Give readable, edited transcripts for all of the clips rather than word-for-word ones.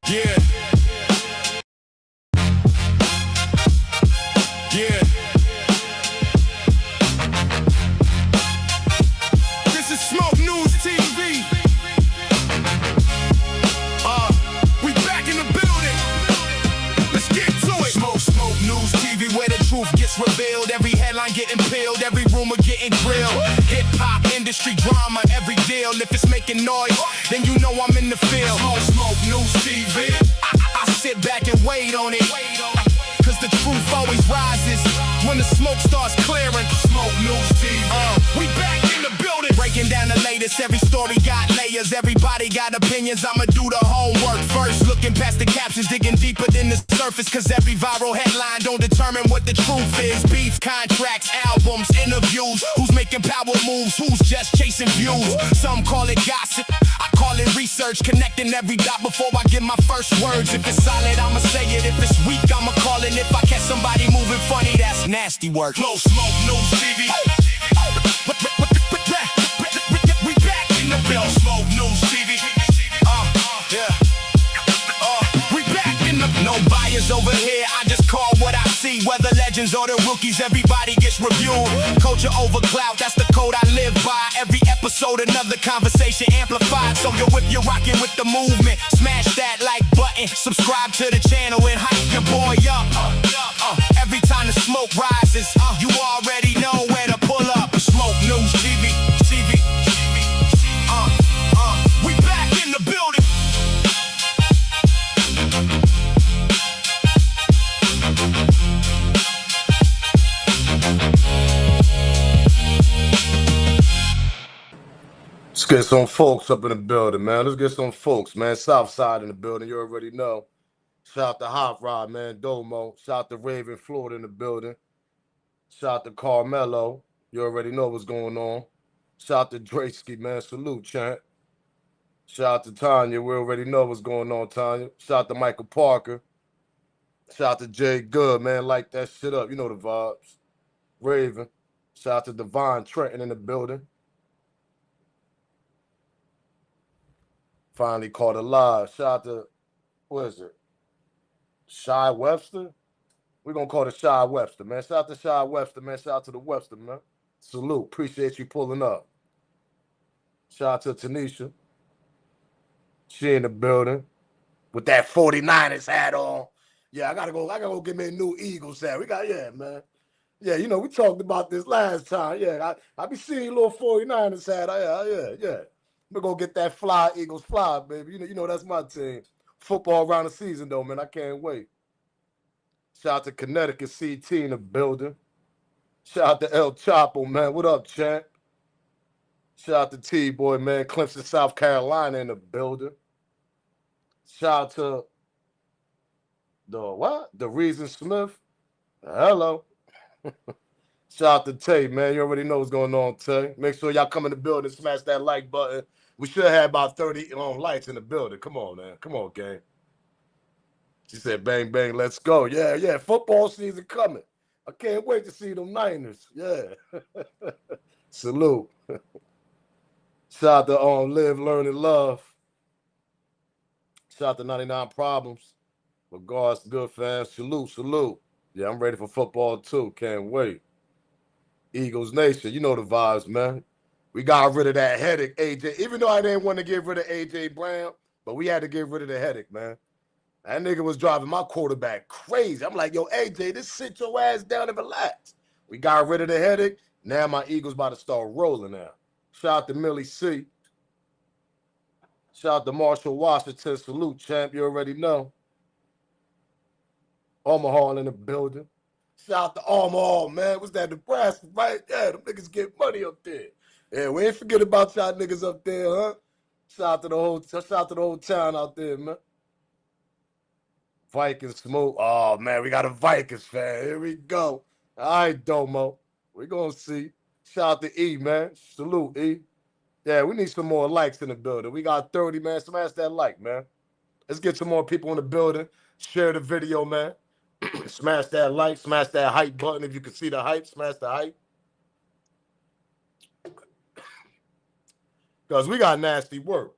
Yeah. Yeah. This is Smoke News TV. We back in the building. Let's get to it. Smoke News TV, where the truth gets revealed. Every headline getting peeled, every rumor getting grilled. Hip-hop industry drama, every deal. If it's making noise, then you know I'm in the field. Smoke News TV. I sit back and wait on it, cause the truth always rises when the smoke starts clearing. Smoke News TV. We back in the building. Breaking down the latest, every story got layers. Everybody got opinions, I'ma do the homework first. Looking past the captions, digging deeper than the surface. Cause every viral headline don't determine what the truth is. Beef, contracts, albums, interviews. Who's making power moves, who's just chasing views. Some call it gossip, I call it research. Connecting every dot before I give my first words. If it's solid, I'ma say it. If it's weak, I'ma call it. If I catch somebody moving funny, that's nasty work. Close Smoke News TV. We back in the building. Smoke News TV. We back in the. No bias over here. I just call what I see. Whether legends or the rookies, everybody gets reviewed. Culture over clout, that's the code I live by. Every episode, another conversation amplified. So yo, if you're rocking with the movement, smash that like button, subscribe to the channel and hype your boy up. Every time the smoke rises, you already know where to pull up. Smoke News TV. We back in the building. Let's get some folks up in the building, man. Let's get some folks, man. Southside in the building, you already know. Shout out to Hot Rod, man. Domo. Shout out to Raven, Florida in the building. Shout out to Carmelo. You already know what's going on. Shout out to Drakeski, man. Salute, champ. Shout out to Tanya. We already know what's going on, Tanya. Shout out to Michael Parker. Shout out to Jay Good, man. Light that shit up. You know the vibes. Raven. Shout out to Devon Trenton in the building. Finally caught alive. Shout out to, what is it? Shy Webster? We're going to call it Shy Webster, man. Shout out to Shy Webster, man. Shout out to the Webster, man. Salute. Appreciate you pulling up. Shout out to Tanisha. She in the building with that 49ers hat on. Yeah, I gotta go get me a new Eagles hat. Man. Yeah, you know, we talked about this last time. Yeah, I be seeing little 49ers hat. Yeah. I'm gonna go get that fly Eagles fly, baby. You know that's my team. Football around the season, though, man. I can't wait. Shout out to Connecticut CT in the building. Shout out to El Chapo, man. What up, champ? Shout out to T-Boy, man. Clemson, South Carolina in the building. Shout out to the Reason Smith. Hello. Shout out to Tay, man. You already know what's going on, Tay. Make sure y'all come in the building, smash that like button. We should have about 30 likes in the building. Come on, man. Come on, gang. She said, bang, bang, let's go. Yeah. Football season coming. I can't wait to see them Niners. Yeah. Salute. Shout out to Live, Learn, and Love. Shout out to 99 Problems. Regards, good fans. Salute. Yeah, I'm ready for football too. Can't wait. Eagles Nation, you know the vibes, man. We got rid of that headache, AJ. Even though I didn't want to get rid of AJ Brown, but we had to get rid of the headache, man. That nigga was driving my quarterback crazy. I'm like, yo, AJ, just sit your ass down and relax. We got rid of the headache. Now my Eagles about to start rolling now. Shout out to Millie C. Shout out to Marshall Washington. Salute, champ. You already know. Omaha in the building. Shout out to Omaha, man. What's that, Nebraska, right? Yeah, them niggas get money up there. Yeah, we ain't forget about y'all niggas up there, huh? Shout out to the whole town out there, man. Vikings smoke. Oh, man, we got a Vikings fan. Here we go. All right, Domo. We're going to see. Shout out to E, man. Salute, E. Yeah, we need some more likes in the building. We got 30, man. Smash that like, man. Let's get some more people in the building. Share the video, man. Smash that like. Smash that hype button. If you can see the hype, smash the hype. Because we got nasty work.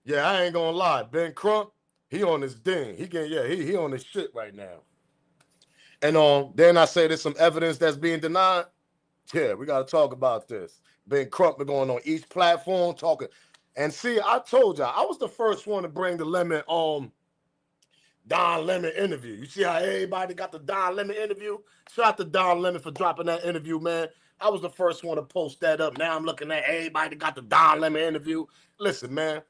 Yeah, I ain't gonna lie. Ben Crump, he on his ding. He on his shit right now. And then I say there's some evidence that's being denied. Yeah, we gotta talk about this. Ben Crump been going on each platform talking. And see, I told y'all, I was the first one to bring the Lemon Don Lemon interview. You see how everybody got the Don Lemon interview? Shout out to Don Lemon for dropping that interview, man. I was the first one to post that up. Now I'm looking at everybody that got the Don Lemon interview. Listen, man.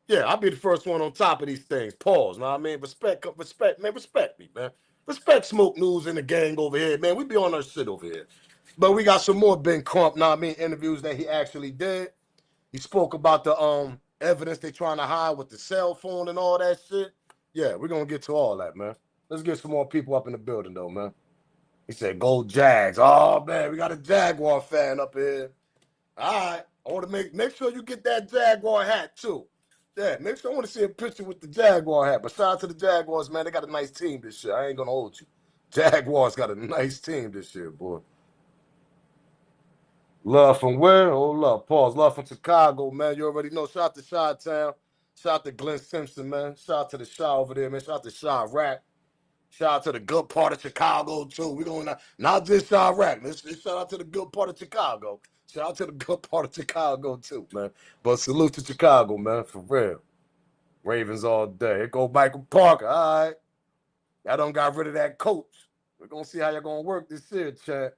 Yeah, I'll be the first one on top of these things. Pause. Know what I mean? Respect, man. Respect me, man. Respect Smoke News and the gang over here, man. We be on our shit over here. But we got some more Ben Crump, know what I mean, interviews that he actually did. He spoke about the evidence they trying to hide with the cell phone and all that shit. Yeah, we're gonna get to all that, man. Let's get some more people up in the building though, man. He said, "Go Jags." Oh man, we got a Jaguar fan up here. All right, I want to make sure you get that Jaguar hat too. Yeah, make sure I want to see a picture with the Jaguar hat. But shout out to the Jaguars, man. They got a nice team this year. I ain't gonna hold you. Jaguars got a nice team this year, boy. Love from where? Oh, love. Pause. Love from Chicago, man. You already know. Shout out to Chi-Town. Shout out to Glenn Simpson, man. Shout out to the Shaw over there, man. Shout out to Shaw Rack. Shout out to the good part of Chicago, too. We're going to not just Shaw Rack. Let's shout out to the good part of Chicago. Shout out to the good part of Chicago, too, man. But salute to Chicago, man, for real. Ravens all day. Here go Michael Parker. All right. Y'all done got rid of that coach. We're going to see how y'all going to work this year, chat.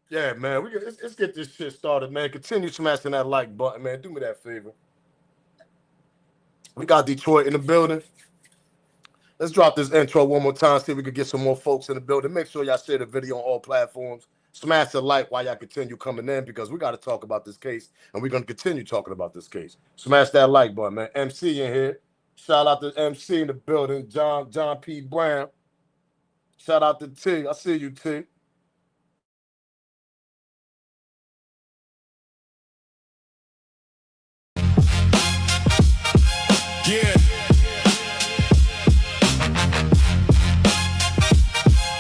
Yeah, man. Let's get this shit started, man. Continue smashing that like button, man. Do me that favor. We got Detroit in the building. Let's drop this intro one more time, see if we can get some more folks in the building. Make sure y'all share the video on all platforms. Smash the like while y'all continue coming in because we got to talk about this case, and we're going to continue talking about this case. Smash that like button, man. MC in here. Shout out to MC in the building, John P. Brown. Shout out to T. I see you, T. Yeah.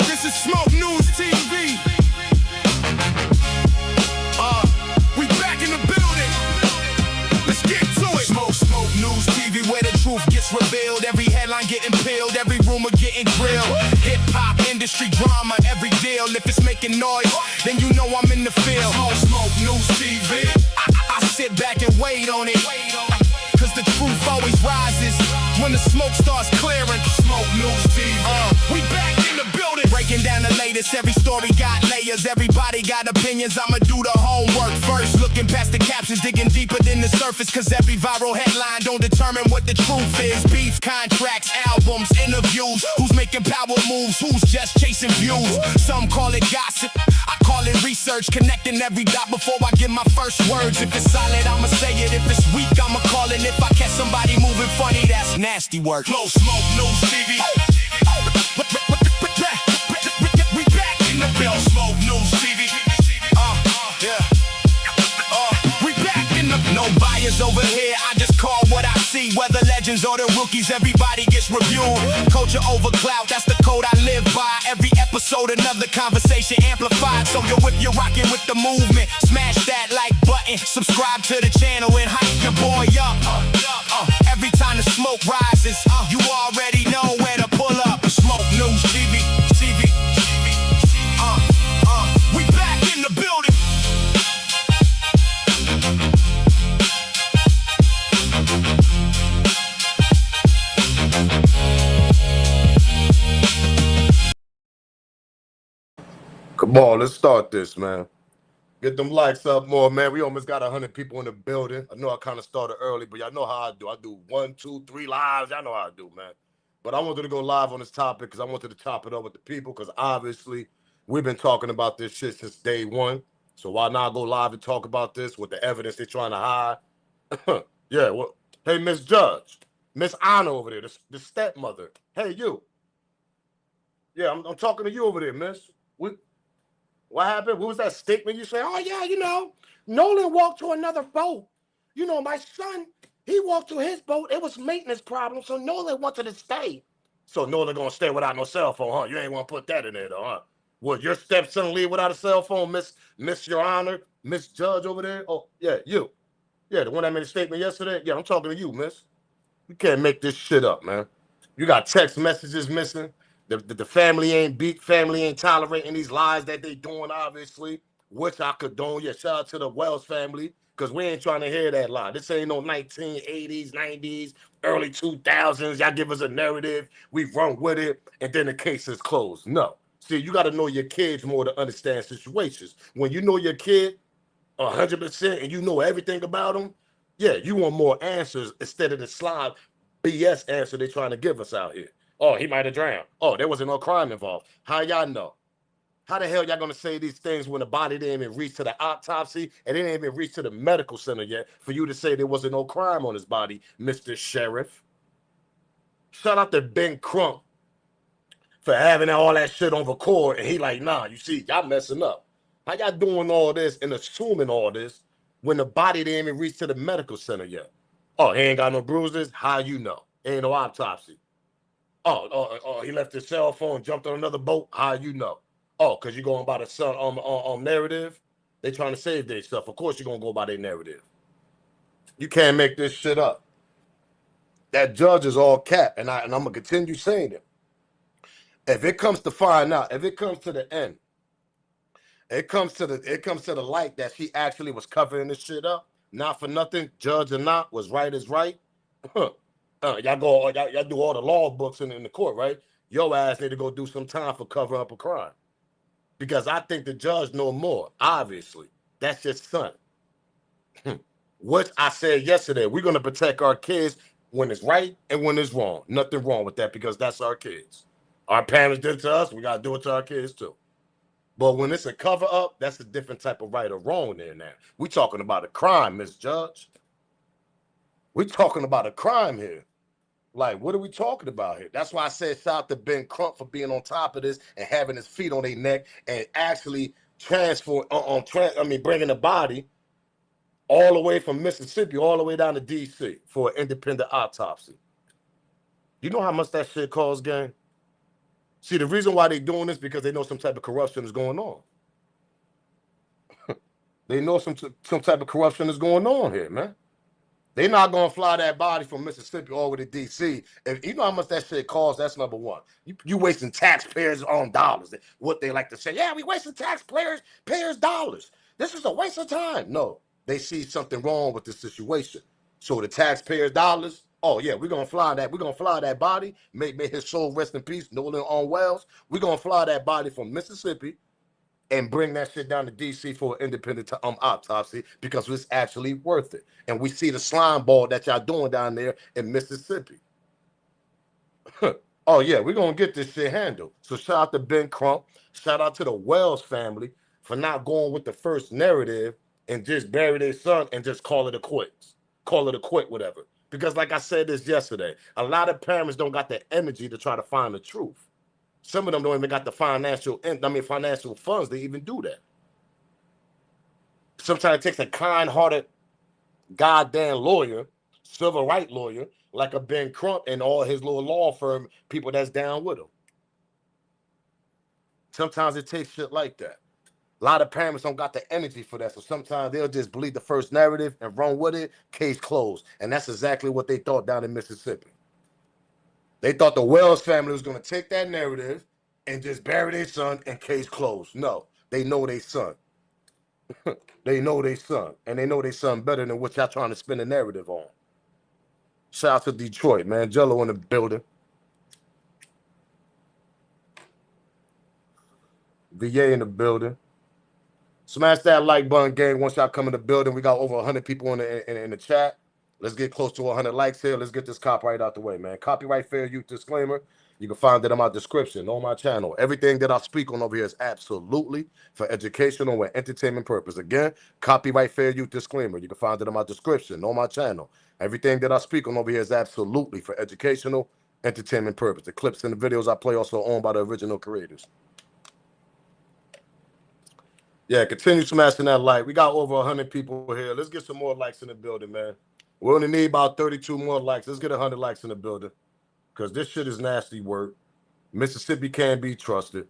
This is Smoke News TV. We back in the building. Let's get to it. Smoke News TV, where the truth gets revealed. Every headline getting peeled, every rumor getting grilled. Hip hop industry drama, every deal. If it's making noise, then you know I'm in the field. Smoke News TV. I sit back and wait on it. Cause the truth always rises when the smoke starts clearing. Smoke News TV. We back in the building. Breaking down the latest. Every story got layers. Everybody got opinions. I'ma do the homework first. Looking past the captions, digging deeper than the surface. Cause every viral headline don't determine what the truth is. Beef, contracts, albums, interviews. Who's making power moves? Who's just chasing views? Some call it gossip. I call it research. Connecting every dot before I give my first words. If it's solid, I'ma say it. If it's weak, I'ma call it. If I catch somebody moving funny, that's nasty work. Close Smoke News TV. We back in the building. Smoke News TV. We back in the. No bias over here. I just call what I see. Whether legends or the rookies, everybody gets reviewed. Culture over clout, that's the code I live by. Every episode, another conversation amplified. So if you're rocking with the movement, smash that like button. Subscribe to the channel and hype your boy up. Every time the smoke rises, you already know where to pull up. Smoke News TV. We back in the building. Come on, let's start this, man. Get them likes up more, man. We almost got 100 people in the building. I know I kind of started early, but y'all know how I do. I do 1, 2, 3 lives. Y'all know how I do, man. But I wanted to go live on this topic because I wanted to chop it up with the people because obviously we've been talking about this shit since day one. So why not go live and talk about this with the evidence they're trying to hide? Yeah, well, hey, Miss Judge, Miss Anna over there, the stepmother. Hey, you. Yeah, I'm talking to you over there, miss. What happened? What was that statement you say? Oh, yeah, Nolan walked to another boat. My son, he walked to his boat. It was maintenance problem, so Nolan wanted to stay. So Nolan gonna stay without no cell phone, huh? You ain't want to put that in there, though, huh? Would your stepson leave without a cell phone, Miss Your Honor, Miss Judge over there? Oh, yeah, you. Yeah, the one that made a statement yesterday. Yeah, I'm talking to you, miss. You can't make this shit up, man. You got text messages missing. The family ain't beat. Family ain't tolerating these lies that they doing, obviously, which I condone. Yeah, shout out to the Wells family, because we ain't trying to hear that lie. This ain't no 1980s, 90s, early 2000s. Y'all give us a narrative. We run with it, and then the case is closed. No. See, you got to know your kids more to understand situations. When you know your kid 100% and you know everything about them, yeah, you want more answers instead of the slime BS answer they're trying to give us out here. Oh, he might have drowned. Oh, there wasn't no crime involved. How y'all know? How the hell y'all gonna say these things when the body didn't even reach to the autopsy and it didn't even reach to the medical center yet for you to say there wasn't no crime on his body, Mr. Sheriff? Shout out to Ben Crump for having all that shit on record, and he like, nah, you see, y'all messing up. How y'all doing all this and assuming all this when the body didn't even reach to the medical center yet? Oh, he ain't got no bruises? How you know? Ain't no autopsy. Oh, he left his cell phone, jumped on another boat? How you know? Oh, because you're going by the sun narrative? They trying to save their stuff. Of course you're going to go by their narrative. You can't make this shit up. That judge is all cap, and I'm going to continue saying it. If it comes to find out, if it comes to the end, it comes to the light that she actually was covering this shit up, not for nothing, judge or not, was right is right. Y'all do all the law books in the court, right? Your ass need to go do some time for covering up a crime. Because I think the judge know more, obviously. That's your son. What I said yesterday, we're gonna protect our kids when it's right and when it's wrong. Nothing wrong with that because that's our kids. Our parents did it to us, we gotta do it to our kids too. But when it's a cover up, that's a different type of right or wrong there now. We talking about a crime, Miss Judge. We talking about a crime here. Like, what are we talking about here? That's why I said shout out to Ben Crump for being on top of this and having his feet on their neck and actually bringing the body all the way from Mississippi all the way down to D.C. for an independent autopsy. You know how much that shit costs, gang? See, the reason why they doing this because they know some type of corruption is going on. They know some type of corruption is going on here, man. They're not gonna fly that body from Mississippi all the way to DC. If you know how much that shit costs, that's number one. You wasting taxpayers' own dollars. What they like to say, yeah, we wasting taxpayers' dollars. This is a waste of time. No, they see something wrong with the situation. So the taxpayers' dollars, oh yeah, we're gonna fly that. We're gonna fly that body. May his soul rest in peace, Nolan on Wells. We're gonna fly that body from Mississippi and bring that shit down to DC for an independent autopsy because it's actually worth it. And we see the slime ball that y'all doing down there in Mississippi. Oh yeah, we're gonna get this shit handled. So shout out to Ben Crump, shout out to the Wells family for not going with the first narrative and just bury their son and just call it a quits. Call it a quit, whatever. Because like I said this yesterday, a lot of parents don't got the energy to try to find the truth. Some of them don't even got the financial funds to even do that. Sometimes it takes a kind-hearted goddamn lawyer, civil rights lawyer, like a Ben Crump and all his little law firm people that's down with him. Sometimes it takes shit like that. A lot of parents don't got the energy for that, so sometimes they'll just believe the first narrative and run with it, case closed. And that's exactly what they thought down in Mississippi. They thought the Wells family was going to take that narrative and just bury their son and case closed. No, they know their son. They know their son. And they know their son better than what y'all trying to spin a narrative on. Shout out to Detroit, man. Jello in the building. VA in the building. Smash that like button, gang. Once y'all come in the building, we got over 100 people in the chat. Let's get close to 100 likes here. Let's get this copyright out the way, man. Copyright fair use disclaimer. You can find it in my description on my channel. Everything that I speak on over here is absolutely for educational and entertainment purpose. Again, copyright fair use disclaimer. You can find it in my description on my channel. Everything that I speak on over here is absolutely for educational, entertainment purpose. The clips and the videos I play also owned by the original creators. Yeah, continue smashing that like. We got over 100 people here. Let's get some more likes in the building, man. We only need about 32 more likes. Let's get 100 likes in the building. Because this shit is nasty work. Mississippi can't be trusted.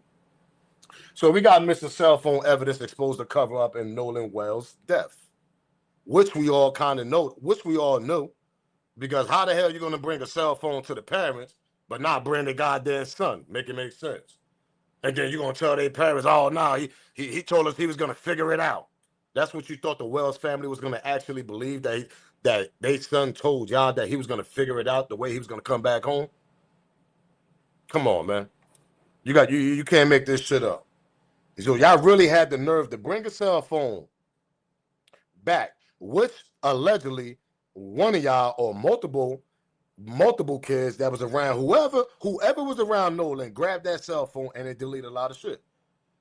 So we got Mr. Cellphone evidence exposed to cover up in Nolan Wells' death. which we all kind of know, which we all knew, because how the hell you gonna bring a cell phone to the parents but not bring the goddamn son? Make it make sense. And then you're gonna tell their parents, oh no, he told us he was gonna figure it out. That's what you thought the Wells family was gonna actually believe, that their son told y'all that he was gonna figure it out the way he was gonna come back home? Come on, man. You can't make this shit up. So y'all really had the nerve to bring a cell phone back, which allegedly one of y'all or multiple kids that was around, whoever was around Nolan grabbed that cell phone and it deleted a lot of shit.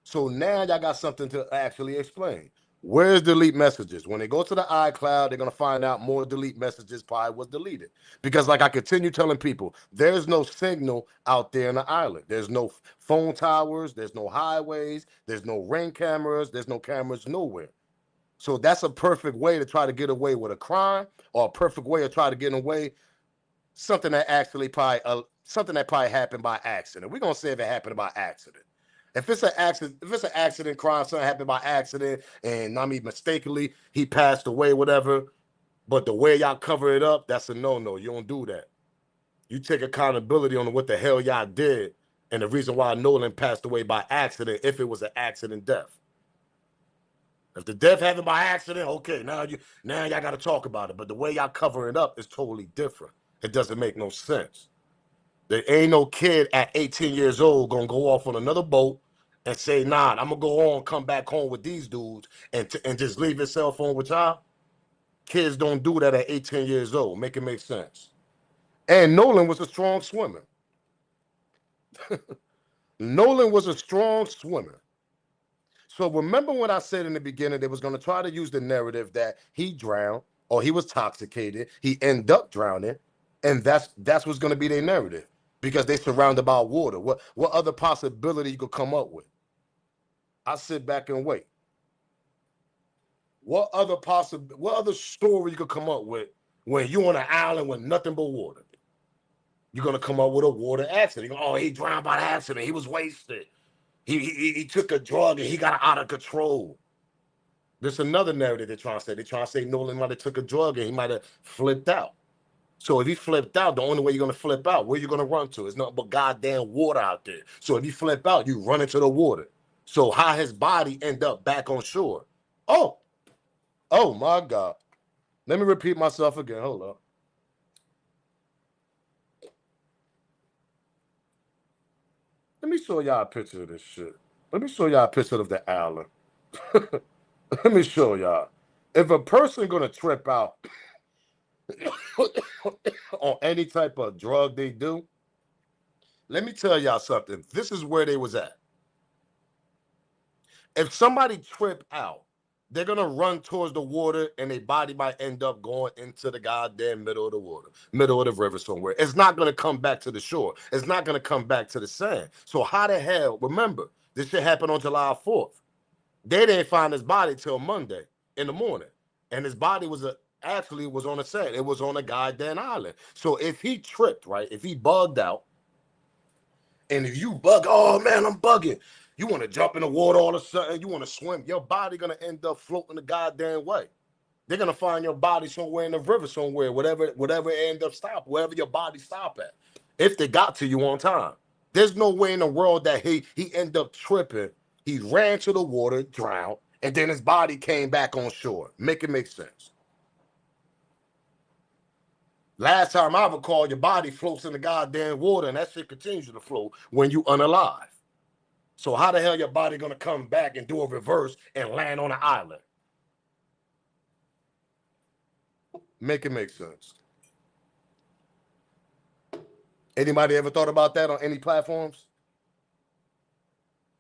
So now y'all got something to actually explain. Where's delete messages? When they go to the iCloud, they're going to find out more delete messages probably was deleted. Because like I continue telling people, there's no signal out there in the island. There's no phone towers. There's no highways. There's no ring cameras. There's no cameras nowhere. So that's a perfect way to try to get away with a crime, or a perfect way to try to get away something that actually probably happened by accident. We're going to say if it happened by accident. If it's an accident crime, something happened by accident, and I mean mistakenly he passed away, whatever. But the way y'all cover it up, that's a no-no. You don't do that. You take accountability on what the hell y'all did, and the reason why Nolan passed away by accident, if it was an accident death. If the death happened by accident, okay, now y'all got to talk about it. But the way y'all cover it up is totally different. It doesn't make no sense. There ain't no kid at 18 years old gonna go off on another boat and say, nah, I'm gonna go on, come back home with these dudes and just leave his cell phone with y'all. Kids don't do that at 18 years old. Make it make sense. And Nolan was a strong swimmer. Nolan was a strong swimmer. So remember when I said in the beginning they was going to try to use the narrative that he drowned or he was intoxicated, he ended up drowning, and that's what's going to be their narrative because they surrounded by water. What other possibility you could come up with? I sit back and wait. What other story you could come up with when you on an island with nothing but water? You're gonna come up with a water accident. Oh, he drowned by accident. He was wasted. He took a drug and he got out of control. There's another narrative they're trying to say. They're trying to say Nolan might have took a drug and he might have flipped out. So if he flipped out, the only way you're going to flip out, where you going to run to? It's nothing but goddamn water out there. So if you flip out, you run into the water. So how his body end up back on shore? Oh my God. Let me repeat myself again. Hold up. Let me show y'all a picture of this shit. Let me show y'all a picture of the island. Let me show y'all. If a person gonna trip out on any type of drug they do, let me tell y'all something. This is where they was at. If somebody trip out, they're gonna run towards the water and their body might end up going into the goddamn middle of the water, middle of the river somewhere. It's not gonna come back to the shore. It's not gonna come back to the sand. So how the hell, remember, this shit happened on July 4th. They didn't find his body till Monday in the morning. And his body actually was on a sand. It was on a goddamn island. So if he tripped, right, if he bugged out, and if you bug, oh man, I'm bugging. You want to jump in the water all of a sudden, you want to swim, your body gonna end up floating the goddamn way. They're gonna find your body somewhere in the river somewhere, whatever it end up stop, wherever your body stop at. If they got to you on time. There's no way in the world that he end up tripping. He ran to the water, drowned, and then his body came back on shore. Make it make sense. Last time I recall, your body floats in the goddamn water, and that shit continues to float when you unalive. So how the hell your body gonna come back and do a reverse and land on an island? Make it make sense. Anybody ever thought about that on any platforms?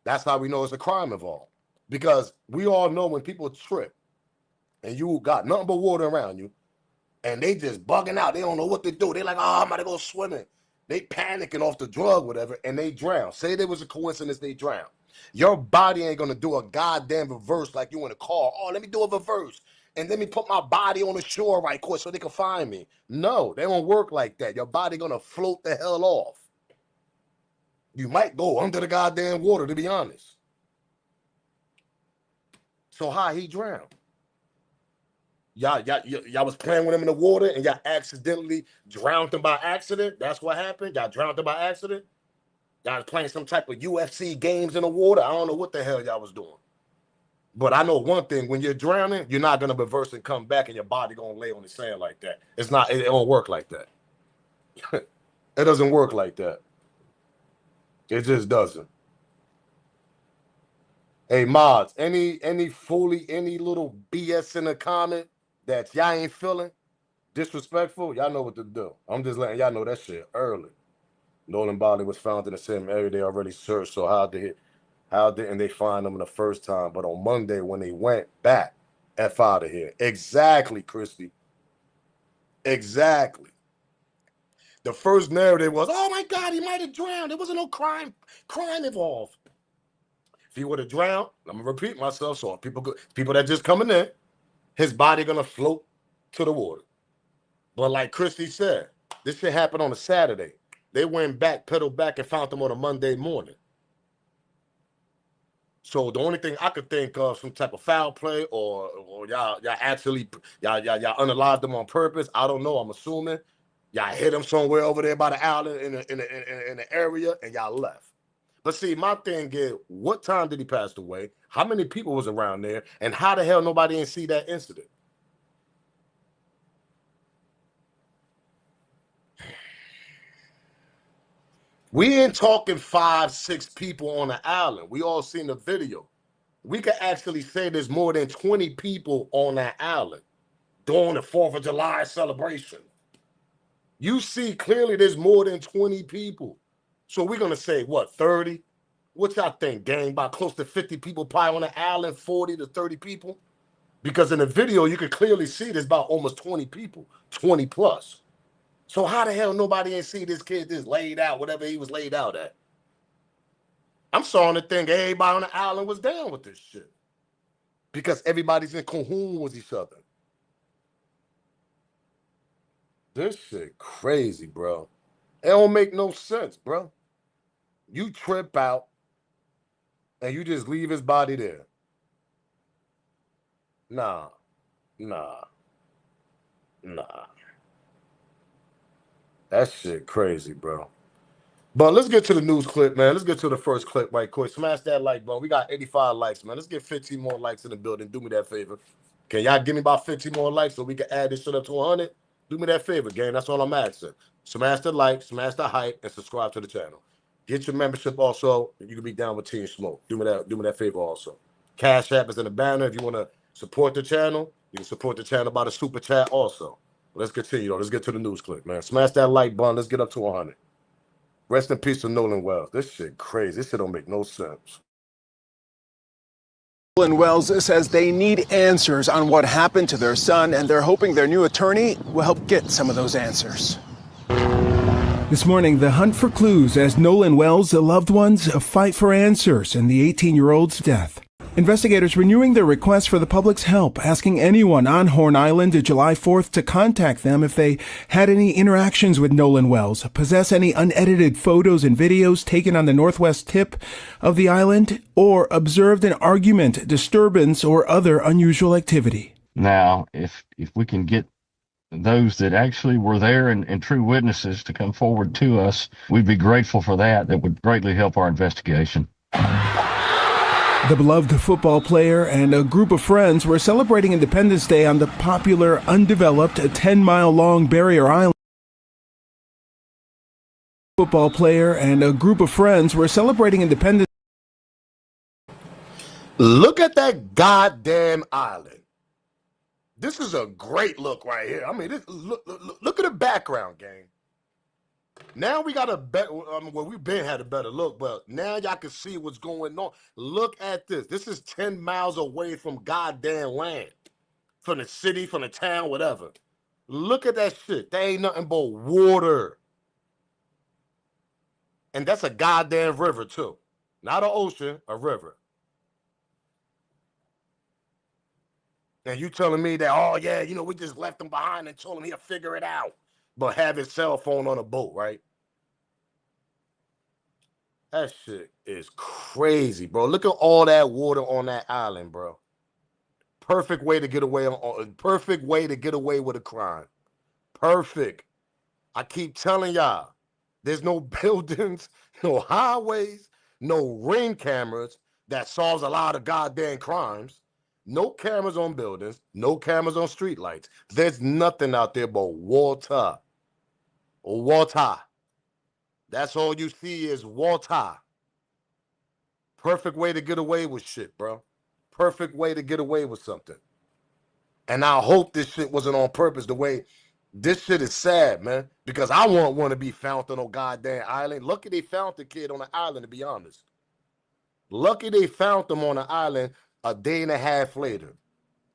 That's how we know it's a crime involved. Because we all know when people trip and you got nothing but water around you and they just bugging out, they don't know what to do. They like, oh, I'm about to go swimming. They panicking off the drug, whatever, and they drown. Say there was a coincidence they drown. Your body ain't gonna do a goddamn reverse like you in a car. Oh, let me do a reverse. And let me put my body on the shore right quick so they can find me. No, they don't work like that. Your body gonna float the hell off. You might go under the goddamn water, to be honest. So how he drowned? Y'all was playing with them in the water and y'all accidentally drowned them by accident. That's what happened. Y'all drowned them by accident. Y'all was playing some type of UFC games in the water. I don't know what the hell y'all was doing. But I know one thing: when you're drowning, you're not gonna reverse and come back, and your body gonna lay on the sand like that. It's not. It don't work like that. It doesn't work like that. It just doesn't. Hey, mods, any little BS in the comment that y'all ain't feeling disrespectful, y'all know what to do. I'm just letting y'all know that shit early. Nolan body was found in the same area they already searched, so how didn't they find them the first time? But on Monday when they went back, F out of here. Exactly, Christy. Exactly. The first narrative was, oh my God, he might have drowned. There wasn't no crime involved. If he would have drowned, I'm gonna repeat myself. So people that just coming in, his body gonna float to the water. But like Christy said, this shit happened on a Saturday. They went back, pedaled back, and found them on a Monday morning. So the only thing I could think of, some type of foul play, or y'all actually y'all unalived them on purpose. I don't know. I'm assuming y'all hit them somewhere over there by the island in the area, and y'all left. But see, my thing is, what time did he pass away? How many people was around there? And how the hell nobody didn't see that incident? We ain't talking 5, 6 people on the island. We all seen the video. We could actually say there's more than 20 people on that island during the 4th of July celebration. You see clearly there's more than 20 people. So we're going to say, what, 30? What y'all think, gang? About close to 50 people probably on the island, 40 to 30 people? Because in the video, you could clearly see there's about almost 20 people, 20 plus. So how the hell nobody ain't see this kid just laid out, whatever he was laid out at? I'm starting to think everybody on the island was down with this shit. Because everybody's in cahoon with each other. This shit crazy, bro. It don't make no sense, bro. You trip out and you just leave his body there. Nah. That shit crazy, bro. But let's get to the news clip, man. Let's get to the first clip right quick. Smash that like button. We got 85 likes, man. Let's get 15 more likes in the building. Do me that favor. Can y'all give me about 15 more likes so we can add this shit up to 100? Do me that favor, gang. That's all I'm asking. Smash the like, smash the hype, and subscribe to the channel. Get your membership also. You can be down with Team Smoke. Do me that favor also. Cash App is in the banner. If you want to support the channel, you can support the channel by the super chat also. Let's continue, though. Let's get to the news clip, man. Smash that like button. Let's get up to 100. Rest in peace to Nolan Wells. This shit crazy. This shit don't make no sense. Nolan Wells says they need answers on what happened to their son, and they're hoping their new attorney will help get some of those answers. This morning, the hunt for clues as Nolan Wells' loved ones fight for answers in the 18-year-old's death. Investigators renewing their request for the public's help, asking anyone on Horn Island July 4th to contact them if they had any interactions with Nolan Wells, possess any unedited photos and videos taken on the northwest tip of the island, or observed an argument, disturbance, or other unusual activity. Now, if we can get those that actually were there and true witnesses to come forward to us, we'd be grateful for that. That would greatly help our investigation. The beloved football player and a group of friends were celebrating Independence Day on the popular, undeveloped, 10-mile-long Barrier Island. Football player and a group of friends were celebrating Independence. Look at that goddamn island. This is a great look right here. I mean, look at the background, gang. Now we got a better, well, we've been had a better look, but now y'all can see what's going on. Look at this. This is 10 miles away from goddamn land, from the city, from the town, whatever. Look at that shit. There ain't nothing but water. And that's a goddamn river, too. Not an ocean, a river. And you telling me that, oh, yeah, you know, we just left him behind and told him he'll figure it out, but have his cell phone on a boat, right? That shit is crazy, bro. Look at all that water on that island, bro. Perfect way to get away perfect way to get away with a crime. Perfect. I keep telling y'all, there's no buildings, no highways, no ring cameras that solves a lot of goddamn crimes. No cameras on buildings, no cameras on streetlights. There's nothing out there but water. Water. That's all you see is water. Perfect way to get away with shit, bro. Perfect way to get away with something. And I hope this shit wasn't on purpose. The way this shit is sad, man, because I won't want to be found on no goddamn island. Lucky they found the kid on the island, to be honest. Lucky they found him on the island a day and a half later.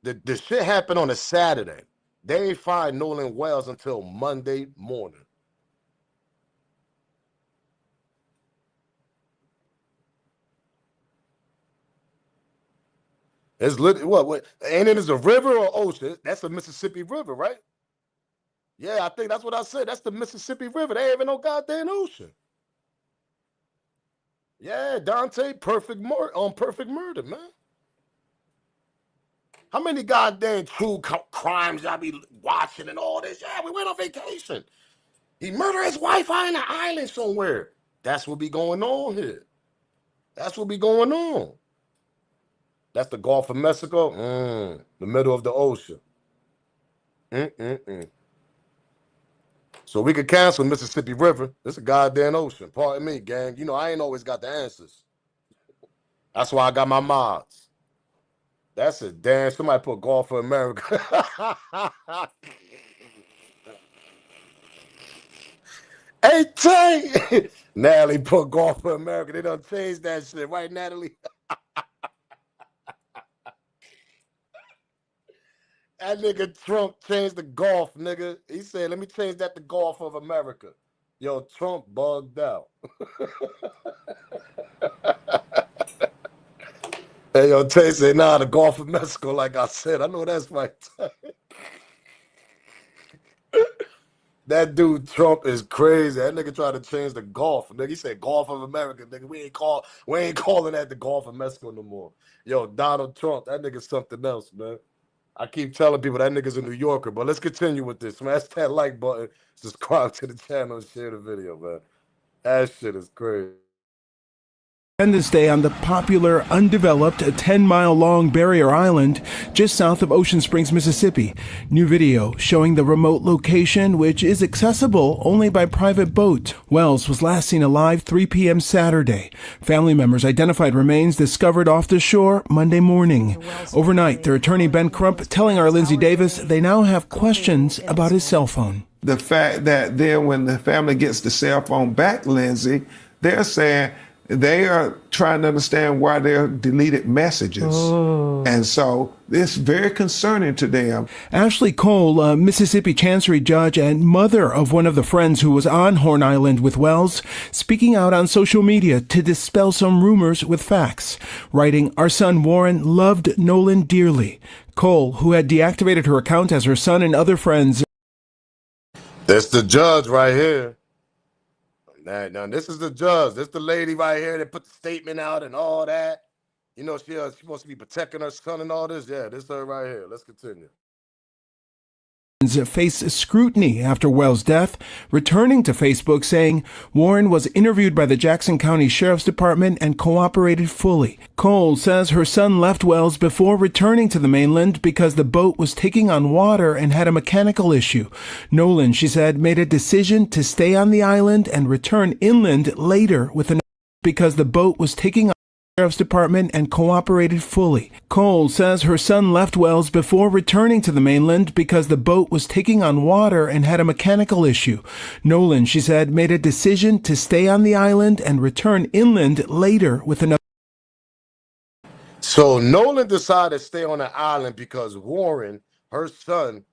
The shit happened on a Saturday. They ain't find Nolan Wells until Monday morning. It's literally what? Ain't it is a river or ocean? That's the Mississippi River, right? Yeah, I think that's what I said. That's the Mississippi River. They ain't even no goddamn ocean. Yeah, Dante, perfect murder, man. How many goddamn true crimes y'all be watching and all this? Yeah, we went on vacation. He murdered his wife on an island somewhere. That's what be going on here. That's what be going on. That's the Gulf of Mexico, the middle of the ocean. So we could cancel Mississippi River. It's a goddamn ocean. Pardon me, gang. You know, I ain't always got the answers. That's why I got my mods. That's a damn. Somebody put Gulf of America. Hey, Tay! Natalie put Gulf of America. They done changed that shit, right, Natalie? That nigga Trump changed the Gulf, nigga. He said, let me change that to Gulf of America. Yo, Trump bugged out. Hey, yo, Tay said, nah, the Gulf of Mexico, like I said. I know that's right. That dude Trump is crazy. That nigga tried to change the Gulf. Nigga, he said Gulf of America. Nigga, we ain't calling that the Gulf of Mexico no more. Yo, Donald Trump, that nigga's something else, man. I keep telling people that nigga's a New Yorker, but let's continue with this. Smash that like button, subscribe to the channel, and share the video, man. That shit is crazy. Independence Day on the popular, undeveloped, 10-mile-long Barrier Island just south of Ocean Springs, Mississippi. New video showing the remote location, which is accessible only by private boat. Wells was last seen alive 3 p.m. Saturday. Family members identified remains discovered off the shore Monday morning. Overnight, their attorney Ben Crump telling our Lindsay Davis they now have questions about his cell phone. The fact that then when the family gets the cell phone back, Lindsay, they're saying they are trying to understand why there are deleted messages. And so it's very concerning to them. Ashley Cole, a Mississippi Chancery judge and mother of one of the friends who was on Horn Island with Wells, speaking out on social media to dispel some rumors with facts, writing, "Our son Warren loved Nolan dearly." Cole, who had deactivated her account as her son and other friends. That's the judge right here. Now, this is the judge. This the lady right here that put the statement out and all that. You know, she's supposed to be protecting her son and all this. Yeah, this her right here. Let's continue. Face scrutiny after Wells' death, returning to Facebook saying Warren was interviewed by the Jackson County Sheriff's Department and cooperated fully. Cole says her son left Wells before returning to the mainland because the boat was taking on water and had a mechanical issue. Nolan, she said, made a decision to stay on the island and return inland later with because the boat was taking on Sheriff's Department and cooperated fully. Cole says her son left Wells before returning to the mainland because the boat was taking on water and had a mechanical issue. Nolan, she said, made a decision to stay on the island and return inland later with another. So Nolan decided to stay on the island because Warren, her son,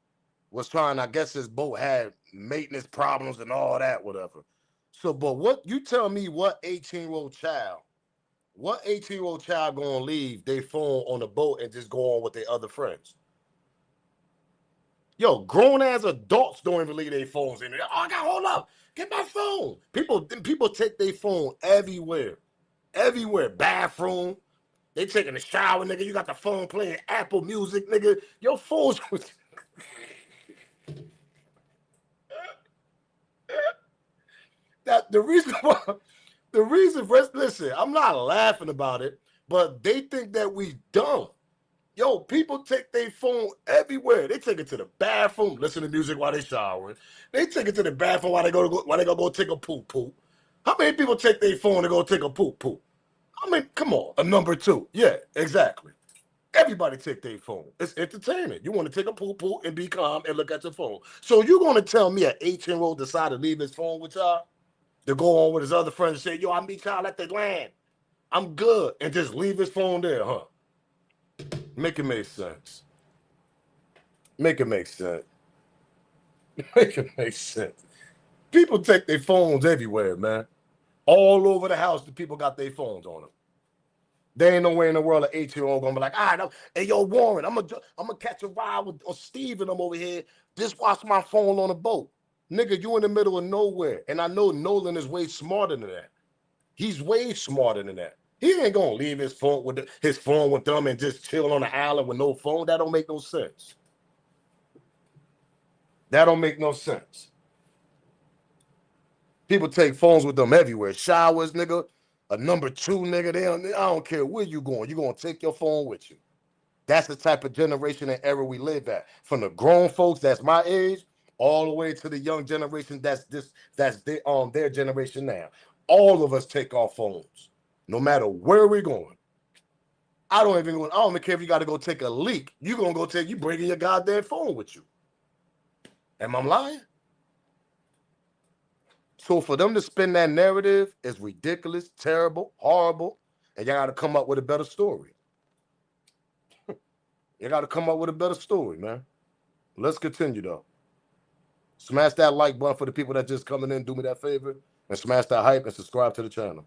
was trying, I guess his boat had maintenance problems and all that, whatever. So, but what, you tell me what 18-year-old child gonna leave their phone on the boat and just go on with their other friends? Yo, grown ass adults don't even leave their phones in there. Oh, I got hold up, get my phone. People take their phone everywhere, bathroom. They taking a shower, nigga. You got the phone playing Apple Music, nigga. Your phone's that the reason why listen, I'm not laughing about it, but they think that we dumb. Yo, people take their phone everywhere. They take it to the bathroom, listen to music while they showering. They take it to the bathroom while they go take a poop. How many people take their phone to go take a poop? I mean, come on, a number two. Yeah, exactly. Everybody take their phone. It's entertainment. You want to take a poop and be calm and look at your phone. So you're going to tell me an 18-year-old decided to leave his phone with y'all to go on with his other friends and say, yo, I'll meet y'all at the land. I'm good. And just leave his phone there, huh? Make it make sense. Make it make sense. Make it make sense. People take their phones everywhere, man. All over the house, the people got their phones on them. There ain't nowhere in the world an 18-year-old gonna be like, all right, hey, yo, Warren, I'm gonna catch a ride with Steve and I'm over here. Just watch my phone on a boat. Nigga, you in the middle of nowhere. And I know Nolan is way smarter than that. He's way smarter than that. He ain't gonna leave his phone with them and just chill on the island with no phone. That don't make no sense. That don't make no sense. People take phones with them everywhere. Showers, nigga. A number two, nigga. I don't care where you going. You're gonna take your phone with you. That's the type of generation and era we live at. From the grown folks that's my age, all the way to the young generation that's their generation now. All of us take our phones, no matter where we're going. I don't even care if you got to go take a leak. You bringing your goddamn phone with you. Am I lying? So for them to spin that narrative is ridiculous, terrible, horrible, and y'all got to come up with a better story. You got to come up with a better story, man. Let's continue, though. Smash that like button for the people that just coming in. Do me that favor. And smash that hype and subscribe to the channel.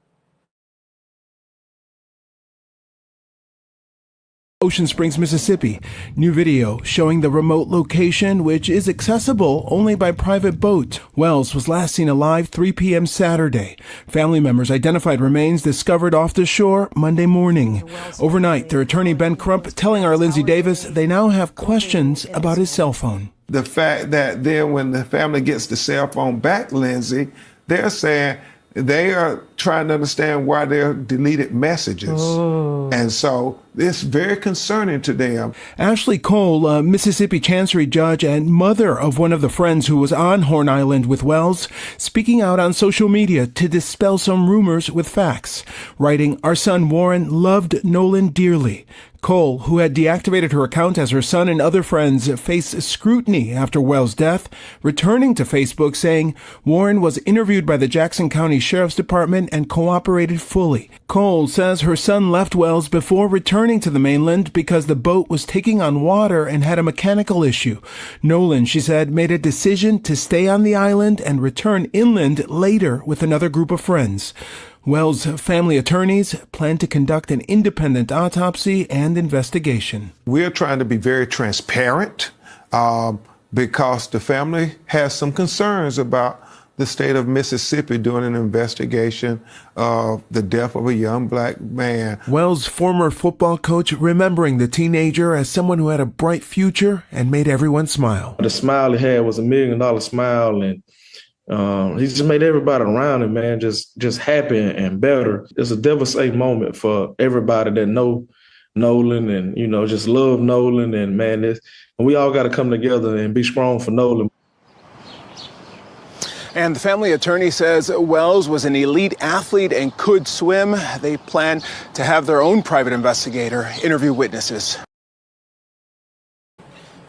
Ocean Springs, Mississippi. New video showing the remote location, which is accessible only by private boat. Wells was last seen alive 3 p.m. Saturday. Family members identified remains discovered off the shore Monday morning. Overnight, their attorney Ben Crump telling our Lindsay Davis they now have questions about his cell phone. The fact that then when the family gets the cell phone back, Lindsay, they're saying they are trying to understand why they're deleted messages. And so it's very concerning to them. Ashley Cole, a Mississippi Chancery judge and mother of one of the friends who was on Horn Island with Wells, speaking out on social media to dispel some rumors with facts, writing, "Our son Warren loved Nolan dearly." Cole, who had deactivated her account as her son and other friends faced scrutiny after Wells' death, returning to Facebook saying Warren was interviewed by the Jackson County Sheriff's Department and cooperated fully. Cole says her son left Wells before returning to the mainland because the boat was taking on water and had a mechanical issue. Nolan, she said, made a decision to stay on the island and return inland later with another group of friends. Wells' family attorneys plan to conduct an independent autopsy and investigation. We're trying to be very transparent because the family has some concerns about the state of Mississippi doing an investigation of the death of a young black man. Wells' former football coach remembering the teenager as someone who had a bright future and made everyone smile. The smile he had was $1 million smile, and he just made everybody around him, man, just happy and better. It's a devastating moment for everybody that know Nolan and, just love Nolan. And, man, and we all got to come together and be strong for Nolan. And the family attorney says Wells was an elite athlete and could swim. They plan to have their own private investigator interview witnesses.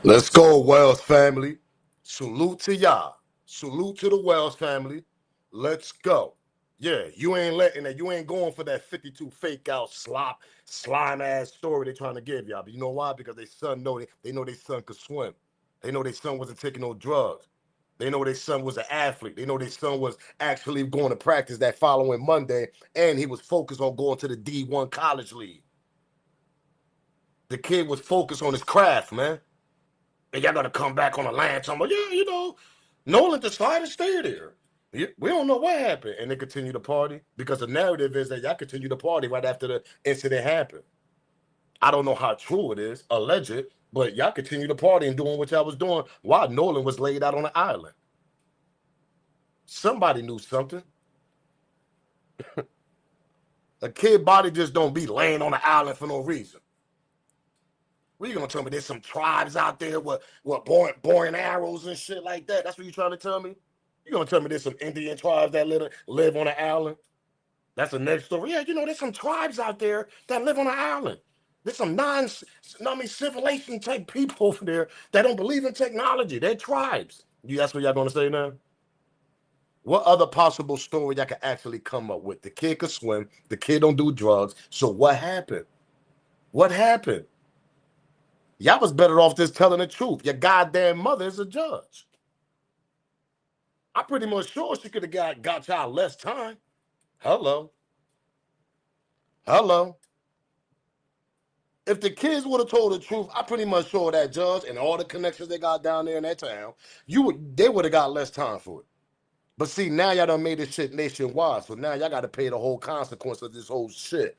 Let's go, Wells family. Salute to y'all. Salute to the Wells family. Let's go. Yeah, you ain't going for that 52 fake out slime ass story they trying to give y'all. But you know why? Because they know their son could swim. They know their son wasn't taking no drugs. They know their son was an athlete. They know their son was actually going to practice that following Monday, and he was focused on going to the D1 college league. The kid was focused on his craft, man. And y'all got to come back on the land talking about, yeah, Nolan decided to stay there. We don't know what happened. And they continue to party because the narrative is that y'all continue to party right after the incident happened. I don't know how true it is, alleged, but y'all continue to party and doing what y'all was doing while Nolan was laid out on the island. Somebody knew something. A kid body just don't be laying on the island for no reason. What you gonna tell me? There's some tribes out there with boring arrows and shit like that. That's what you trying to tell me? You gonna tell me there's some Indian tribes that live on the island? That's the next story. Yeah, there's some tribes out there that live on the island. There's some civilization type people over there that don't believe in technology. They're tribes. That's what y'all gonna say now? What other possible story y'all could actually come up with? The kid could swim. The kid don't do drugs. So what happened? What happened? Y'all was better off just telling the truth. Your goddamn mother is a judge. I'm pretty much sure she could have got y'all less time. Hello. If the kids would have told the truth, I'm pretty much sure that judge and all the connections they got down there in that town, they would have got less time for it. But see, now y'all done made this shit nationwide, so now y'all got to pay the whole consequence of this whole shit.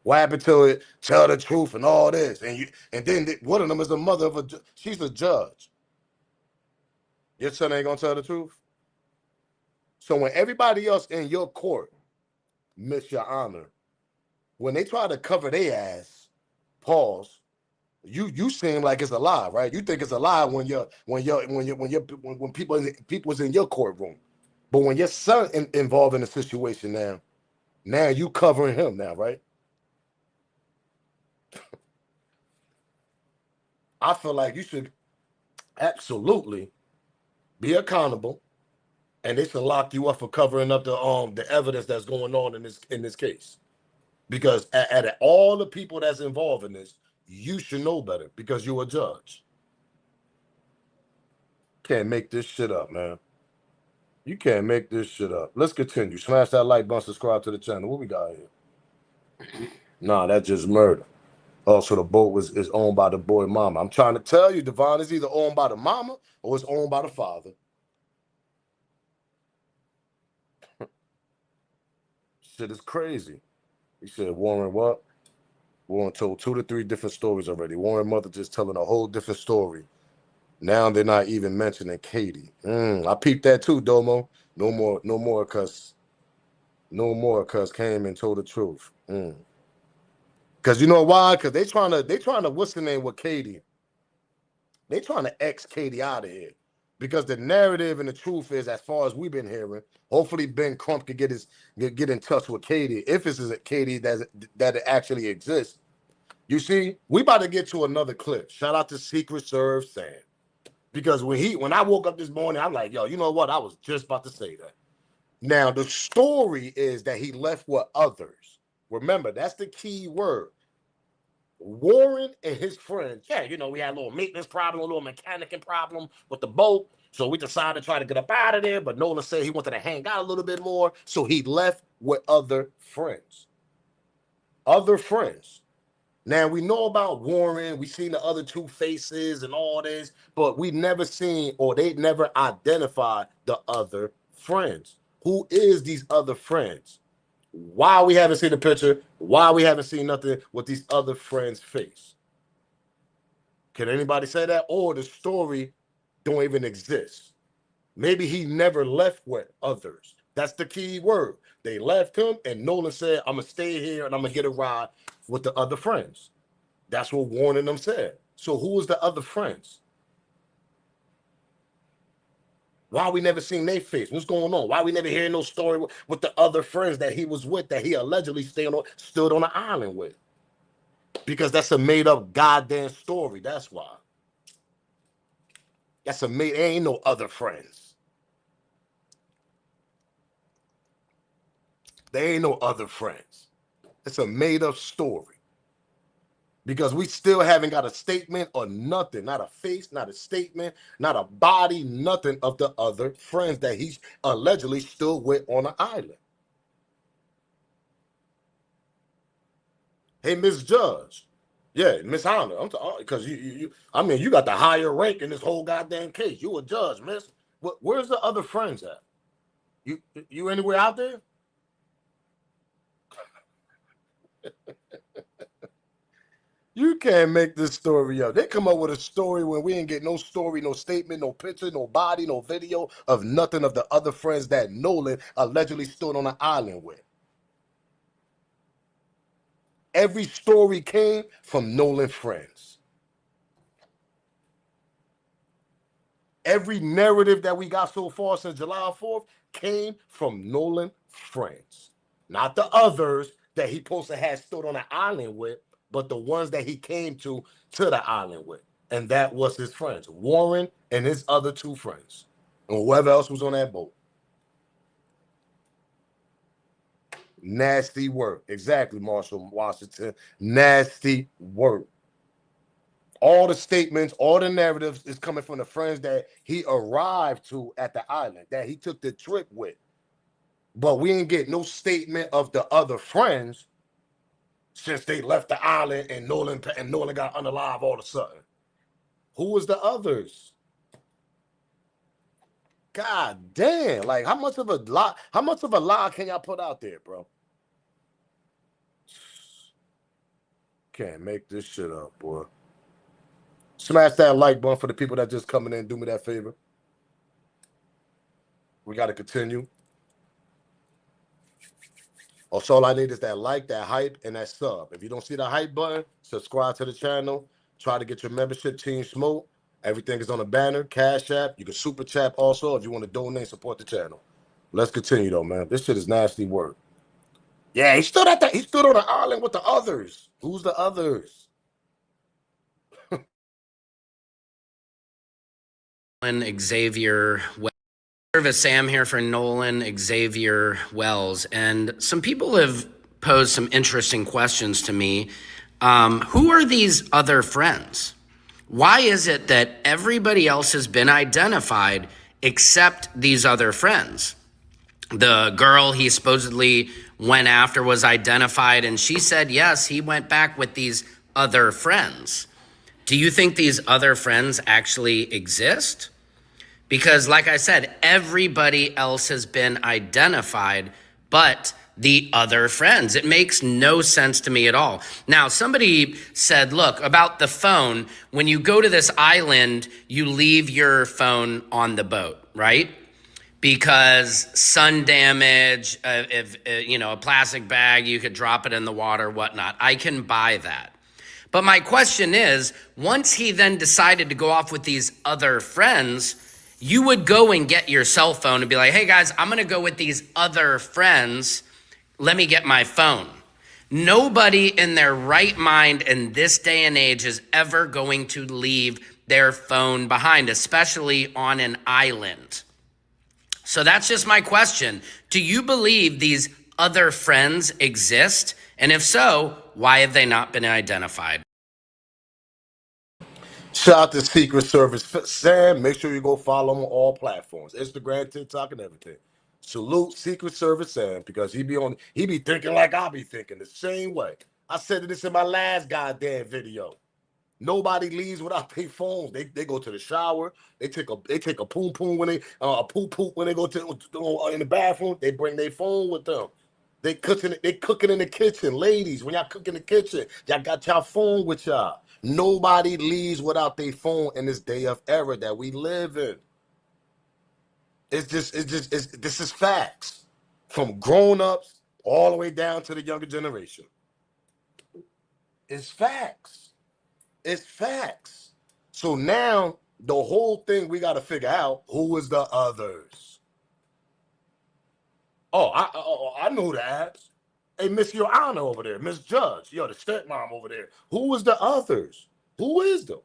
What happened to it? Tell the truth and all this, and then one of them is the mother of she's a judge. Your son ain't gonna tell the truth. So when everybody else in your court miss your honor, when they try to cover their ass, pause. You seem like it's a lie, right? You think it's a lie when people's in your courtroom, but when your son involved in the situation now you covering him now, right? I feel like you should absolutely be accountable, and they should lock you up for covering up the evidence that's going on in this case. Because at all the people that's involved in this, you should know better because you're a judge. Can't make this shit up, man. You can't make this shit up. Let's continue. Smash that like button, subscribe to the channel. What we got here? Nah, that's just murder. Also, the boat is owned by the boy mama. I'm trying to tell you, Devon, it's either owned by the mama or it's owned by the father. Shit is crazy. He said, Warren what? Warren told 2 to 3 different stories already. Warren mother just telling a whole different story. Now they're not even mentioning Katie. I peeped that too, Domo. No more, cuz came and told the truth. Cause you know why? Cause they trying to what's the name with Katie? They trying to X Katie out of here. Because the narrative and the truth is, as far as we've been hearing, hopefully Ben Crump could get in touch with Katie. If this is a Katie that it actually exists. You see, we about to get to another clip. Shout out to Secret Serve Sam. Because when I woke up this morning, I'm like, yo, you know what? I was just about to say that. Now, the story is that he left with others. Remember, that's the key word. Warren and his friends, we had a little maintenance problem, a little mechanicing problem with the boat. So we decided to try to get up out of there. But Nolan said he wanted to hang out a little bit more. So he left with other friends. Other friends. Now, we know about Warren. We've seen the other 2 faces and all this, but we never seen, or they never identified the other friends. Who is these other friends? Why we haven't seen the picture? Why we haven't seen nothing with these other friends' face? Can anybody say that? Or the story don't even exist? Maybe he never left with others. That's the key word. They left him, and Nolan said, I'm going to stay here, and I'm going to get a ride with the other friends. That's what Warren and them said. So who was the other friends? Why we never seen their face? What's going on? Why we never hearing no story with the other friends that he was with, that he allegedly stood on the island with? Because that's a made-up goddamn story. That's why. There ain't no other friends. There ain't no other friends. It's a made-up story. Because we still haven't got a statement or nothing. Not a face, not a statement, not a body, nothing of the other friends that he allegedly still with on the island. Hey, Miss Judge. Yeah, Miss Honor. I'm because you got the higher rank in this whole goddamn case. You a judge, miss. Where's the other friends at? You anywhere out there? You can't make this story up. They come up with a story when we ain't get no story, no statement, no picture, no body, no video of nothing of the other friends that Nolan allegedly stood on an island with. Every story came from Nolan friends. Every narrative that we got so far since July 4th came from Nolan friends. Not the others that he supposed to have stood on an island with, but the ones that he came to the island with. And that was his friends, Warren and his other two friends, and whoever else was on that boat. Nasty work. Exactly, Marshall Washington. Nasty work. All the statements, all the narratives is coming from the friends that he arrived to at the island, that he took the trip with. But we ain't get no statement of the other friends since they left the island and Nolan got unalive all of a sudden. Who was the others? God damn! Like how much of a lie can y'all put out there, bro? Can't make this shit up, boy. Smash that like button for the people that just coming in. Do me that favor. We got to continue. Also, all I need is that like, that hype, and that sub. If you don't see the hype button, subscribe to the channel. Try to get your membership, Team Smoke. Everything is on the banner, Cash App. You can super chat also if you want to donate, support the channel. Let's continue though, man. This shit is nasty work. Yeah, he stood on the island with the others. Who's the others? Xavier Service Sam here for Nolan Xavier Wells, and some people have posed some interesting questions to me. Who are these other friends? Why is it that everybody else has been identified except these other friends? The girl he supposedly went after was identified, and she said, yes, he went back with these other friends. Do you think these other friends actually exist? Because like I said, everybody else has been identified, but the other friends. It makes no sense to me at all. Now, somebody said, look, about the phone, when you go to this island, you leave your phone on the boat, right? Because sun damage, if a plastic bag, you could drop it in the water, whatnot. I can buy that. But my question is, once he then decided to go off with these other friends, you would go and get your cell phone and be like, hey guys, I'm gonna go with these other friends. Let me get my phone. Nobody in their right mind in this day and age is ever going to leave their phone behind, especially on an island. So that's just my question. Do you believe these other friends exist? And if so, why have they not been identified? Shout out to Secret Service Sam. Make sure you go follow him on all platforms, Instagram, TikTok, and everything. Salute Secret Service Sam because he be thinking like I be thinking the same way. I said this in my last goddamn video. Nobody leaves without their phones. They go to the shower. They take a poom poom when they when they go to in the bathroom. They bring their phone with them. They cooking in the kitchen, ladies. When y'all cook in the kitchen, y'all got y'all phone with y'all. Nobody leaves without their phone in this day of era that we live in. This is facts from grown-ups all the way down to the younger generation. It's facts. It's facts. So now the whole thing we got to figure out who is the others. I know the apps. Hey, Miss Your Honor over there, Miss Judge, the stepmom over there. Who is the others? Who is them?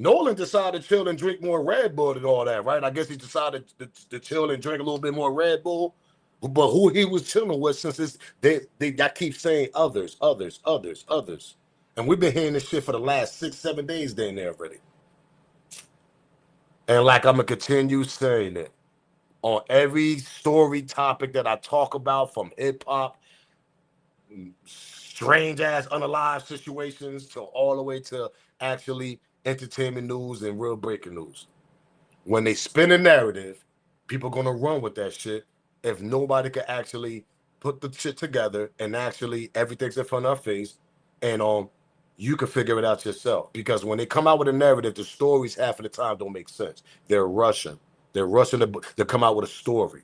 Nolan decided to chill and drink more Red Bull and all that, right? I guess he decided to chill and drink a little bit more Red Bull. But who he was chilling with, since they keep saying others. And we've been hearing this shit for the last 6-7 days down there already. And like I'm gonna continue saying it on every story topic that I talk about, from hip hop, strange ass unalive situations, to all the way to actually entertainment news and real breaking news. When they spin a narrative, people gonna run with that shit if nobody can actually put the shit together, and actually everything's in front of our face, and you can figure it out yourself. Because when they come out with a narrative, the stories half of the time don't make sense. They're rushing. They're rushing to come out with a story.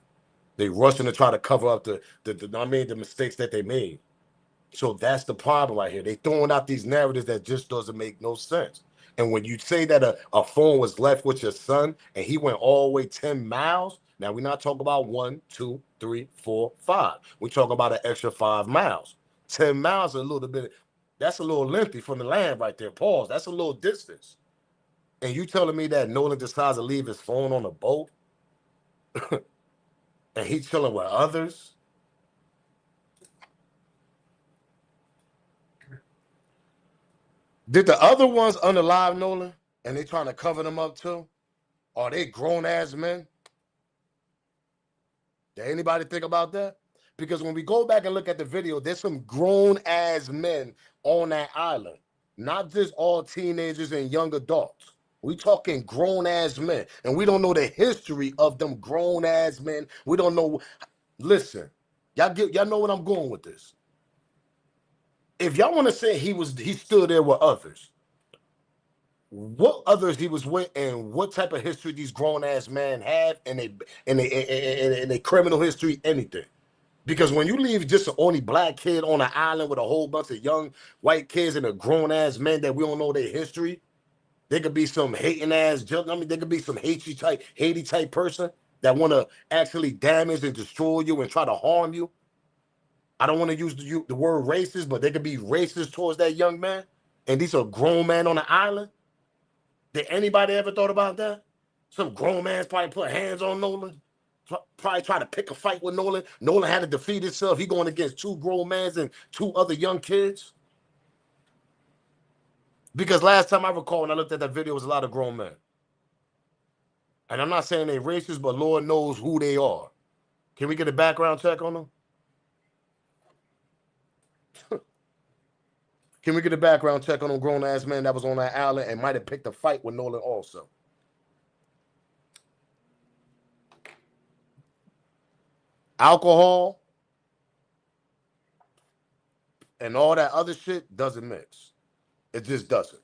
They're rushing to try to cover up the mistakes that they made. So that's the problem right here. They throwing out these narratives that just doesn't make no sense. And when you say that a phone was left with your son and he went all the way 10 miles, now we're not talking about 1, 2, 3, 4, 5. We're talking about an extra 5 miles. 10 miles is a little bit, that's a little lengthy from the land right there. Pause. That's a little distance. And you telling me that Nolan decides to leave his phone on a boat and he's chilling with others? Did the other ones unalive Nolan and they trying to cover them up too? Are they grown ass men? Did anybody think about that? Because when we go back and look at the video, there's some grown ass men on that island, not just all teenagers and young adults. We talking grown ass men, and we don't know the history of them grown ass men. We don't know. Listen, y'all know what I'm going with this. If y'all want to say he stood there with others, what others he was with, and what type of history these grown ass men have, and they criminal history, anything. Because when you leave just an only black kid on an island with a whole bunch of young white kids and a grown ass men that we don't know their history, they could be some hating ass. They could be some Haiti type person that want to actually damage and destroy you and try to harm you. I don't want to use the word racist, but they could be racist towards that young man. And these are grown men on the island. Did anybody ever thought about that? Some grown man's probably put hands on Nolan. Probably try to pick a fight with Nolan. Nolan had to defeat himself. He going against 2 grown men and 2 other young kids. Because last time I recall, when I looked at that video, it was a lot of grown men. And I'm not saying they're racist, but Lord knows who they are. Can we get a background check on them? Can we get a background check on them grown-ass men that was on that island and might have picked a fight with Nolan also? Alcohol and all that other shit doesn't mix. It just doesn't.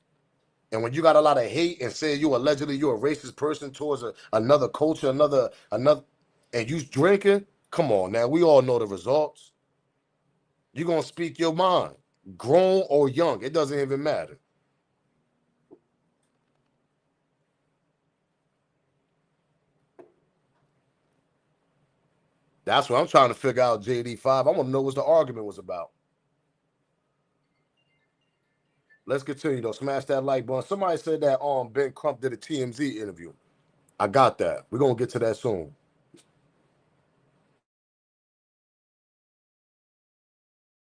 And when you got a lot of hate and say you're a racist person towards another culture, another, and you drinking, come on now, we all know the results. You're going to speak your mind. Grown or young, it doesn't even matter. That's what I'm trying to figure out, JD5. I want to know what the argument was about. Let's continue, though. Smash that like button. Somebody said that Ben Crump did a TMZ interview. I got that. We're going to get to that soon.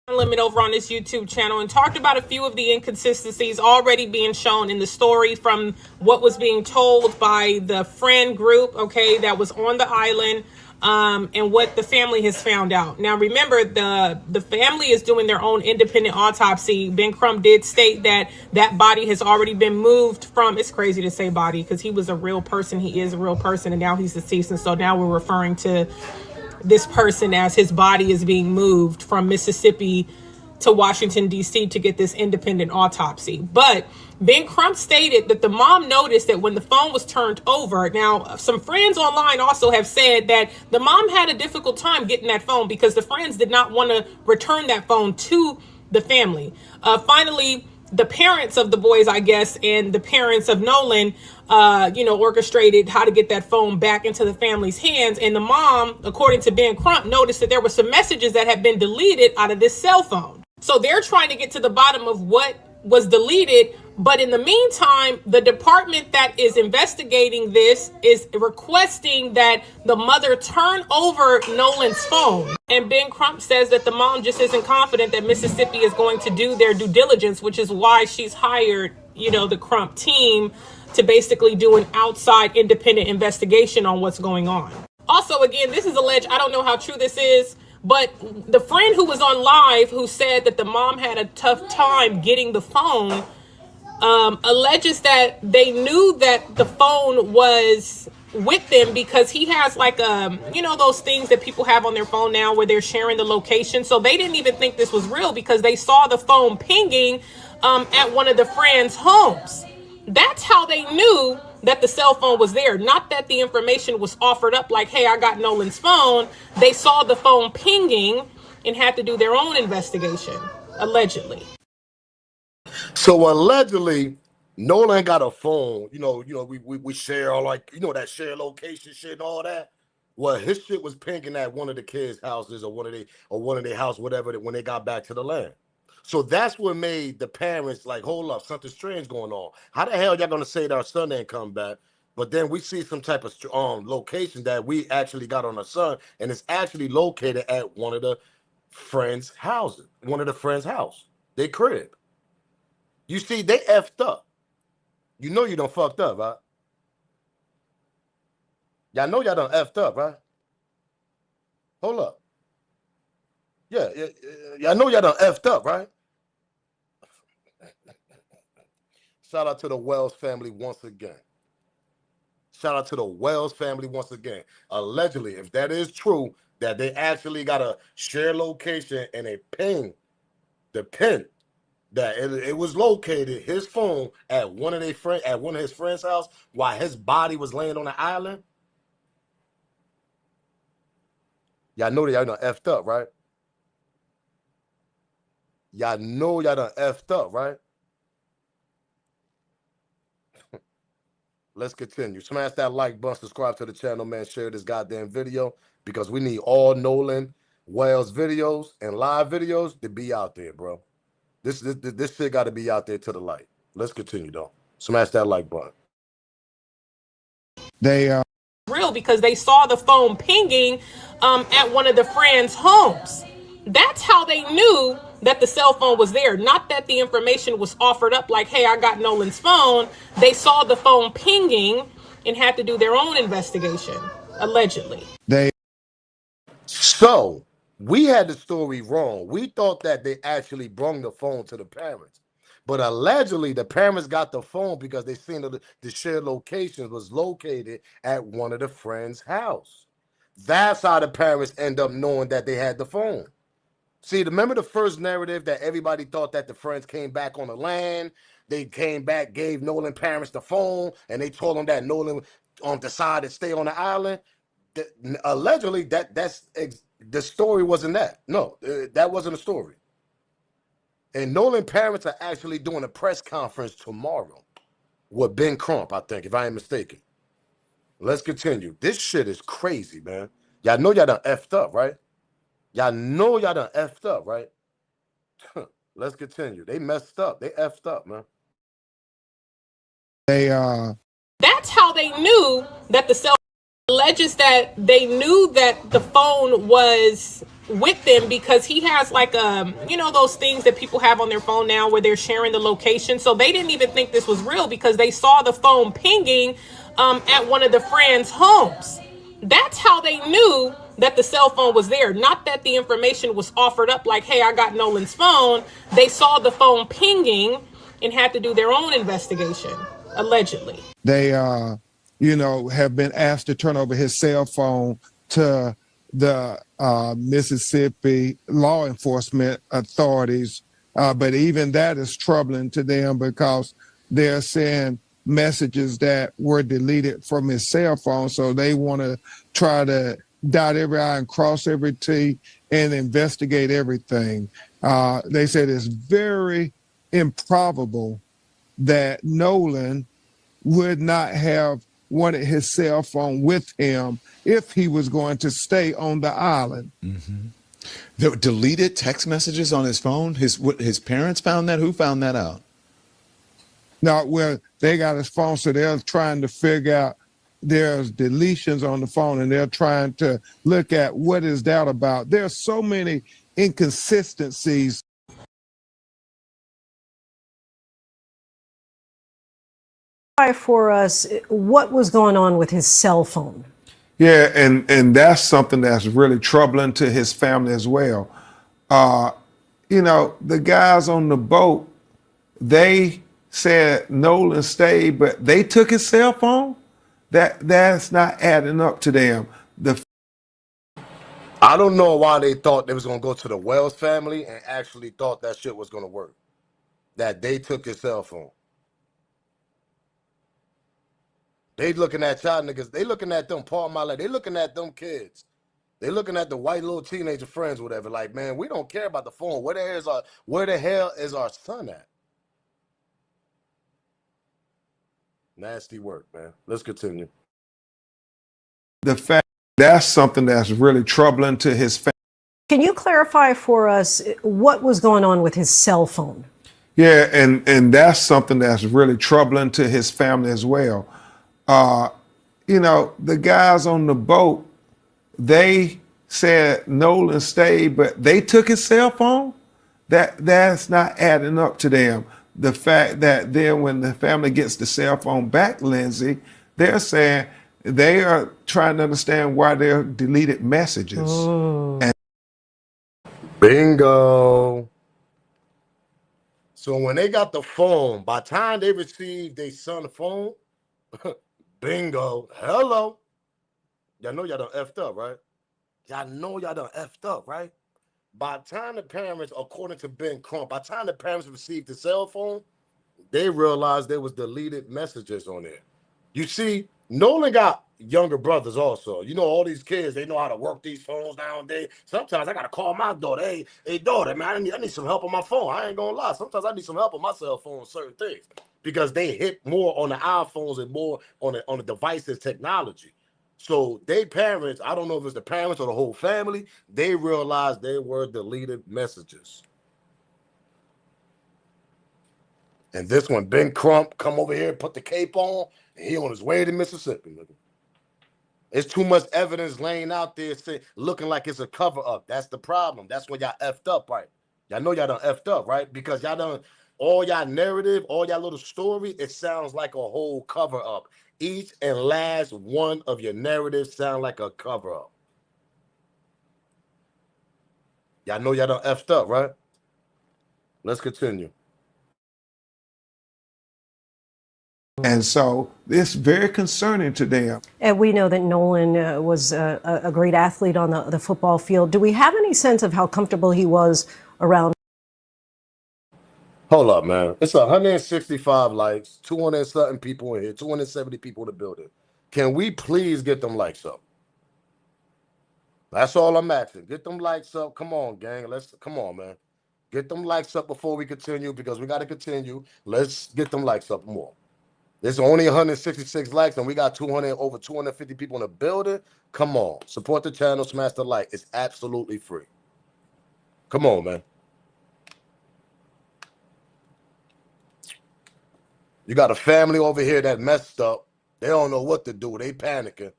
Limit over on this YouTube channel and talked about a few of the inconsistencies already being shown in the story from what was being told by the friend group, okay, that was on the island, and what the family has found out. Now, remember, the family is doing their own independent autopsy. Ben Crump did state that body has already been moved from, it's crazy to say body because he was a real person. He is a real person, and now he's deceased. And so now we're referring to this person as his body is being moved from Mississippi to Washington, D.C. to get this independent autopsy. But Ben Crump stated that the mom noticed that when the phone was turned over, now some friends online also have said that the mom had a difficult time getting that phone because the friends did not want to return that phone to the family. Finally, the parents of the boys, I guess, and the parents of Nolan, orchestrated how to get that phone back into the family's hands. And the mom, according to Ben Crump, noticed that there were some messages that had been deleted out of this cell phone. So they're trying to get to the bottom of what was deleted. But in the meantime, the department that is investigating this is requesting that the mother turn over Nolan's phone. And Ben Crump says that the mom just isn't confident that Mississippi is going to do their due diligence, which is why she's hired, the Crump team to basically do an outside independent investigation on what's going on. Also, again, this is alleged. I don't know how true this is, but the friend who was on live who said that the mom had a tough time getting the phone alleges that they knew that the phone was with them because he has like those things that people have on their phone now where they're sharing the location. So they didn't even think this was real because they saw the phone pinging at one of the friends' homes. That's how they knew that the cell phone was there. Not that the information was offered up like, hey, I got Nolan's phone. They saw the phone pinging and had to do their own investigation, allegedly. So allegedly, Nolan got a phone. We share all that share location shit and all that. Well, his shit was pinging at one of the kids' houses or one of their house, whatever, when they got back to the land. So that's what made the parents like, hold up, something strange going on. How the hell y'all gonna say that our son ain't come back? But then we see some type of location that we actually got on our son, and it's actually located at one of the friends' houses, their crib. You see, they effed up. You know you done fucked up, right? Y'all know y'all done effed up, right? Hold up. Yeah, y'all know y'all done effed up, right? Shout out to the Wells family once again. Allegedly, if that is true, that they actually got a share location and a ping, the pin that it was located, his phone at one of his friends' house while his body was laying on the island. Y'all know that y'all done effed up, right? Y'all know y'all done effed up, right? Let's continue. Smash that like button, subscribe to the channel, man. Share this goddamn video because we need all Nolan Wells videos and live videos to be out there, bro. This shit got to be out there to the light. Let's continue, though. Smash that like button. They Real because they saw the phone pinging at one of the friends' homes. That's how they knew that the cell phone was there. Not that the information was offered up like, hey, I got Nolan's phone. They saw the phone pinging and had to do their own investigation, allegedly. So we had the story wrong. We thought that they actually brung the phone to the parents. But allegedly, the parents got the phone because they seen the shared location was located at one of the friends' house. That's how the parents end up knowing that they had the phone. See, remember the first narrative that everybody thought that the friends came back on the land. They came back, gave Nolan parents the phone, and they told them that Nolan decided to stay on the island. Allegedly, that's the story wasn't that. No, that wasn't a story. And Nolan parents are actually doing a press conference tomorrow with Ben Crump, I think, if I ain't mistaken. Let's continue. This shit is crazy, man. Y'all know y'all done effed up, right? Y'all know y'all done effed up, right? Let's continue. They messed up. They effed up, man. That's how they knew that the cell alleges that they knew that the phone was with them because he has like those things that people have on their phone now where they're sharing the location. So they didn't even think this was real because they saw the phone pinging at one of the friends' homes. That's how they knew that the cell phone was there. Not that the information was offered up like, hey, I got Nolan's phone. They saw the phone pinging and had to do their own investigation, allegedly. They have been asked to turn over his cell phone to the Mississippi law enforcement authorities. But even that is troubling to them because they're saying messages that were deleted from his cell phone. So they want to try to dot every I and cross every T and investigate everything. They said it's very improbable that Nolan would not have wanted his cell phone with him if he was going to stay on the island. Mm-hmm. The deleted text messages on his phone, his parents found that? Who found that out? No, well, they got his phone, so they're trying to figure out there's deletions on the phone, and they're trying to look at what is that about. There's so many inconsistencies. For us, what was going on with his cell phone? Yeah, and that's something that's really troubling to his family as well. The guys on the boat, they said Nolan stayed, but they took his cell phone. That's not adding up to them. I don't know why they thought they was gonna go to the Wells family and actually thought that shit was gonna work. That they took his cell phone. They looking at y'all niggas. They looking at them, Paul Malley. They looking at them kids. They looking at the white little teenager friends, whatever. Like, man, we don't care about the phone. Where the hell is our son at? Nasty work, man. Let's continue. The fact that's something that's really troubling to his family. Can you clarify for us what was going on with his cell phone? Yeah, and that's something that's really troubling to his family as well. You know, the guys on the boat, they said Nolan stayed, but they took his cell phone. That's not adding up to them. The fact that then when the family gets the cell phone back, Lindsay, they're saying they are trying to understand why they're deleted messages. And Bingo. So when they got the phone, by the time they received their son's phone, bingo, hello. Y'all know y'all done effed up, right? Y'all know y'all done effed up, right? By the time the parents, according to Ben Crump, by the time the parents received the cell phone, they realized there was deleted messages on there. You see, Nolan got younger brothers also. You know, all these kids, they know how to work these phones nowadays. Sometimes I got to call my daughter. Hey, daughter, man, I need some help on my phone. I ain't going to lie. Sometimes I need some help on my cell phone on certain things because they hit more on the iPhones and more on the devices technology. So they parents, I don't know if it's the parents or the whole family, they realized they were deleted messages. And this one, Ben Crump, come over here, put the cape on, and he on his way to Mississippi. Nigga. It's too much evidence laying out there looking like it's a cover-up. That's the problem. That's when y'all effed up, right? Y'all know y'all done effed up, right? Because y'all done, all y'all narrative, all y'all little story, it sounds like a whole cover-up. Each and last one of your narratives sound like a cover-up. Y'all know y'all done effed up, right? Let's continue. And so it's very concerning to them. And we know that Nolan was a great athlete on the football field. Do we have any sense of how comfortable he was around? Hold up, man. It's 165 likes, 200 something people in here, 270 people in the building. Can we please get them likes up? That's all I'm asking. Get them likes up. Come on, gang. Come on, man. Get them likes up before we continue because we got to continue. Let's get them likes up more. There's only 166 likes and we got over 250 people in the building. Come on. Support the channel. Smash the like. It's absolutely free. Come on, man. You got a family over here that messed up. They don't know what to do. They panicking.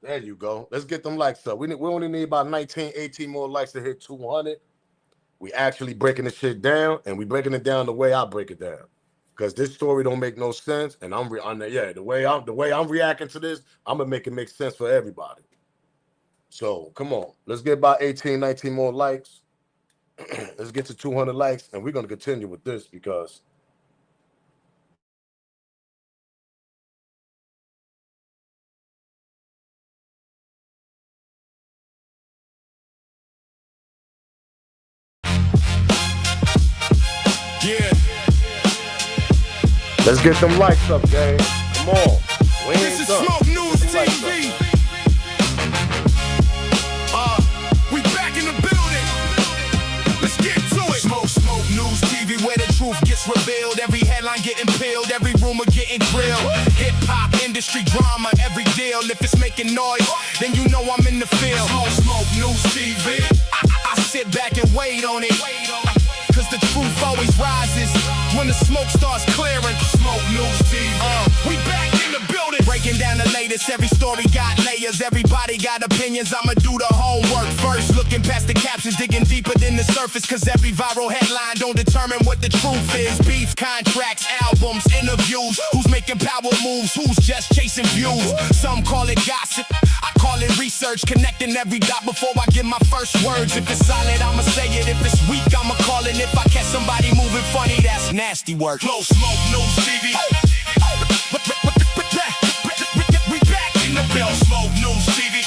There you go. Let's get them likes up. We only need about 19, 18 more likes to hit 200. We actually breaking the shit down, and we breaking it down the way I break it down. Because this story don't make no sense, and the way I'm reacting to this, I'm gonna make it make sense for everybody. So come on, let's get about 18, 19 more likes. Let's get to 200 likes, and we're gonna continue with this because Yeah. let's get them likes up, gang. Come on. We ain't This is done. Smoke News Get them likes TV. up. We back in the building. Let's get to it. Smoke News TV, where the truth gets revealed. Every headline getting peeled, every rumor getting grilled. Hip hop industry drama, every deal. If it's making noise, then you know I'm in the field. Smoke News TV. I sit back and wait on it. Cause the truth always rises when the smoke starts clearing. Smoke News TV. We back in the building. Breaking down the latest. Every story got layers, everybody got opinions. I'ma do the homework first, looking past the captions, digging deeper than the surface. Cause every viral headline don't determine what the truth is. Beef, contracts, albums, interviews. Who's making power moves, who's just chasing views. Some call it gossip, I call it research. Connecting every dot before I give my first words. If it's solid, I'ma say it. If it's weak, I'ma call it. If I catch somebody moving funny, that's nasty work. Close smoke, news TV. We back in the bill. Smoke, news TV.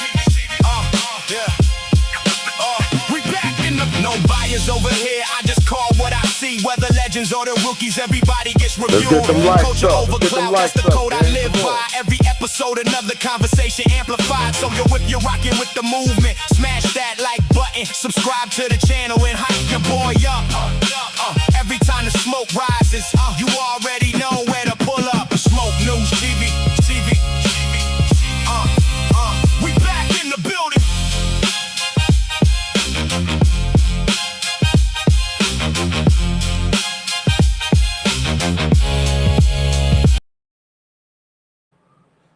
We back in the. No bias over here. I just call what I see. Whether legends or the rookies, everybody gets reviewed. Culture over cloud, that's the code I live by. Every episode, another conversation amplified. So yo, if you're rocking with the movement, smash that like button, subscribe to the channel and hype your boy up. Every time the smoke rises, you already know where to pull up. Smoke news TV. We back in the building.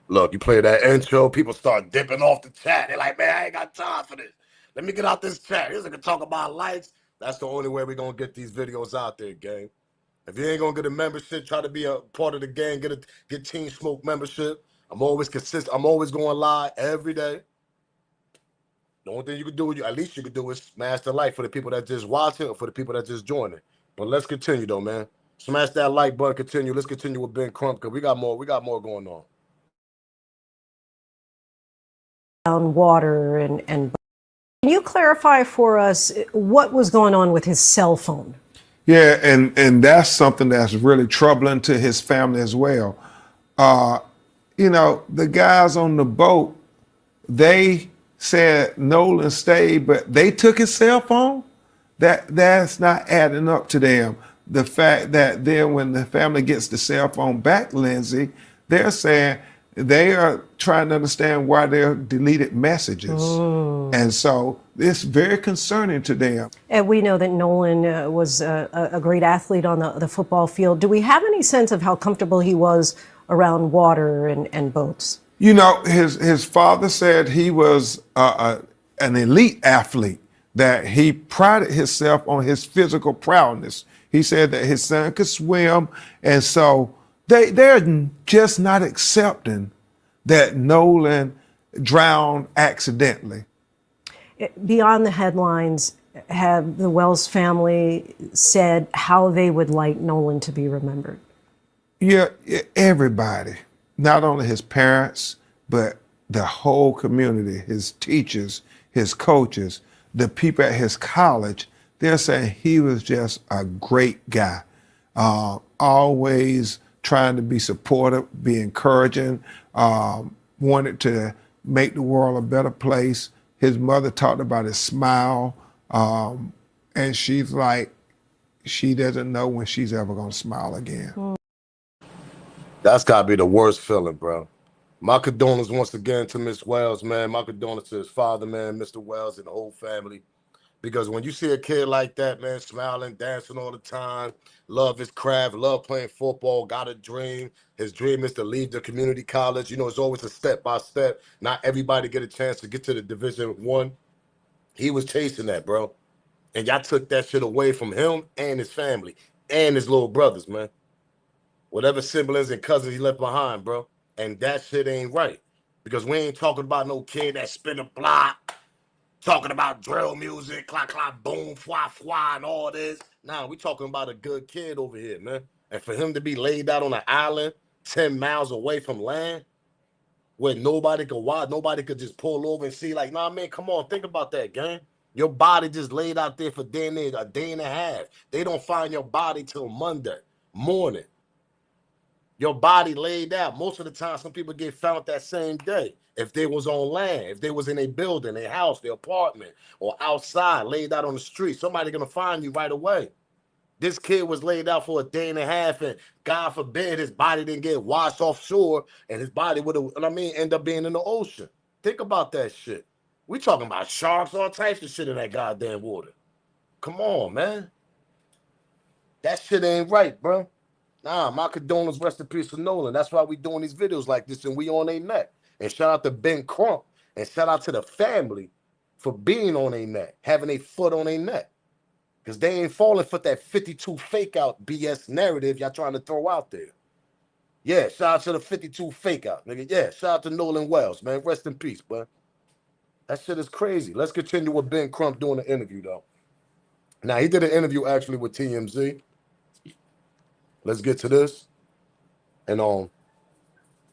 Look, you play that intro, people start dipping off the chat. They're like, man, I ain't got time for this. Let me get out this chat. This nigga talk about lights. That's the only way we're going to get these videos out there, gang. If you ain't going to get a membership, try to be a part of the gang, get Team Smoke membership. I'm always consistent. I'm always going live every day. The only thing you can do, at least you can do, is smash the like for the people that just watch it or for the people that just join it. But let's continue, though, man. Smash that like button, continue. Let's continue with Ben Crump, because we got more going on. Water and can you clarify for us what was going on with his cell phone? Yeah, and that's something that's really troubling to his family as well. You know, the guys on the boat, they said Nolan stayed, but they took his cell phone. That's not adding up to them. The fact that then when the family gets the cell phone back, Lindsay, they're saying they are trying to understand why they're deleted messages. And so it's very concerning to them. And we know that Nolan was a great athlete on the football field. Do we have any sense of how comfortable he was around water and boats? You know, his father said he was an elite athlete, that he prided himself on his physical prowess. He said that his son could swim, and so they're just not accepting that Nolan drowned accidentally. Beyond the headlines, have the Wells family said how they would like Nolan to be remembered? Yeah, everybody, not only his parents, but the whole community, his teachers, his coaches, the people at his college, they're saying he was just a great guy. Always trying to be supportive, be encouraging, wanted to make the world a better place. His mother talked about his smile, and she's like, she doesn't know when she's ever gonna smile again. That's got to be the worst feeling, bro. My condolences once again to Miss Wells, man. My condolences to his father, man, Mr. Wells, and the whole family. Because when you see a kid like that, man, smiling, dancing all the time, love his craft, love playing football, got a dream. His dream is to leave the community college. You know, it's always a step by step. Not everybody get a chance to get to the Division I. He was chasing that, bro. And y'all took that shit away from him and his family and his little brothers, man. Whatever siblings and cousins he left behind, bro. And that shit ain't right. Because we ain't talking about no kid that spin a block, talking about drill music, clock, clock, boom, fwa, fwa, and all this. Nah, we talking about a good kid over here, man. And for him to be laid out on an island 10 miles away from land where nobody could watch, nobody could just pull over and see, like, nah, man, come on, think about that, gang. Your body just laid out there for damn near a day and a half. They don't find your body till Monday morning. Your body laid out. Most of the time, some people get found that same day. If they was on land, if they was in a building, a house, their apartment, or outside, laid out on the street, somebody gonna find you right away. This kid was laid out for a day and a half, and God forbid his body didn't get washed offshore, and his body would have, end up being in the ocean. Think about that shit. We talking about sharks, all types of shit in that goddamn water. Come on, man. That shit ain't right, bro. Nah, my condolence, rest in peace to Nolan. That's why we doing these videos like this and we on their neck. And shout out to Ben Crump and shout out to the family for being on their neck, having a foot on their neck. Because they ain't falling for that 52 fake out BS narrative y'all trying to throw out there. Yeah, shout out to the 52 fake out, nigga. Yeah, shout out to Nolan Wells, man. Rest in peace, bro. That shit is crazy. Let's continue with Ben Crump doing the interview, though. Now, he did an interview actually with TMZ. Let's get to this. And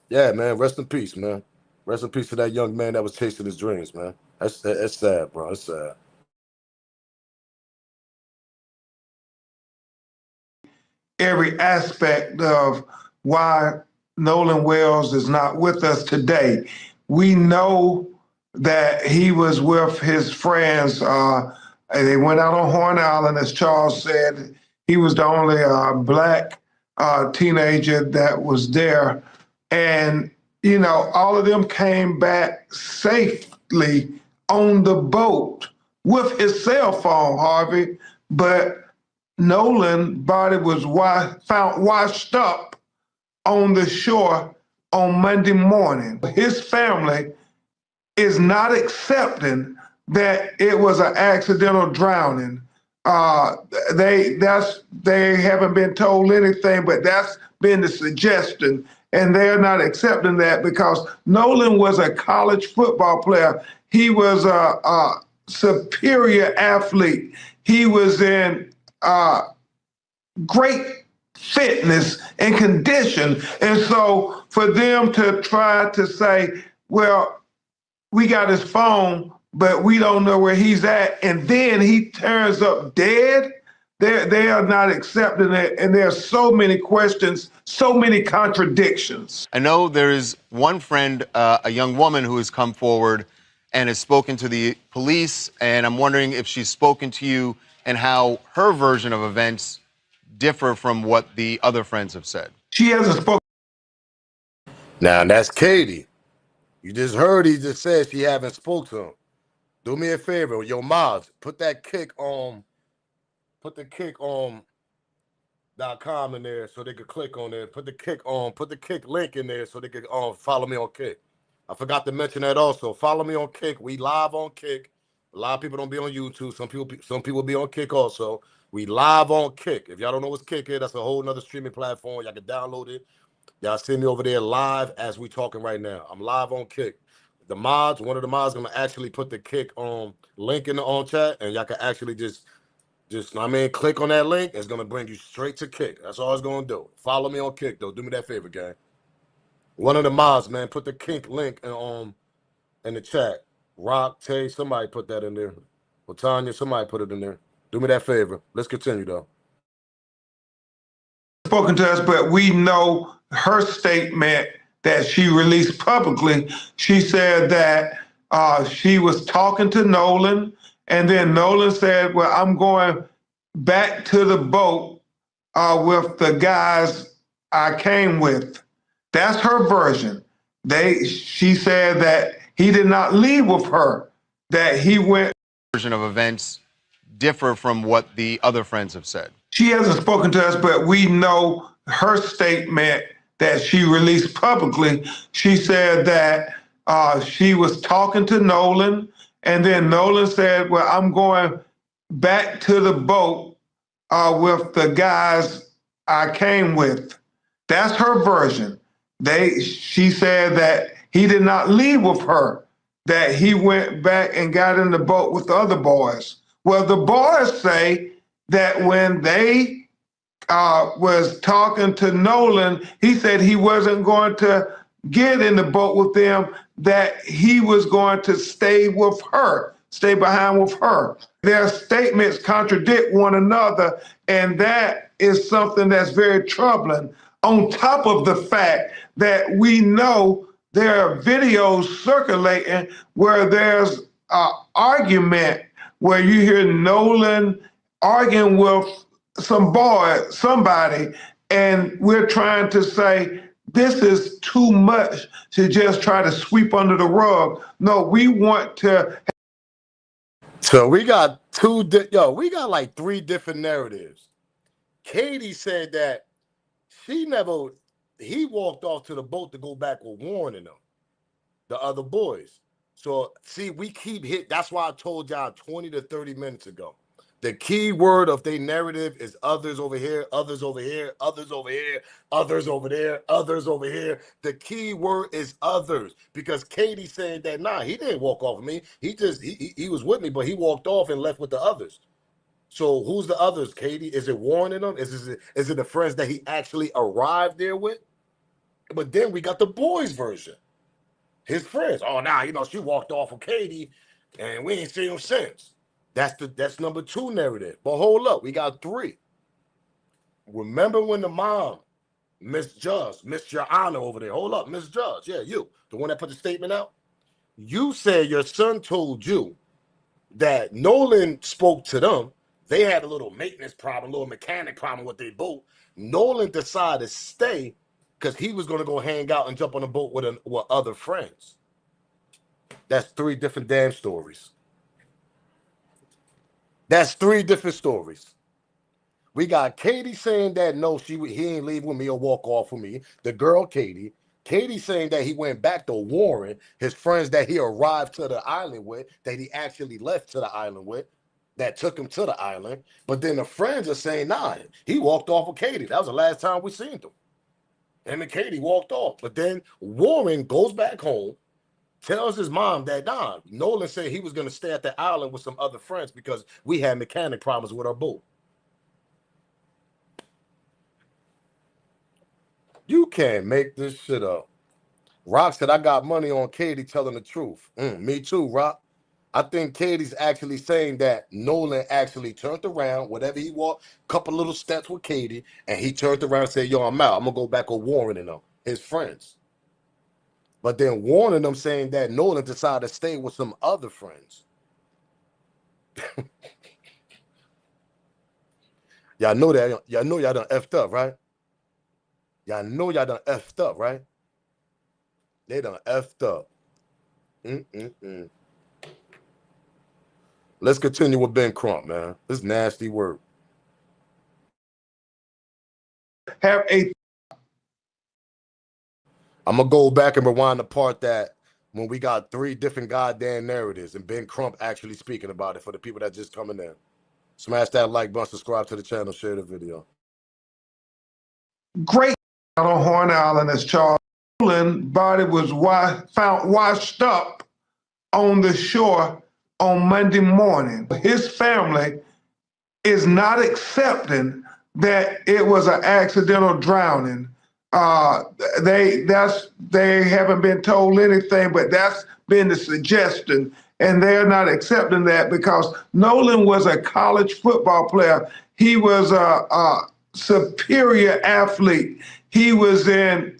yeah, man, rest in peace, man. Rest in peace to that young man that was chasing his dreams, man. That's sad, bro. It's sad. Every aspect of why Nolan Wells is not with us today. We know that he was with his friends. They went out on Horn Island, as Charles said. He was the only black teenager that was there. And, you know, all of them came back safely on the boat with his cell phone, Harvey. But Nolan's body was found washed up on the shore on Monday morning. His family is not accepting that it was an accidental drowning. They haven't been told anything, but that's been the suggestion, and they're not accepting that because Nolan was a college football player. He was a superior athlete. He was in great fitness and condition. And so for them to try to say, well, we got his phone, but we don't know where he's at, and then he turns up dead, they are not accepting it. And there are so many questions, so many contradictions. I know there is one friend, a young woman who has come forward and has spoken to the police, and I'm wondering if she's spoken to you and how her version of events differ from what the other friends have said. She hasn't spoken. Now, that's Katie. You just heard he just said she haven't spoke to him. Do me a favor, yo, Miles, put the kick on .com in there so they could click on it. Put the kick link in there so they could follow me on Kick. I forgot to mention that also. Follow me on Kick. We live on Kick. A lot of people don't be on YouTube. Some people be on Kick also. We live on Kick. If y'all don't know what Kick is, that's a whole nother streaming platform. Y'all can download it. Y'all see me over there live as we talking right now. I'm live on Kick. The mods, one of the mods gonna actually put the Kick link in the chat, and y'all can actually just click on that link. It's gonna bring you straight to Kick. That's all it's gonna do. Follow me on Kick though. Do me that favor, gang. One of the mods, man, put the Kick link in the chat. Rock, Tay, somebody put that in there. Latanya, somebody put it in there. Do me that favor. Let's continue though. Spoken to us, but we know her statement that she released publicly. She said that she was talking to Nolan, and then Nolan said, well, I'm going back to the boat with the guys I came with. That's her version. She said that he did not leave with her, that he went. Version of events differ from what the other friends have said. She hasn't spoken to us, but we know her statement that she released publicly. She said that she was talking to Nolan, and then Nolan said, well, I'm going back to the boat with the guys I came with. That's her version. She said that he did not leave with her, that he went back and got in the boat with the other boys. Well, the boys say that when they was talking to Nolan, he said he wasn't going to get in the boat with them, that he was going to stay with her, stay behind with her. Their statements contradict one another, and that is something that's very troubling. On top of the fact that we know there are videos circulating where there's an argument where you hear Nolan arguing with somebody, and we're trying to say this is too much to just try to sweep under the rug. No, we want to. So we got we got like 3 different narratives. Katie said that He walked off to the boat to go back with warning them, the other boys. So see, we keep that's why I told y'all 20 to 30 minutes ago. The key word of their narrative is others over here, others over here, others over here, others over there, others over here. The key word is others, because Katie saying that, nah, he didn't walk off with me. He was with me, but he walked off and left with the others. So who's the others, Katie? Is it warning them? Is it the friends that he actually arrived there with? But then we got the boys' version. His friends. Oh, nah, she walked off with Katie, and we ain't seen him since. That's number 2 narrative. But hold up, we got 3. Remember when the mom, Miss Judge, Miss Your Honor over there. Hold up, Miss Judge. Yeah, you, the one that put the statement out. You said your son told you that Nolan spoke to them. They had a little maintenance problem, a little mechanic problem with their boat. Nolan decided to stay because he was going to go hang out and jump on a boat with other friends. That's 3 different damn stories. That's 3 different stories. We got Katie saying that no, he ain't leave with me or walk off with me. The girl Katie. Katie saying that he went back to Warren, his friends that he arrived to the island with, that he actually left to the island with, that took him to the island. But then the friends are saying, nah, he walked off with Katie. That was the last time we seen him. Him and Katie walked off. But then Warren goes back home, tells his mom that, nah, Nolan said he was going to stay at the island with some other friends because we had mechanic problems with our boat. You can't make this shit up. Rock said, I got money on Katie telling the truth. Me too, Rock. I think Katie's actually saying that Nolan actually turned around, whatever he walked, couple little steps with Katie, and he turned around and said, yo, I'm out. I'm going to go back with Warren and them, his friends. But then warning them saying that Nolan decided to stay with some other friends. Y'all know that. Y'all know y'all done effed up, right? Y'all know y'all done effed up, right? They done effed up. Let's continue with Ben Crump, man. This nasty word. I'm going to go back and rewind the part that when we got 3 different goddamn narratives and Ben Crump actually speaking about it for the people that just coming in. Smash that like button, subscribe to the channel, share the video. Great out on Horn Island as Charles Nolan's body was found washed up on the shore on Monday morning. His family is not accepting that it was an accidental drowning. They haven't been told anything, but that's been the suggestion, and they're not accepting that because Nolan was a college football player. He was a superior athlete. He was in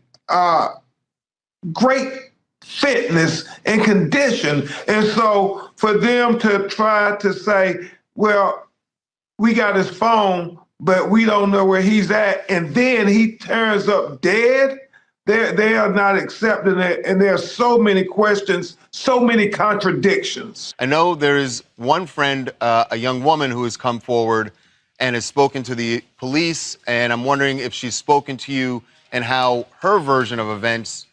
great fitness and condition. And so for them to try to say, well, we got his phone, but we don't know where he's at, and then he turns up dead, they are not accepting it. And there are so many questions, so many contradictions. I know there's one friend, a young woman who has come forward and has spoken to the police, and I'm wondering if she's spoken to you and how her version of events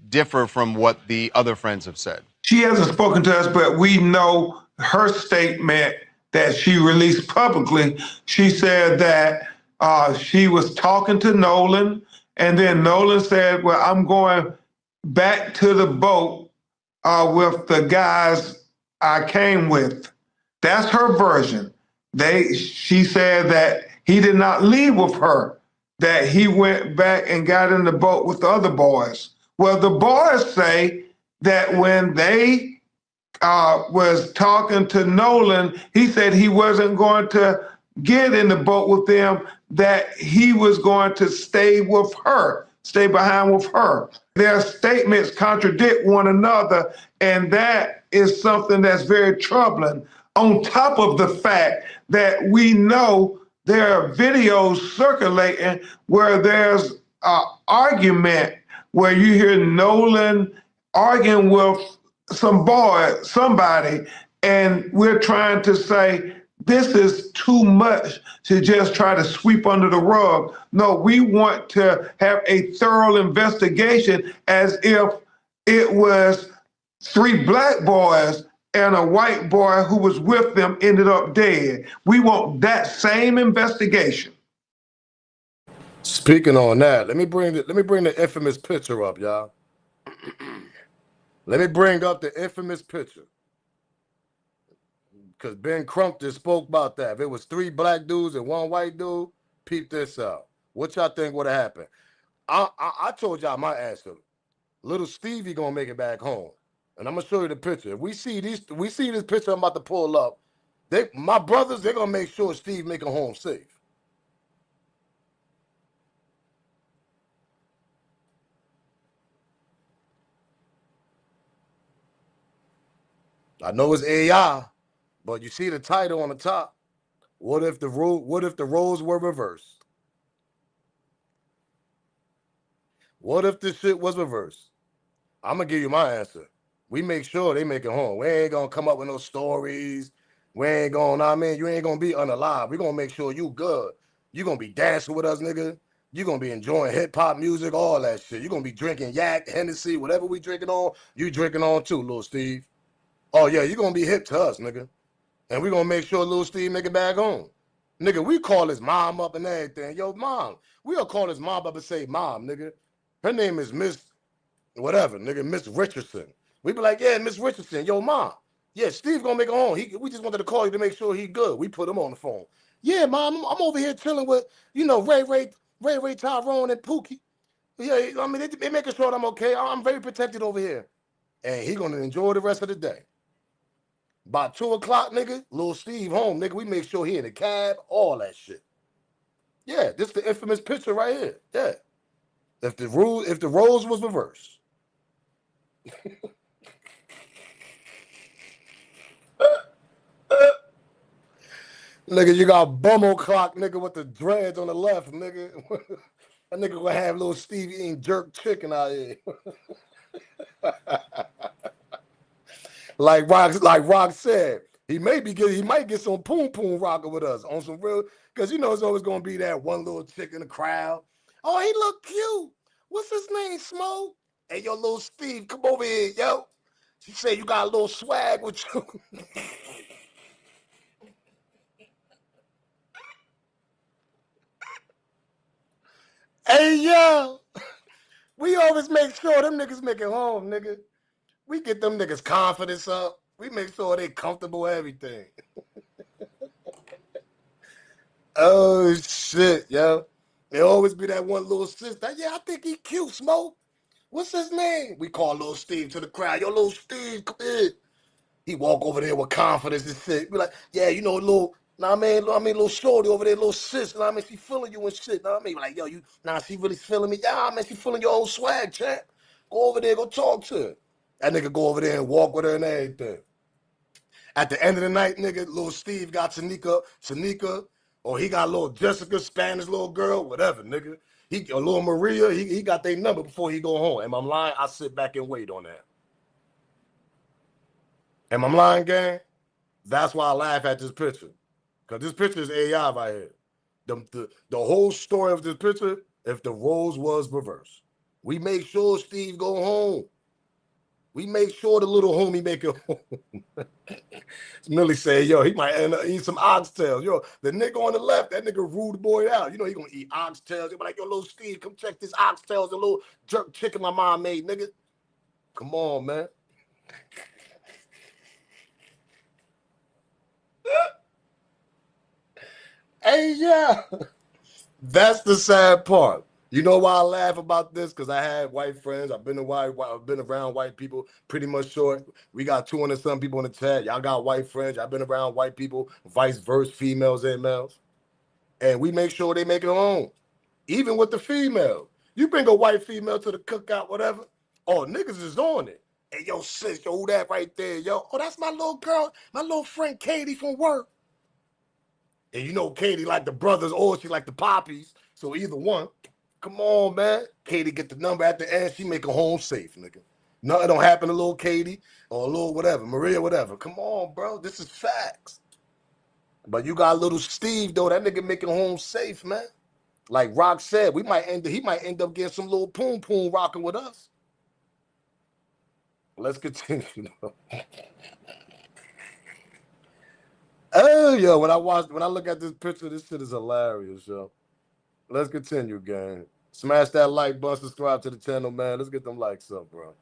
differ from what the other friends have said. She hasn't spoken to us, but we know her statement that she released publicly. She said that she was talking to Nolan, and then Nolan said, well, I'm going back to the boat with the guys I came with. That's her version. She said that he did not leave with her, that he went back and got in the boat with the other boys. Well, the boys say that when they was talking to Nolan, he said he wasn't going to get in the boat with them, that he was going to stay with her, stay behind with her. Their statements contradict one another, and that is something that's very troubling. On top of the fact that we know there are videos circulating where there's an argument where you hear Nolan arguing with somebody, and we're trying to say This is too much to just try to sweep under the rug. No, we want to have a thorough investigation as if it was 3 black boys and a white boy who was with them ended up dead. We want that same investigation. Speaking on that, let me bring the infamous picture up, y'all. Let me bring up the infamous picture. Because Ben Crump just spoke about that. If it was 3 black dudes and 1 white dude, peep this out. What y'all think would have happened? I told y'all my answer. Little Stevie gonna make it back home. And I'm gonna show you the picture. If we see this picture I'm about to pull up, my brothers, they're gonna make sure Steve make it home safe. I know it's AI, but you see the title on the top. What if the roles were reversed? What if this shit was reversed? I'm gonna give you my answer. We make sure they make it home. We ain't gonna come up with no stories. We ain't gonna, I mean, you ain't gonna be unalive. We gonna make sure you good. You gonna be dancing with us, nigga. You gonna be enjoying hip hop music, all that shit. You gonna be drinking yak, Hennessy, whatever we drinking on. You drinking on too, little Steve. Oh yeah, you gonna be hip to us, nigga. And we gonna make sure little Steve make it back home. Nigga, we call his mom up and everything. Yo, mom. We'll call his mom up and say, mom, nigga. Her name is Miss whatever, nigga, Miss Richardson. We be like, yeah, Miss Richardson, yo, mom. Yeah, Steve gonna make it home. We just wanted to call you to make sure he good. We put him on the phone. Yeah, mom, I'm over here chilling with, Ray Tyrone and Pookie. Yeah, I mean, they making sure I'm okay. I'm very protected over here. And he gonna enjoy the rest of the day. By 2 o'clock, nigga, little Steve home, nigga. We make sure he in the cab, all that shit. Yeah, this the infamous picture right here. Yeah. If the roles was reversed. Nigga, you got bum o'clock, nigga, with the dreads on the left, nigga. That nigga gonna have little Steve eating jerk chicken out here. like Rock said, he might get some poom poom rocking with us on some real, because it's always gonna be that one little chick in the crowd. Oh, he look cute. What's his name, Smoke? Hey, yo, little Steve, come over here, yo. She said you got a little swag with you. Hey, yo. We always make sure them niggas make it home, nigga. We get them niggas confidence up. We make sure they comfortable, everything. Oh, shit, yo. There always be that one little sister. Yeah, I think he cute, Smoke. What's his name? We call little Steve to the crowd. Yo, little Steve, come here. He walk over there with confidence and shit. Be like, yeah, little, little shorty over there, little sis, she feeling you and shit. Like, yo, she really feeling me. Yeah, man, she feeling your old swag, champ. Go over there, go talk to her. That nigga go over there and walk with her and everything. At the end of the night, nigga, little Steve got Shanika, or he got little Jessica, Spanish little girl, whatever, nigga. A little Maria, he got their number before he go home. Am I lying? I sit back and wait on that. Am I lying, gang? That's why I laugh at this picture. Because this picture is AI right here. The whole story of this picture, if the roles was reversed. We make sure Steve go home. We make sure the little homie make it home. Millie say, yo, he might end up eating some oxtails. Yo, the nigga on the left, that nigga rude boy out. He gonna eat oxtails. He be like, yo, little Steve, come check this oxtails, a little jerk chicken my mom made, nigga. Come on, man. Hey, yeah. That's the sad part. You know why I laugh about this? Because I had white friends. I've been around white people pretty much short. We got 200-some people in the chat. Y'all got white friends. Y'all been around white people, vice versa, females and males. And we make sure they make it home. Even with the female. You bring a white female to the cookout, whatever. Oh, niggas is on it. Hey, yo, sis, yo, who that right there, yo? Oh, that's my little girl, my little friend Katie from work. And Katie like the brothers or she like the poppies. So either one. Come on, man. Katie get the number at the end. She make her home safe, nigga. Nothing don't happen to little Katie or a little whatever, Maria, whatever. Come on, bro. This is facts. But you got little Steve though. That nigga making home safe, man. Like Rock said, he might end up getting some little poom poom rocking with us. Let's continue. Oh yo, when I look at this picture, this shit is hilarious, yo. Let's continue, gang. Smash that like button, subscribe to the channel, man. Let's get them likes up, bro.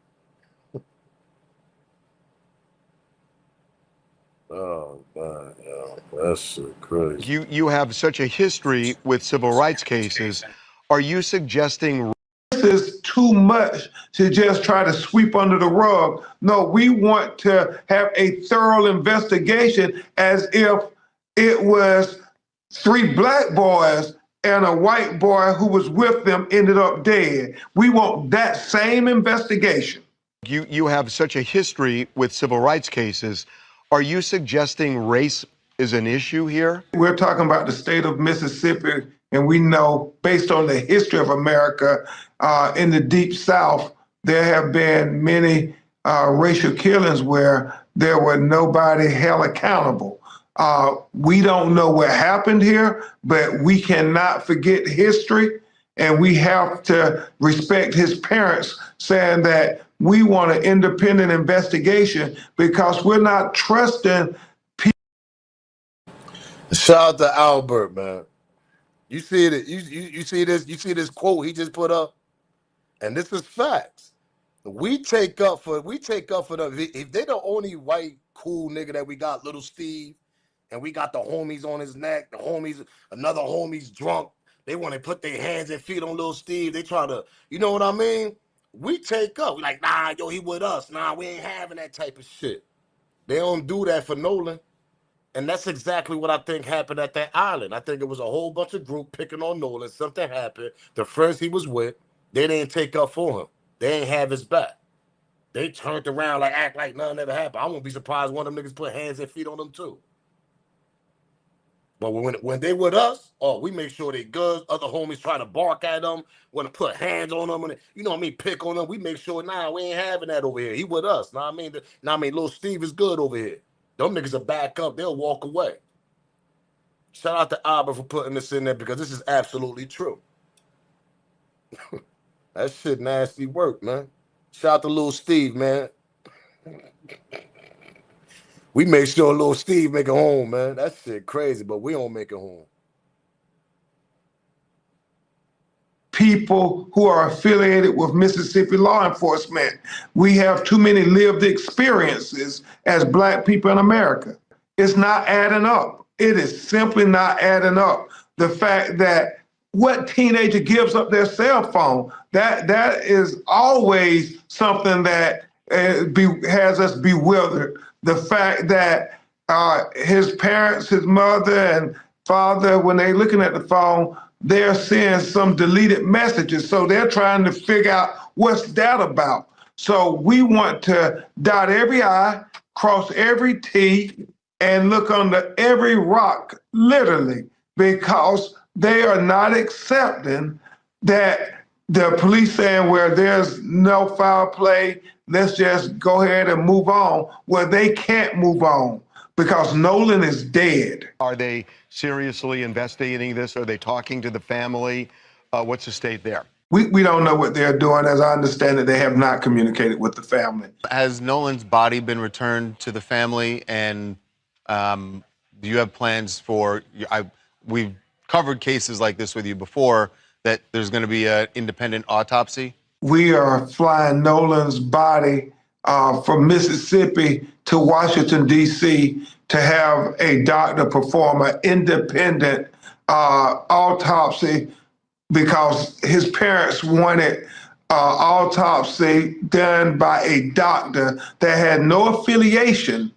Oh man, yo, that shit crazy. You have such a history with civil rights cases. Are you suggesting This is too much to just try to sweep under the rug. No, we want to have a thorough investigation as if it was 3 black boys and a white boy who was with them ended up dead. We want that same investigation. you have such a history with civil rights cases? Are you suggesting race is an issue here? We're talking about the state of Mississippi, and we know, based on the history of America, in the Deep South, there have been many racial killings where there were nobody held accountable. We don't know what happened here, but we cannot forget history, and we have to respect his parents saying that we want an independent investigation because we're not trusting. Shout out to Albert, man. You see it. You see this. You see this quote he just put up, and this is facts. We take up for them. If they the only white cool nigga that we got, little Steve, and we got the homies on his neck, another homie's drunk. They want to put their hands and feet on little Steve. They try to, you know what I mean? We take up. We like, nah, yo, he with us. Nah, we ain't having that type of shit. They don't do that for Nolan. And that's exactly what I think happened at that island. I think it was a whole bunch of group picking on Nolan. Something happened. The friends he was with, they didn't take up for him. They ain't have his back. They turned around like act like nothing ever happened. I won't be surprised one of them niggas put hands and feet on them too. But when they with us, oh, we make sure they good. Other homies try to bark at them, want to put hands on them, and you know what I mean, pick on them. We make sure, nah, we ain't having that over here. He with us. Know what I mean? Little Steve is good over here. Them niggas will back up. They'll walk away. Shout out to Albert for putting this in there because this is absolutely true. That shit nasty work, man. Shout out to little Steve, man. We make sure little Steve make it home, man. That shit crazy, but we don't make it home. People who are affiliated with Mississippi law enforcement. We have too many lived experiences as Black people in America. It's not adding up. It is simply not adding up. The fact that what teenager gives up their cell phone, that is always something that has us bewildered. The fact that his parents, his mother and father, when they're looking at the phone, they're seeing some deleted messages. So they're trying to figure out what's that about. So we want to dot every I, cross every T, and look under every rock, literally, because they are not accepting that the police saying where there's no foul play, let's just go ahead and move on, where they can't move on because Nolan is dead. Are they seriously investigating this? Are they talking to the family? What's the state there? We don't know what they're doing. As I understand it, they have not communicated with the family. Has Nolan's body been returned to the family? And do you have plans for, we've covered cases like this with you before, that there's going to be an independent autopsy? We are flying Nolan's body from Mississippi to Washington, D.C. to have a doctor perform an independent autopsy because his parents wanted autopsy done by a doctor that had no affiliation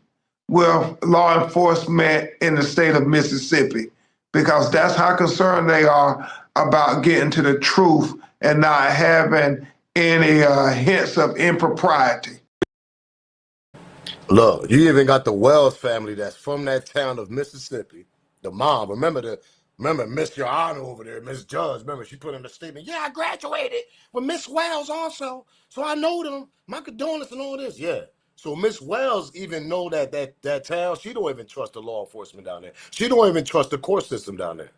with law enforcement in the state of Mississippi, because that's how concerned they are about getting to the truth and not having any hints of impropriety. Look, you even got the Wells family that's from that town of Mississippi. The mom, remember Miss Your Honor over there, Miss Judge. Remember she put in a statement. Yeah, I graduated with Miss Wells also, so I know them. My condolences and all this. Yeah. So Miss Wells even know that town. She don't even trust the law enforcement down there. She don't even trust the court system down there.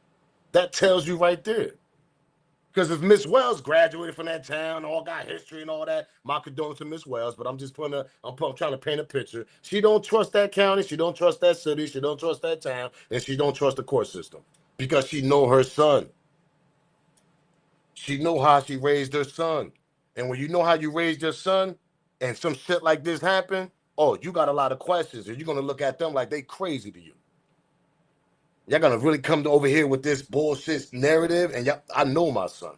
That tells you right there. Because if Miss Wells graduated from that town, all got history and all that, my condolences to Miss Wells, but I'm just I'm trying to paint a picture. She don't trust that county, she don't trust that city, she don't trust that town, and she don't trust the court system. Because she know her son. She know how she raised her son. And when you know how you raised your son and some shit like this happen, oh, you got a lot of questions and you're going to look at them like they crazy to you. Y'all going to really come over here with this bullshit narrative and I know my son.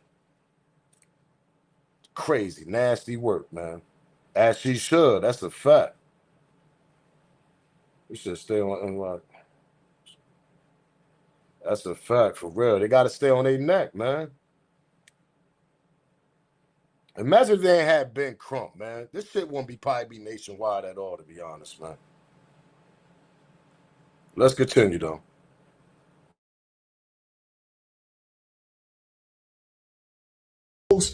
Crazy, nasty work, man. As she should. That's a fact. We should stay on. That's a fact, for real. They got to stay on their neck, man. Imagine if they ain't had Ben Crump, man. This shit won't probably be nationwide at all, to be honest, man. Let's continue, though.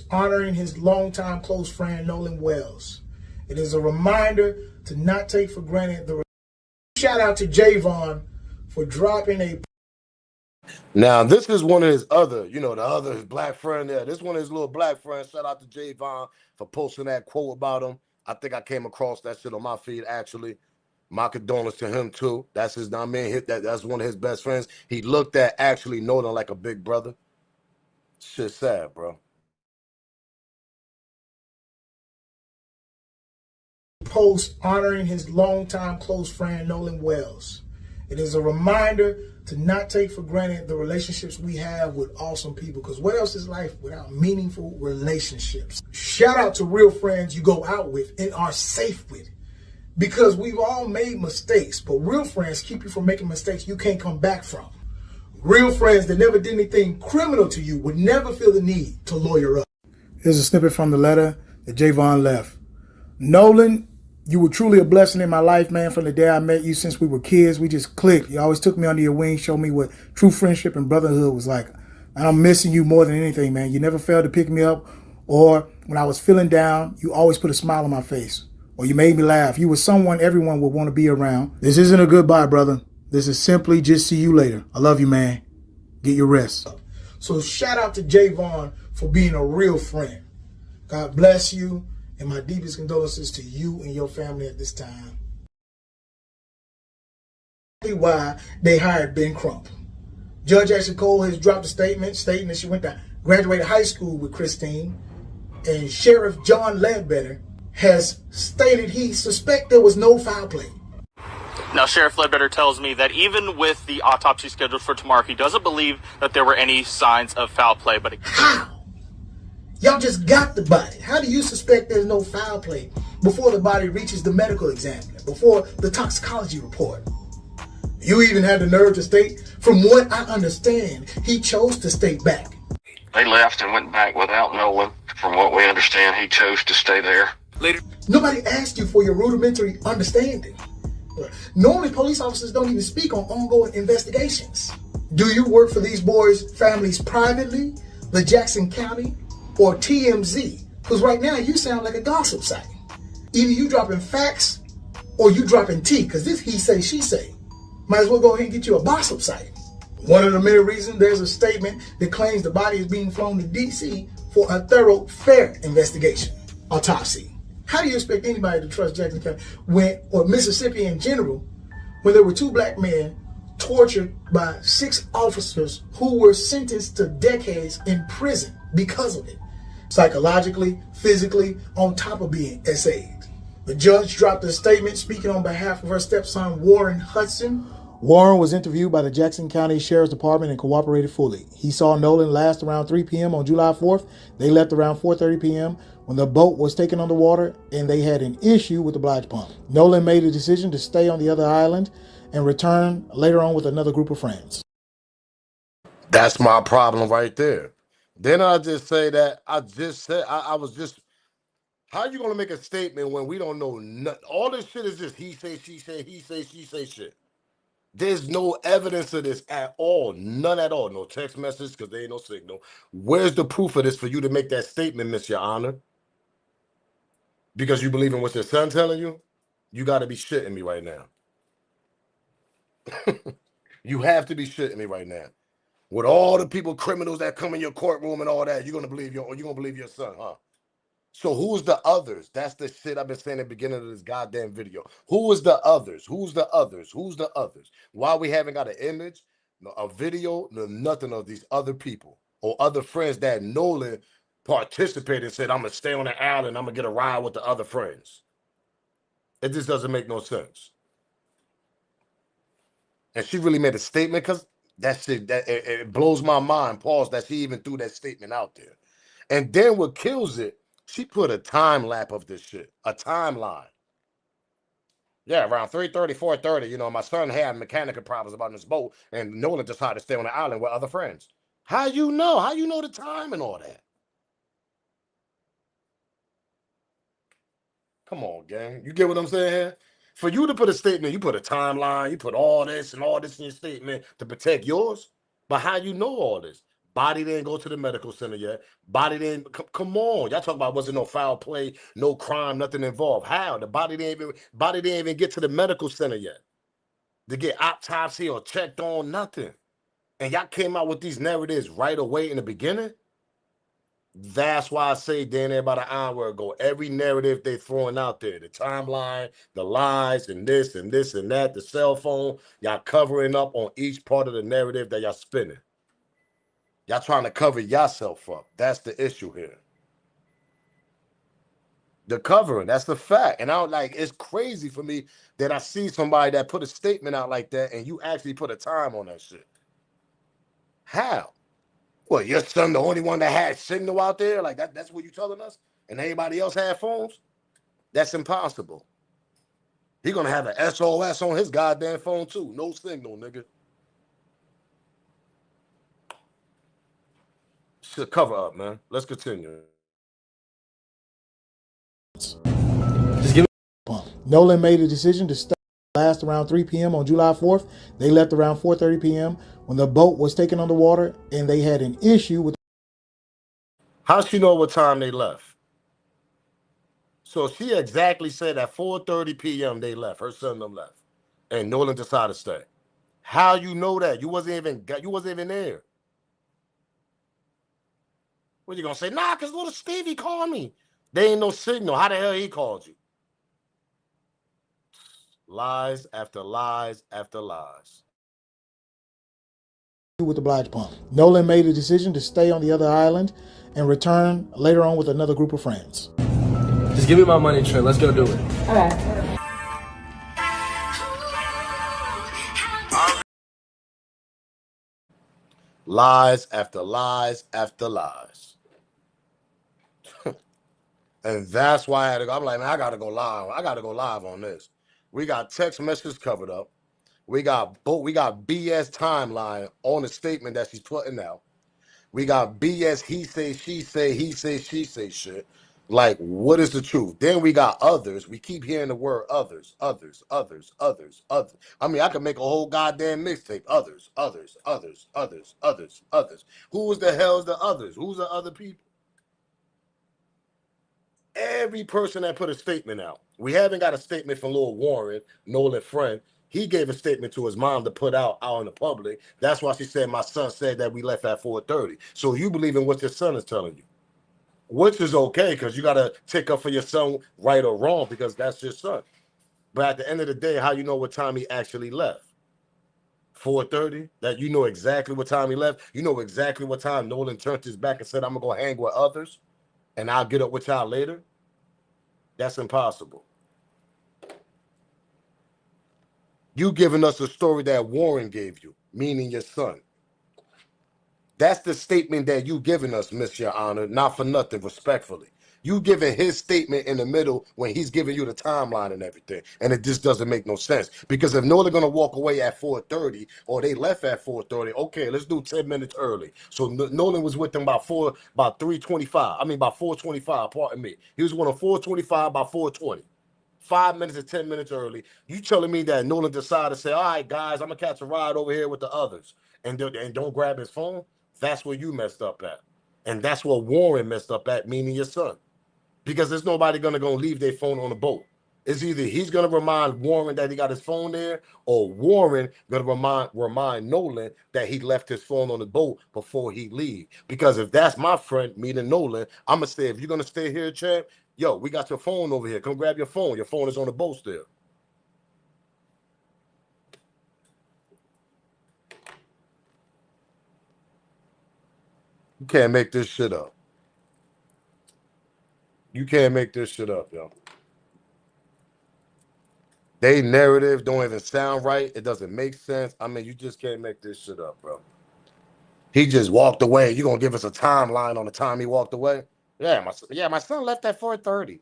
Honoring his longtime close friend, Nolan Wells. It is a reminder to not take for granted the... Shout out to Javon for dropping a... Now, this is one of his other, his black friend there. This one of his little black friends. Shout out to Javon for posting that quote about him. I think I came across that shit on my feed, actually. My condolences to him, too. That's his, that's one of his best friends. He looked at actually Nolan like a big brother. Shit sad, bro. Post honoring his longtime close friend, Nolan Wells. It is a reminder to not take for granted the relationships we have with awesome people, because what else is life without meaningful relationships? Shout out to real friends you go out with and are safe with, because we've all made mistakes, but real friends keep you from making mistakes you can't come back from. Real friends that never did anything criminal to you would never feel the need to lawyer up. Here's a snippet from the letter that Javon left. Nolan, you were truly a blessing in my life, man. From the day I met you, since we were kids, we just clicked. You always took me under your wing, showed me what true friendship and brotherhood was like. And I'm missing you more than anything, man. You never failed to pick me up, or when I was feeling down, you always put a smile on my face, or you made me laugh. You were someone everyone would want to be around. This isn't a goodbye, brother. This is simply just see you later. I love you, man. Get your rest. So shout out to Javon for being a real friend. God bless you. And my deepest condolences to you and your family at this time. Why they hired Ben Crump. Judge Ashley Cole has dropped a statement stating that she went to graduate high school with Christine. And Sheriff John Ledbetter has stated he suspects there was no foul play. Now, Sheriff Ledbetter tells me that even with the autopsy scheduled for tomorrow, he doesn't believe that there were any signs of foul play. But how? Y'all just got the body. How do you suspect there's no foul play before the body reaches the medical examiner, before the toxicology report? You even had the nerve to state, from what I understand, he chose to stay back. They left and went back without Nolan. From what we understand, he chose to stay there. Later. Nobody asked you for your rudimentary understanding. Normally, police officers don't even speak on ongoing investigations. Do you work for these boys' families privately, the Jackson County, or TMZ? Because right now you sound like a gossip site. Either you dropping facts or you dropping tea, because this he say, she say. Might as well go ahead and get you a gossip site. One of the many reasons there's a statement that claims the body is being flown to DC for a thorough, fair investigation, autopsy. How do you expect anybody to trust Jackson County or Mississippi in general when there were two black men tortured by 6 officers who were sentenced to decades in prison because of it? Psychologically, physically, on top of being SA'd. The judge dropped a statement speaking on behalf of her stepson, Warren Hudson. Warren was interviewed by the Jackson County Sheriff's Department and cooperated fully. He saw Nolan last around 3 p.m. on July 4th. They left around 4:30 p.m. when the boat was taken underwater and they had an issue with the oblige pump. Nolan made a decision to stay on the other island and return later on with another group of friends. That's my problem right there. Then I just say that I was just, how you gonna make a statement when we don't know nothing? All this shit is just he say, she say, he say, she say shit. There's no evidence of this at all. None at all. No text message because there ain't no signal. Where's the proof of this for you to make that statement, Miss Your Honor? Because you believe in what your son telling you? You got to be shitting me right now. You have to be shitting me right now. With all the people, criminals that come in your courtroom and all that, you're gonna believe your son, huh? So who's the others? That's the shit I've been saying at the beginning of this goddamn video. Who is the others? Who's the others? Who's the others? Why we haven't got an image, a video, nothing of these other people or other friends that Nolan participated and said, I'm gonna stay on the island, I'm gonna get a ride with the other friends. It just doesn't make no sense. And she really made a statement because that shit it blows my mind. Pause that she even threw that statement out there. And then what kills it, she put a time lapse of this shit, a timeline. Yeah, around 3:30, 4:30, my son had mechanical problems about this boat, and Nolan decided to stay on the island with other friends. How you know? How you know the time and all that? Come on, gang. You get what I'm saying? For you to put a statement, you put a timeline, you put all this and all this in your statement to protect yours. But how you know all this? Body didn't go to the medical center yet. Body didn't come on. Y'all talk about wasn't no foul play, no crime, nothing involved. How? The body didn't even get to the medical center yet to get autopsy or checked on, nothing. And y'all came out with these narratives right away in the beginning. That's why I say down there about an hour ago, every narrative they throwing out there, the timeline, the lies, and this and this and that, the cell phone, y'all covering up on each part of the narrative that y'all spinning. Y'all trying to cover yourself up. That's the issue here. The covering, that's the fact. And I don't it's crazy for me that I see somebody that put a statement out like that and you actually put a time on that shit. How? Well, your son the only one that had signal out there? Like that's what you telling us? And everybody else had phones? That's impossible. He gonna have an SOS on his goddamn phone too. No signal, nigga. Should cover up, man. Let's continue. Just give me. Nolan made a decision to stay last around 3 p.m. on July 4th. They left around 4:30 p.m. when the boat was taken underwater, and they had an issue with. How she know what time they left? So she exactly said at 4:30 p.m. they left. Her son them left, and Nolan decided to stay. How you know that? You wasn't even there. What you gonna say? Nah, cause little Stevie called me. There ain't no signal. How the hell he called you? Lies after lies after lies. With the Blige Pump. Nolan made a decision to stay on the other island and return later on with another group of friends. Just give me my money, Trent. Let's go do it. All right. Lies after lies after lies. And that's why I had to go. I'm like, man, I gotta go live. I gotta go live on this. We got text messages covered up. We got BS timeline on the statement that she's putting out. We got BS he say, she say, he say, she say shit. Like, what is the truth? Then we got others. We keep hearing the word others, others, others, others, others. I mean, I could make a whole goddamn mixtape. Others, others, others, others, others, others. Who the hell's the others? Who's the other people? Every person that put a statement out. We haven't got a statement from Lil Warren, Nolan friend. He gave a statement to his mom to put out in the public. That's why she said, my son said that we left at 4:30. So you believe in what your son is telling you, which is okay, because you got to take up for your son right or wrong, because that's your son. But at the end of the day, how you know what time he actually left? 4:30? That you know exactly what time he left? You know exactly what time Nolan turned his back and said, I'm going to go hang with others, and I'll get up with y'all later? That's impossible. You giving us a story that Warren gave you, meaning your son. That's the statement that you giving us, Miss Your Honor, not for nothing, respectfully. You giving his statement in the middle when he's giving you the timeline and everything. And it just doesn't make no sense. Because if Nolan gonna walk away at 4:30 or they left at 4:30, okay, let's do 10 minutes early. So Nolan was with them about 3:25. I mean, about 4:25, pardon me. He was with them 4:25 by 4:20. 5 minutes or 10 minutes early. You telling me that Nolan decided to say, all right, guys, I'm gonna catch a ride over here with the others and don't grab his phone? That's where you messed up at. And that's what Warren messed up at, meaning your son. Because there's nobody gonna leave their phone on the boat. It's either he's gonna remind Warren that he got his phone there, or Warren gonna remind Nolan that he left his phone on the boat before he leave. Because if that's my friend, meeting Nolan, I'm gonna say, if you're gonna stay here, champ, yo, we got your phone over here. Come grab your phone. Your phone is on the boat still. You can't make this shit up. You can't make this shit up, yo. They narrative don't even sound right. It doesn't make sense. I mean, you just can't make this shit up, bro. He just walked away. You gonna give us a timeline on the time he walked away? My son left at 4:30.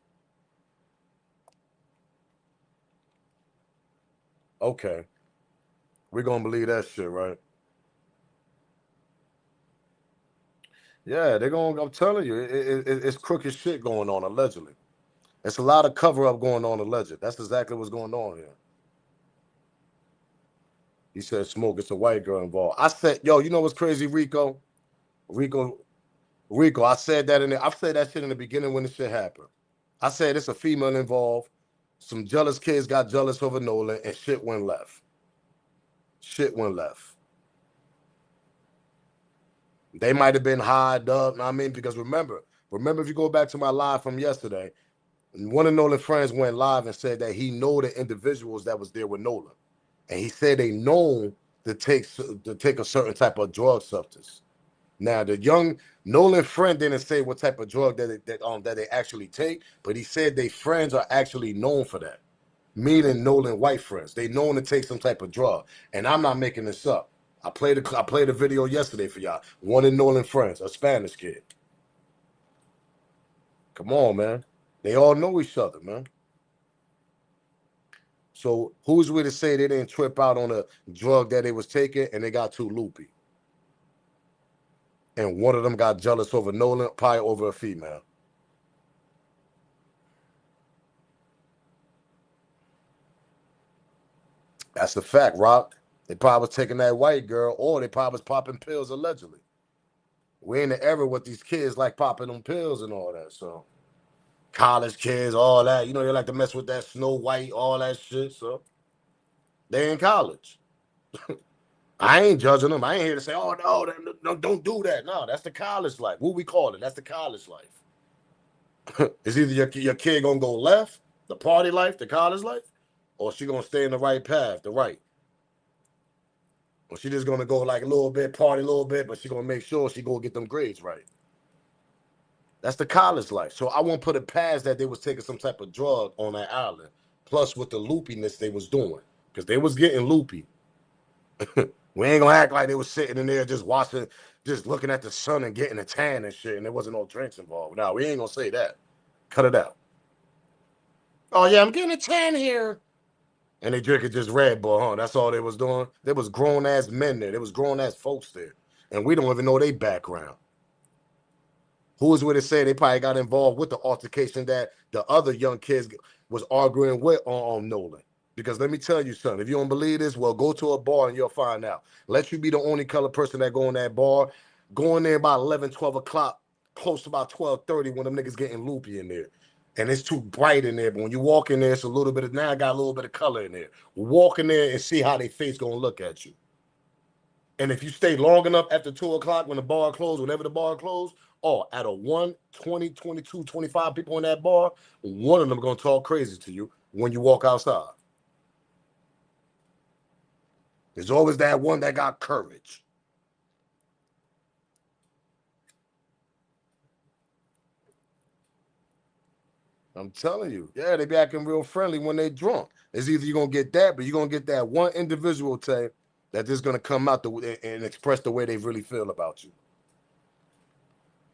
Okay, we're gonna believe that shit, right? Yeah, they're gonna. I'm telling you, it's crooked shit going on allegedly. It's a lot of cover up going on alleged. That's exactly what's going on here. He said, "Smoke, it's a white girl involved." I said, "Yo, you know what's crazy, Rico? Rico, Rico." I said that in the. I said that shit in the beginning when the shit happened. I said it's a female involved. Some jealous kids got jealous over Nolan, and shit went left. Shit went left. They might have been high up. I mean, because remember, if you go back to my live from yesterday, one of Nolan's friends went live and said that he know the individuals that was there with Nolan, and he said they known to take a certain type of drug substance. Now, the young Nolan friend didn't say what type of drug that they actually take, but he said they friends are actually known for that. Meaning Nolan white friends, they known to take some type of drug, and I'm not making this up. I played a video yesterday for y'all. One of Nolan friends, a Spanish kid. Come on, man. They all know each other, man. So who's we to say they didn't trip out on a drug that they was taking and they got too loopy? And one of them got jealous over Nolan, probably over a female. That's the fact, Rock. They probably was taking that white girl, or they probably was popping pills allegedly. We in the era with these kids like popping them pills and all that. So college kids, all that. You know, they like to mess with that Snow White, all that shit. So they in college. I ain't judging them. I ain't here to say, oh no, don't do that. No, that's the college life. What we call it? That's the college life. It's either your kid gonna go left, the party life, the college life, or she gonna stay in the right path, the right. Or she just gonna go like a little bit, party a little bit, but she gonna make sure she gonna get them grades right. That's the college life. So I won't put it past that they was taking some type of drug on that island, plus with the loopiness they was doing, because they was getting loopy. We ain't gonna act like they was sitting in there just watching, just looking at the sun and getting a tan and shit, and there wasn't no drinks involved. No, we ain't gonna say that. Cut it out. Oh yeah, I'm getting a tan here. And they drinking just Red Bull, huh? That's all they was doing. There was grown ass men there. There was grown ass folks there, and we don't even know their background. Who is with it say they probably got involved with the altercation that the other young kids was arguing with on Nolan? Because let me tell you something. If you don't believe this, well, go to a bar and you'll find out. Let you be the only color person that go in that bar. Go in there about 11, 12 o'clock, close to about 12:30 when them niggas getting loopy in there. And it's too bright in there. But when you walk in there, it's a little bit of, now I got a little bit of color in there. Walk in there and see how they face gonna look at you. And if you stay long enough after 2 o'clock when the bar closed, whenever the bar closed, oh, out of 1, 20, 22, 25 people in that bar, one of them going to talk crazy to you when you walk outside. There's always that one that got courage. I'm telling you. Yeah, they be acting real friendly when they drunk. It's either you're going to get that, but you're going to get that one individual tape that just going to come out and express the way they really feel about you.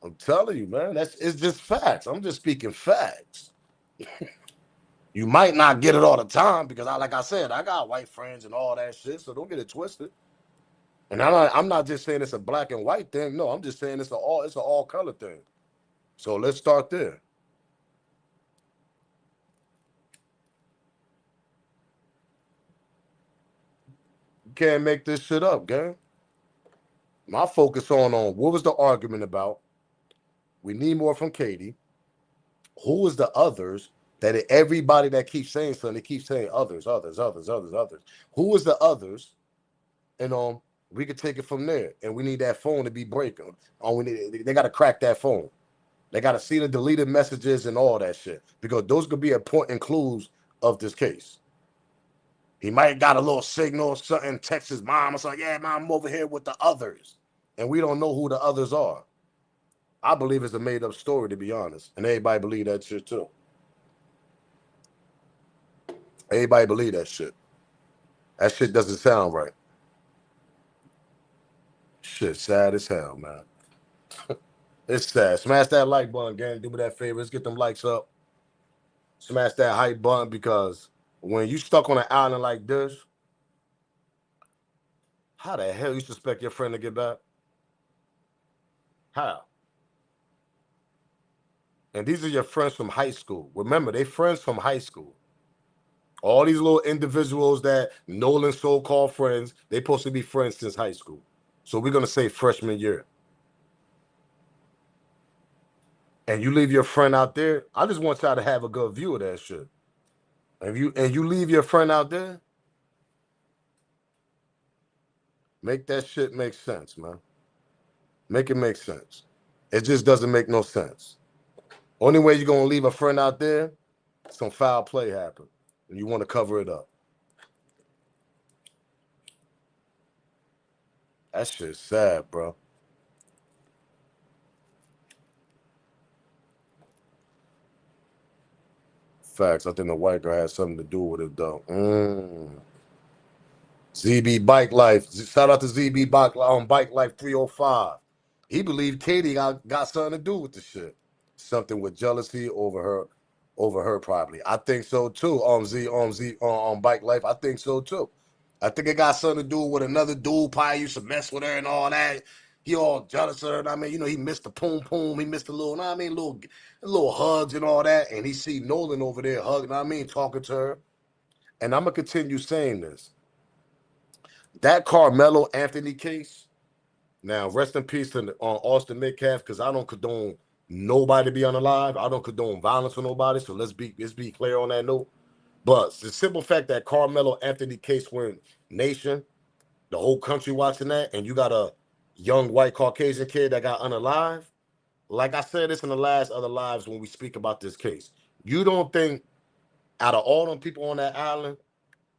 I'm telling you, man. It's just facts. I'm just speaking facts. You might not get it all the time because like I said, I got white friends and all that shit, so don't get it twisted. And I'm not just saying it's a black and white thing. No, I'm just saying it's an all color thing. So let's start there. You can't make this shit up, gang. My focus on what was the argument about? We need more from Katie. Who was the others that everybody that keeps saying something, they keep saying others. Who is the others? And we could take it from there. And we need that phone to be breaking. They got to crack that phone. They got to see the deleted messages and all that shit, because those could be important clues of this case. He might have got a little signal or something, text his mom or something. Yeah, mom, I'm over here with the others. And we don't know who the others are. I believe it's a made-up story, to be honest. And everybody believe that shit, too. Everybody believe that shit. That shit doesn't sound right. Shit sad as hell, man. It's sad. Smash that like button, gang. Do me that favor. Let's get them likes up. Smash that hype button, because when you stuck on an island like this, how the hell you suspect your friend to get back? How? And these are your friends from high school. Remember, they friends from high school. All these little individuals that Nolan's so-called friends, they supposed to be friends since high school. So we're going to say freshman year. And you leave your friend out there, I just want y'all to have a good view of that shit. And you leave your friend out there, make that shit make sense, man. Make it make sense. It just doesn't make no sense. Only way you're going to leave a friend out there, some foul play happen, and you want to cover it up. That shit's sad, bro. Facts. I think the white girl has something to do with it, though. ZB Bike Life. Shout out to ZB Bike Life 305. He believed Katie got something to do with the shit. Something with jealousy over her probably. I think so too. Bike Life. I think so too. I think it got something to do with another dude probably used to mess with her and all that. He all jealous of her. And I mean, he missed the poom poom. He missed the little, little hugs and all that. And he see Nolan over there hugging, talking to her. And I'm gonna continue saying this. That Carmelo Anthony case. Now, rest in peace to Austin Metcalf, because I don't condone nobody to be unalive. I don't condone violence for nobody. So let's be clear on that note. But the simple fact that Carmelo Anthony case went nation, the whole country watching that, and you got a young white Caucasian kid that got unalive. Like I said this in the last other lives when we speak about this case. You don't think out of all them people on that island,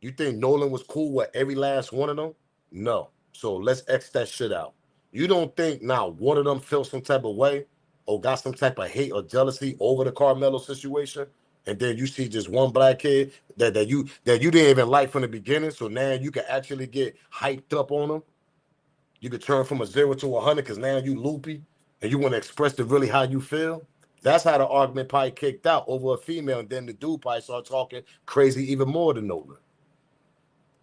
you think Nolan was cool with every last one of them? No. So let's X that shit out. You don't think now one of them felt some type of way or got some type of hate or jealousy over the Carmelo situation, and then you see just one black kid that you didn't even like from the beginning, so now you can actually get hyped up on them. You could turn from a 0 to 100 because now you loopy and you want to express really how you feel. That's how the argument probably kicked out over a female, and then the dude probably started talking crazy even more than Nolan.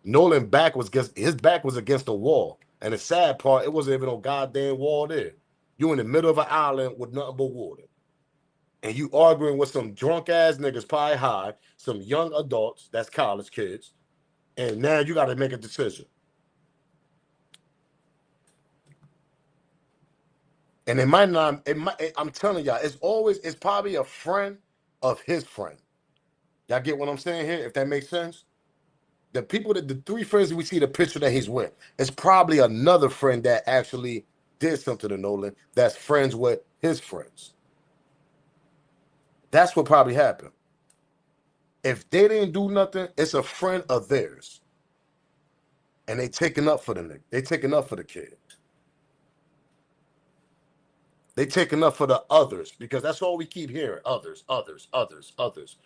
Nolan's back was against the wall. And the sad part, it wasn't even no goddamn wall there. You in the middle of an island with nothing but water. And you arguing with some drunk ass niggas, probably high, some young adults, that's college kids. And now you got to make a decision. And it might not, I'm telling y'all, it's probably a friend of his friend. Y'all get what I'm saying here? If that makes sense? The three friends that we see the picture that he's with, it's probably another friend that actually did something to Nolan that's friends with his friends. That's what probably happened. If they didn't do nothing, it's a friend of theirs. And they taking up for the nigga. They taking up for the kid. They taking up for the others, because that's all we keep hearing. Others.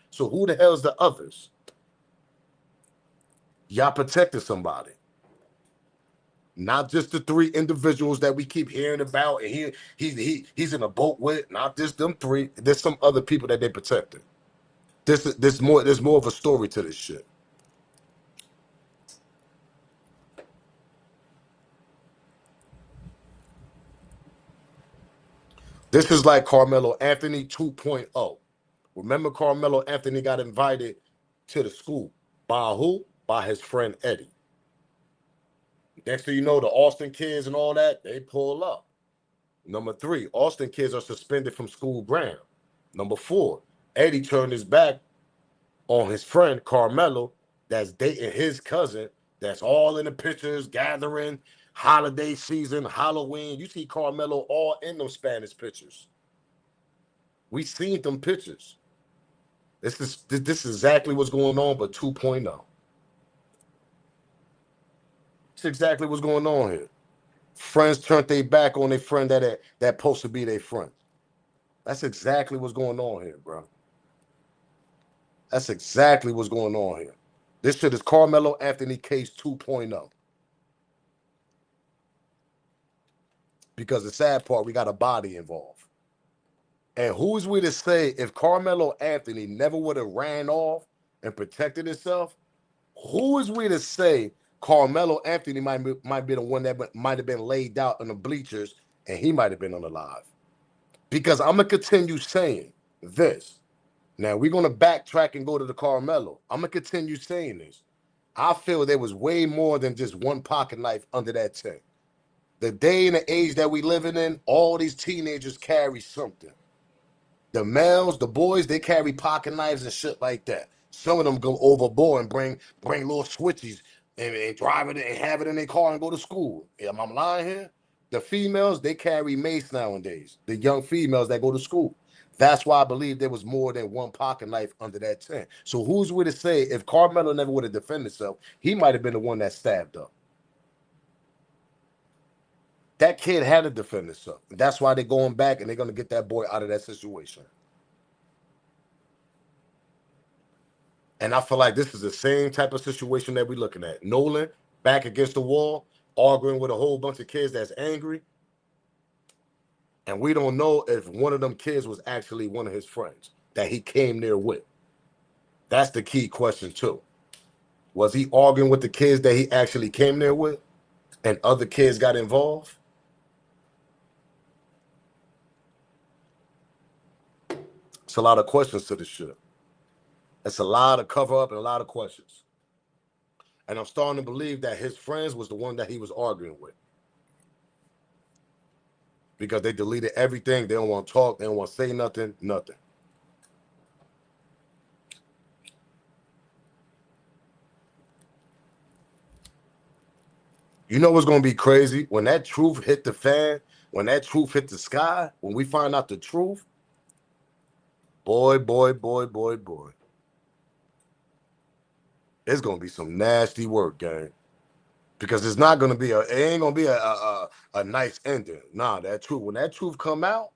So who the hell's the others? Y'all protected somebody. Not just the three individuals that we keep hearing about, and he's in a boat with. Not just them three. There's some other people that they protected. There's more of a story to this shit. This is like Carmelo Anthony 2.0. Remember, Carmelo Anthony got invited to the school by who? By his friend Eddie. Next thing you know, the Austin kids and all that, they pull up. Number 3, Austin kids are suspended from school ground. Number 4, Eddie turned his back on his friend Carmelo that's dating his cousin, that's all in the pictures, gathering, holiday season, Halloween. You see Carmelo all in those Spanish pictures. We seen them pictures. This is exactly what's going on, but 2.0. It's exactly what's going on here. Friends turned their back on their friend that supposed to be their friend. That's exactly what's going on here, bro. That's exactly what's going on here. This shit is Carmelo Anthony case 2.0. Because the sad part, we got a body involved. And who is we to say if Carmelo Anthony never would have ran off and protected himself? Who is we to say Carmelo Anthony might be the one that might have been laid out in the bleachers and he might have been unalive? Because I'm going to continue saying this. Now, we're going to backtrack and go to the Carmelo. I'm going to continue saying this. I feel there was way more than just one pocket knife under that tent. The day and the age that we living in, all these teenagers carry something. The males, the boys, they carry pocket knives and shit like that. Some of them go overboard and bring little switches and drive it and have it in their car and go to school. Am I lying here? The females, they carry mace nowadays. The young females that go to school. That's why I believe there was more than one pocket knife under that tent. So who's we to say if Carmelo never would have defended himself, he might have been the one that stabbed up. That kid had to defend himself. That's why they're going back and they're going to get that boy out of that situation. And I feel like this is the same type of situation that we're looking at. Nolan back against the wall, arguing with a whole bunch of kids that's angry. And we don't know if one of them kids was actually one of his friends that he came there with. That's the key question too. Was he arguing with the kids that he actually came there with and other kids got involved? It's a lot of questions to this shit. It's a lot of cover up and a lot of questions. And I'm starting to believe that his friends was the one that he was arguing with. Because they deleted everything. They don't want to talk. They don't want to say nothing. Nothing. You know what's going to be crazy? When that truth hit the fan, when that truth hit the sky, when we find out the truth, boy, boy, boy, boy, boy. It's going to be some nasty work, gang. Because it's not going to be it ain't going to be a nice ending. Nah, that truth, when that truth come out,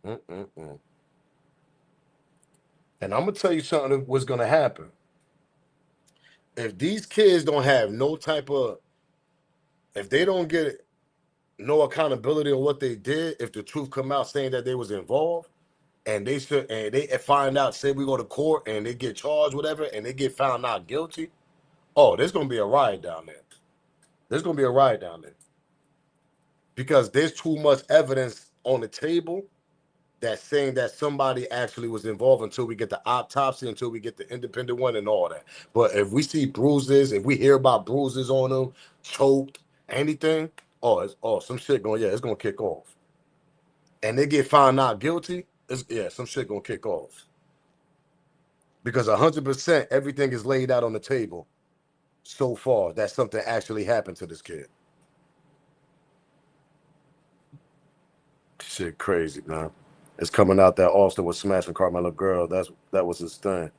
and I'm going to tell you something what's going to happen. If these kids don't have no type of, if they don't get no accountability on what they did, if the truth come out saying that they was involved, and they find out, say we go to court and they get charged, whatever, and they get found out guilty, oh, there's gonna be a riot down there. There's gonna be a riot down there. Because there's too much evidence on the table that's saying that somebody actually was involved until we get the autopsy, until we get the independent one and all that. But if we see bruises, if we hear about bruises on them, choked, anything, some shit it's gonna kick off. And they get found out guilty, some shit gonna kick off. Because 100% everything is laid out on the table so far that something actually happened to this kid. Shit crazy, man. It's coming out that Austin was smashing Carmelo girl. That was his thing.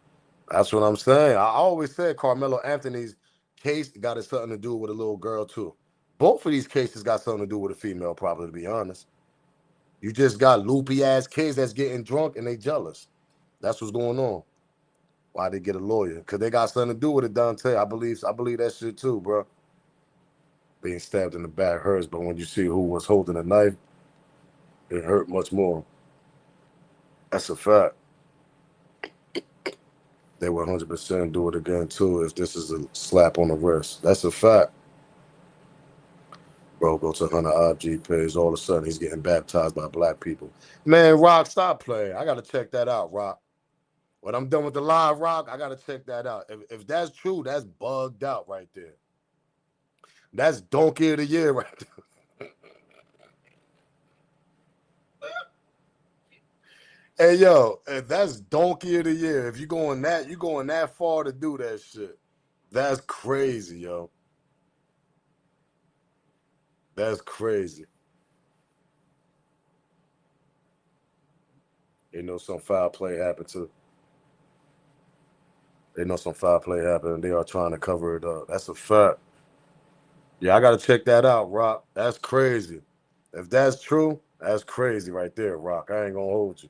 That's what I'm saying. I always said Carmelo Anthony's case got something to do with a little girl too. Both of these cases got something to do with a female, probably, to be honest. You just got loopy ass kids that's getting drunk and they jealous. That's what's going on. Why they get a lawyer? Because they got something to do with it, Dante. I believe that shit too, bro. Being stabbed in the back hurts, but when you see who was holding the knife, it hurt much more. That's a fact. They would 100% do it again too if this is a slap on the wrist. That's a fact. Bro, go to Hunter IG page. All of a sudden, he's getting baptized by black people. Man, Rock, stop playing. I got to check that out, Rock. When I'm done with the live, Rock, I got to check that out. If that's true, that's bugged out right there. That's donkey of the year right there. Hey yo, if that's donkey of the year. If you going that far to do that shit. That's crazy, yo. That's crazy. They know some foul play happened too. They know some foul play happened and they are trying to cover it up. That's a fact. Yeah, I gotta check that out, Rock. That's crazy. If that's true, that's crazy right there, Rock. I ain't gonna hold you.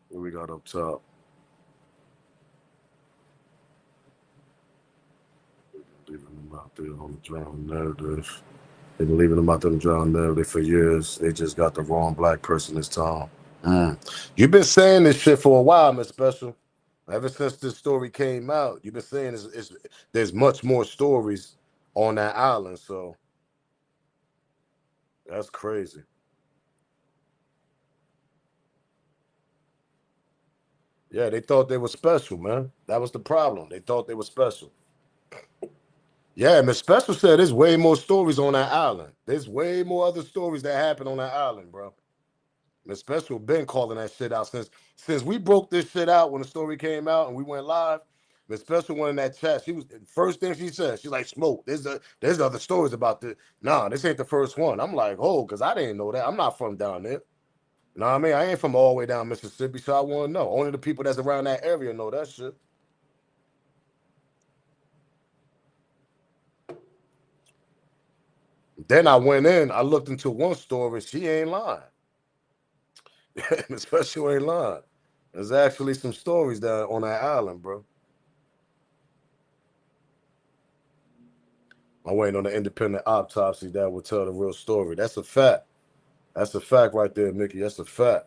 What we got up top? Leaving them out there on the drown narrative. They've been leaving them out there on the drown narrative for years. They just got the wrong black person this time. You've been saying this shit for a while, Miss Special. Ever since this story came out, you've been saying there's much more stories on that island. So that's crazy. Yeah, they thought they were special, man. That was the problem. They thought they were special. Yeah, Miss Special said there's way more stories on that island. There's way more other stories that happen on that island, bro. Miss Special been calling that shit out since we broke this shit out when the story came out and we went live. Miss Special went in that chat. She was first thing she said. She's like, "Smoke. There's other stories about this. Nah, this ain't the first one." I'm like, "Oh, because I didn't know that. I'm not from down there. You know what I mean? I ain't from all the way down Mississippi, so I want to know. Only the people that's around that area know that shit." Then I went in. I looked into one story. She ain't lying. Miss Special ain't lying. There's actually some stories down on that island, bro. I'm waiting on the independent autopsy that will tell the real story. That's a fact. That's a fact right there, Mickey. That's a fact.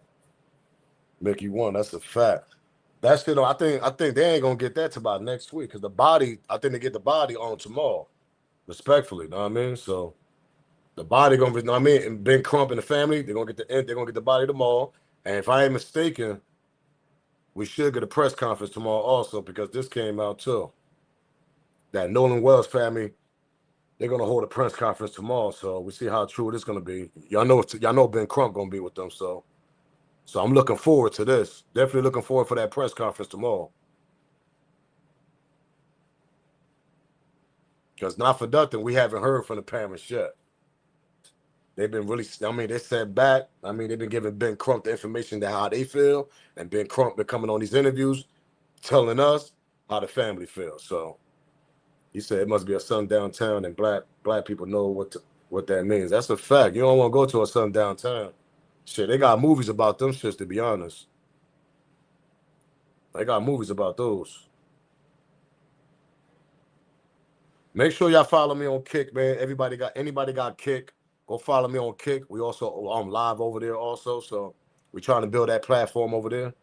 Mickey won. That's a fact. That shit, I think they ain't gonna get that till about next week because the body. I think they get the body on tomorrow. Respectfully, know what I mean? So the body gonna be. Know what I mean? And Ben Crump and the family, they're gonna get the body tomorrow. And if I ain't mistaken, we should get a press conference tomorrow also because this came out too. That Nolan Wells family, they're gonna hold a press conference tomorrow, so we see how true it is gonna be. Y'all know Ben Crump gonna be with them, so I'm looking forward to this. Definitely looking forward for that press conference tomorrow. Because not for nothing, we haven't heard from the parents yet. They've been really, I mean, they sat back. I mean, they've been giving Ben Crump the information to how they feel, and Ben Crump been coming on these interviews, telling us how the family feels. So he said it must be a sundown town, and black people know what that means. That's a fact. You don't want to go to a sundown town. Shit, they got movies about them shits, to be honest. They got movies about those. Make sure y'all follow me on Kick, man. Anybody got Kick? Go follow me on Kick. We also I'm live over there also, so we're trying to build that platform over there.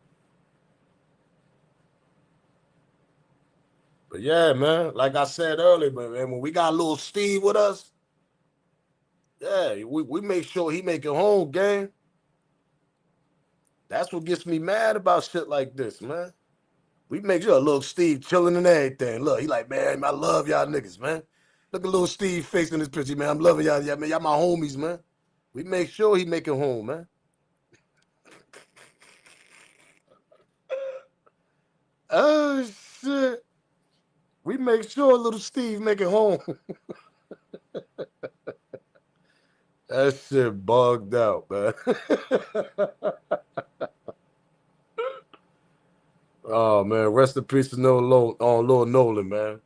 But yeah, man, like I said earlier, man, when we got little Steve with us, yeah, we make sure he make it home, gang. That's what gets me mad about shit like this, man. We make sure little Steve chilling and everything. Look, he like, man, I love y'all niggas, man. Look at little Steve face in this picture, man. I'm loving y'all, man. Y'all my homies, man. We make sure he make it home, man. Oh shit. We make sure little Steve make it home. That shit bugged out, man. Oh man, rest in peace to Lil Nolan, man.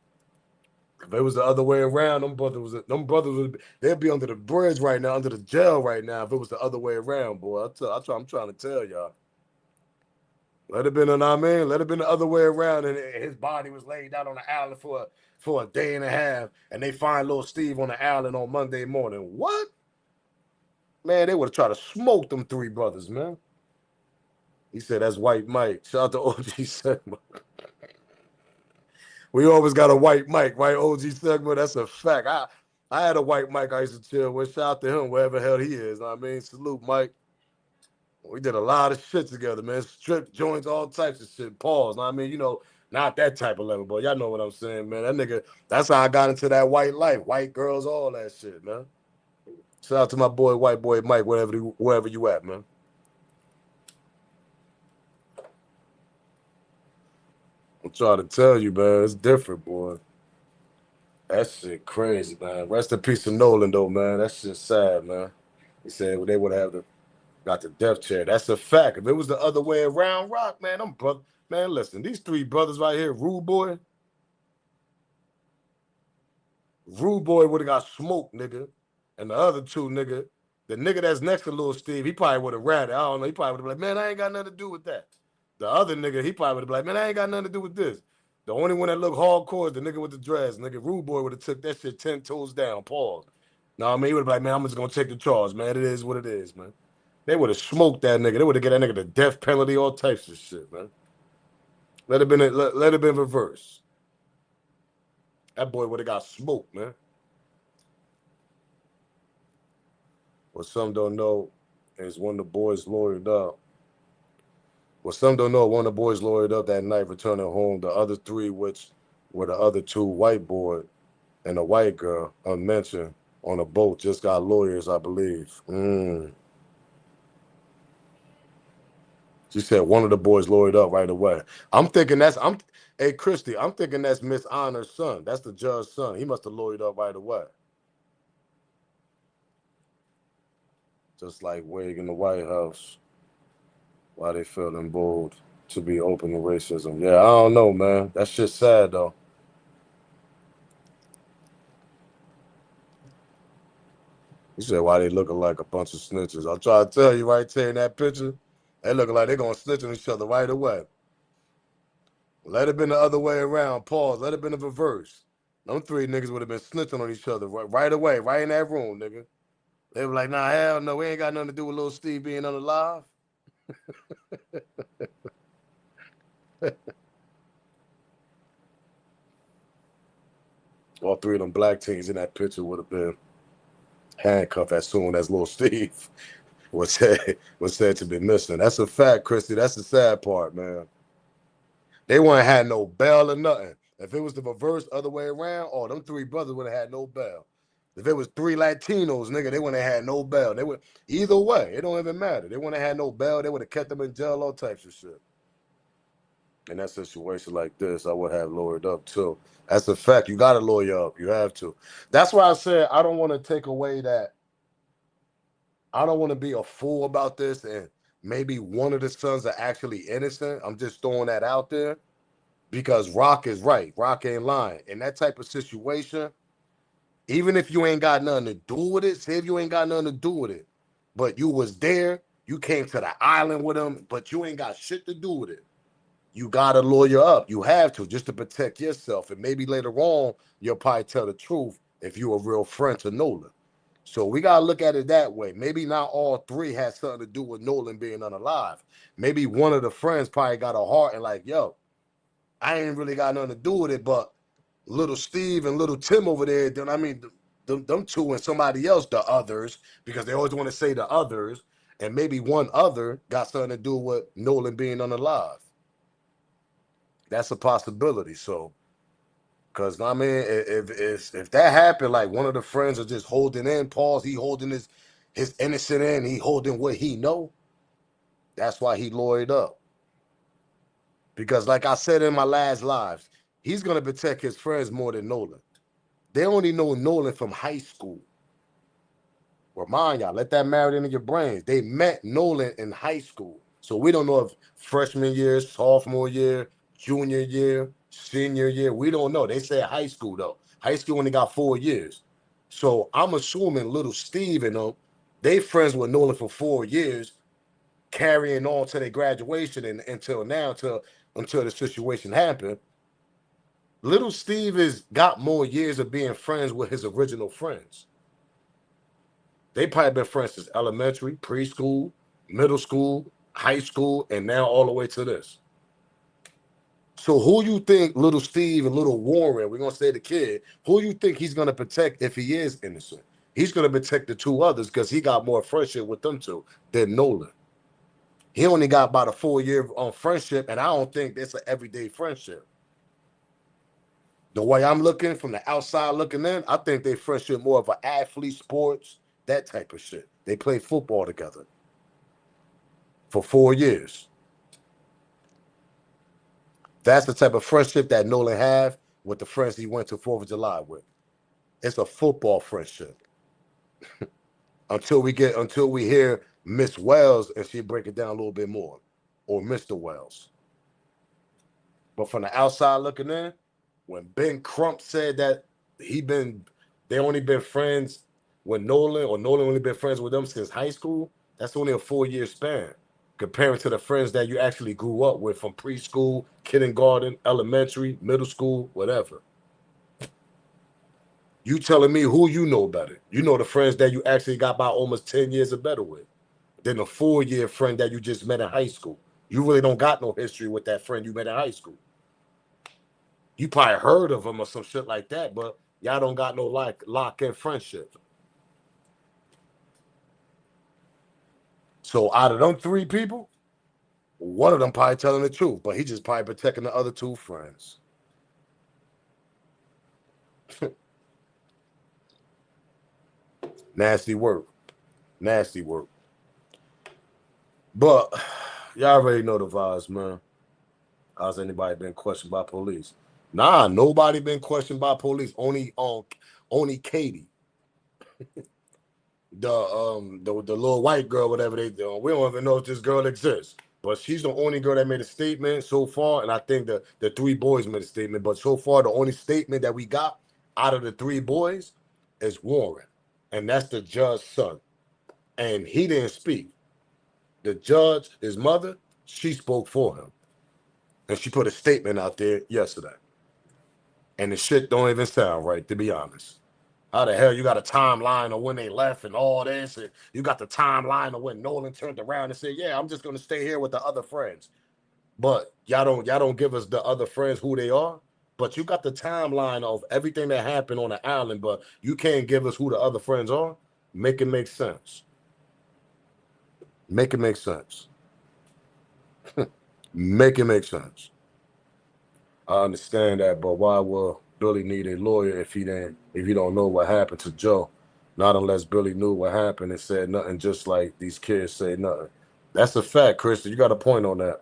If it was the other way around, they'd be under the bridge right now, under the jail right now. If it was the other way around, boy, I'm trying to tell y'all. Let it been, you know what I mean? Let it been the other way around, and his body was laid out on the island for a day and a half, and they find little Steve on the island on Monday morning. What? Man, they would have tried to smoke them three brothers, man. He said that's White Mike. Shout out to OG Segment. We always got a white Mike, right? OG Segment. That's a fact. I had a white Mike I used to chill with. Shout out to him, wherever the hell he is. Know what I mean, salute, Mike. We did a lot of shit together, man. Strip joints, all types of shit. Pause. Know what I mean, not that type of level, but y'all know what I'm saying, man. That nigga, that's how I got into that white life. White girls, all that shit, man. Shout out to my boy, white boy Mike, wherever you at, man. trying to tell you, man, it's different, boy. That shit crazy, man. Rest in peace to Nolan, though, man. That shit's sad, man. He said they would have got the death chair. That's a fact. If it was the other way around, Rock, man, man, listen, these three brothers right here, Rude Boy would have got smoked, nigga. And the other two, nigga, the nigga that's next to Lil Steve, he probably would have ratted. I don't know. He probably would have been like, man, I ain't got nothing to do with that. The other nigga, he probably would have been like, man, I ain't got nothing to do with this. The only one that looked hardcore is the nigga with the dress. Nigga, Rude Boy would have took that shit 10 toes down. Pause. No, I mean, he would have been like, man, I'm just going to take the charge, man. It is what it is, man. They would have smoked that nigga. They would have get that nigga the death penalty, all types of shit, man. Let it been reversed. That boy would have got smoked, man. What some don't know is when the boys lawyered up. What some don't know, one of the boys lawyered up that night, returning home. The other three, which were the other two, white boy and a white girl, unmentioned, on a boat, just got lawyers, I believe. She said one of the boys lawyered up right away. Hey, Christy, I'm thinking that's Miss Honor's son. That's the judge's son. He must have lawyered up right away. Just like Wade in the White House. Why they feeling bold to be open to racism. Yeah, I don't know, man. That shit's sad, though. You said, why they looking like a bunch of snitches? I'm trying to tell you right there in that picture, they looking like they're going to snitch on each other right away. Let it been the other way around. Pause. Let it been the reverse. Them three niggas would have been snitching on each other right away, right in that room, nigga. They were like, nah, hell no, we ain't got nothing to do with little Steve being unalive. All three of them black teens in that picture would have been handcuffed as soon as little Steve was said to be missing. That's a fact, Christy. That's the sad part, man. They wouldn't have had no bail or nothing. If it was the reverse other way around, them three brothers would have had no bail. If it was three Latinos, nigga, they wouldn't have had no bail. They would either way, it don't even matter. They wouldn't have had no bail. They would have kept them in jail, all types of shit. In that situation like this, I would have lawyered up too. That's a fact. You gotta lawyer up. You have to. That's why I said I don't want to take away that. I don't want to be a fool about this, and maybe one of the sons are actually innocent. I'm just throwing that out there because Rock is right. Rock ain't lying. In that type of situation, even if you ain't got nothing to do with it, say if you ain't got nothing to do with it, but you was there, you came to the island with him, but you ain't got shit to do with it. You gotta lawyer up. You have to, just to protect yourself. And maybe later on, you'll probably tell the truth if you're a real friend to Nolan. So we gotta look at it that way. Maybe not all three had something to do with Nolan being unalive. Maybe one of the friends probably got a heart and like, yo, I ain't really got nothing to do with it, but little Steve and little Tim over there, then I mean, them two and somebody else, the others, because they always want to say the others, and maybe one other got something to do with Nolan being unalive. That's a possibility. So, because I mean, if that happened, like one of the friends are just holding in, pause, he holding his innocent in, he holding what he know. That's why he lawyered up. Because like I said in my last lives, he's gonna protect his friends more than Nolan. They only know Nolan from high school. Remind y'all, let that marinate in your brains. They met Nolan in high school. So we don't know if freshman year, sophomore year, junior year, senior year. We don't know. They say high school though. High school only got 4 years. So I'm assuming little Steve and them, they friends with Nolan for 4 years, carrying on to their graduation and until now, until the situation happened. Little Steve has got more years of being friends with his original friends. They probably been friends since elementary, preschool, middle school, high school, and now all the way to this. So who you think little Steve and little Warren, we're going to say the kid, who you think he's going to protect if he is innocent? He's going to protect the two others because he got more friendship with them two than Nolan. He only got about a 4-year friendship, and I don't think it's an everyday friendship. The way I'm looking from the outside looking in, I think they friendship more of an athlete, sports, that type of shit. They play football together for 4 years. That's the type of friendship that Nolan have with the friends he went to 4th of July with. It's a football friendship. until we hear Miss Wells and she break it down a little bit more, or Mr. Wells. But from the outside looking in, when Ben Crump said that they only been friends with Nolan, or Nolan only been friends with them since high school, that's only a 4-year span comparing to the friends that you actually grew up with from preschool, kindergarten, elementary, middle school, whatever. You telling me who you know better? You know the friends that you actually got about almost 10 years or better with than a 4-year friend that you just met in high school. You really don't got no history with that friend you met in high school. You probably heard of him or some shit like that, but y'all don't got no lock-in friendship. So out of them 3 people, one of them probably telling the truth, but he just probably protecting the other 2 friends. Nasty work. Nasty work. But y'all already know the vibes, man. How's anybody been questioned by police? Nah, nobody been questioned by police. Only Katie. The little white girl, whatever they do. We don't even know if this girl exists. But she's the only girl that made a statement so far. And I think the 3 boys made a statement. But so far, the only statement that we got out of the 3 boys is Warren. And that's the judge's son. And he didn't speak. The judge, his mother, she spoke for him. And she put a statement out there yesterday. And the shit don't even sound right, to be honest. How the hell you got a timeline of when they left and all this? And you got the timeline of when Nolan turned around and said, yeah, I'm just gonna stay here with the other friends. But y'all don't give us the other friends who they are. But you got the timeline of everything that happened on the island, but you can't give us who the other friends are. Make it make sense. Make it make sense. Make it make sense. I understand that, but why will Billy need a lawyer if he don't know what happened to Joe? Not unless Billy knew what happened and said nothing, just like these kids say nothing. That's a fact, Krista. You got a point on that.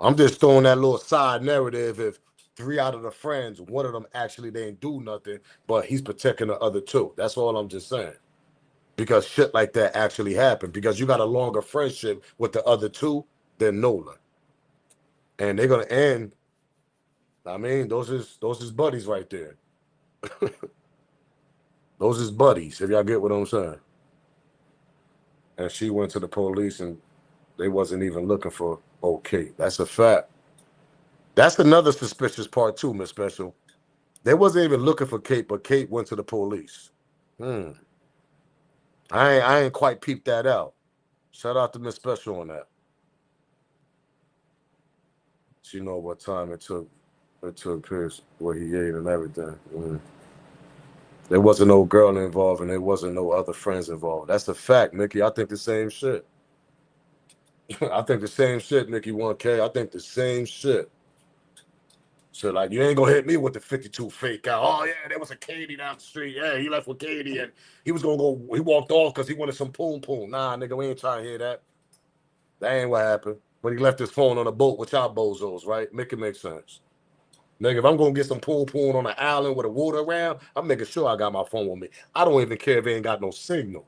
I'm just throwing that little side narrative. If 3 out of the friends, one of them actually they ain't do nothing, but he's protecting the other 2. That's all I'm just saying. Because shit like that actually happened. Because you got a longer friendship with the other 2 than Nolan, and they're gonna end. I mean, those is buddies right there. Those is buddies, if y'all get what I'm saying. And she went to the police and they wasn't even looking for Kate. That's a fact. That's another suspicious part too, Miss Special. They wasn't even looking for Kate, but Kate went to the police. I ain't quite peeped that out. Shout out to Miss Special on that. She know what time it took Pierce, what he ate and everything. There wasn't no girl involved and there wasn't no other friends involved. That's a fact, Mickey. I think the same shit. I think the same shit, Mickey 1K. I think the same shit. So like, you ain't gonna hit me with the 52 fake out. Oh yeah, there was a Katie down the street. Yeah, he left with Katie and he walked off because he wanted some poom poom. Nah, nigga, we ain't trying to hear that. That ain't what happened. But he left his phone on a boat with y'all bozos, right? Make it make sense. Nigga, if I'm gonna get some pool on an island with the water around, I'm making sure I got my phone with me. I don't even care if it ain't got no signal.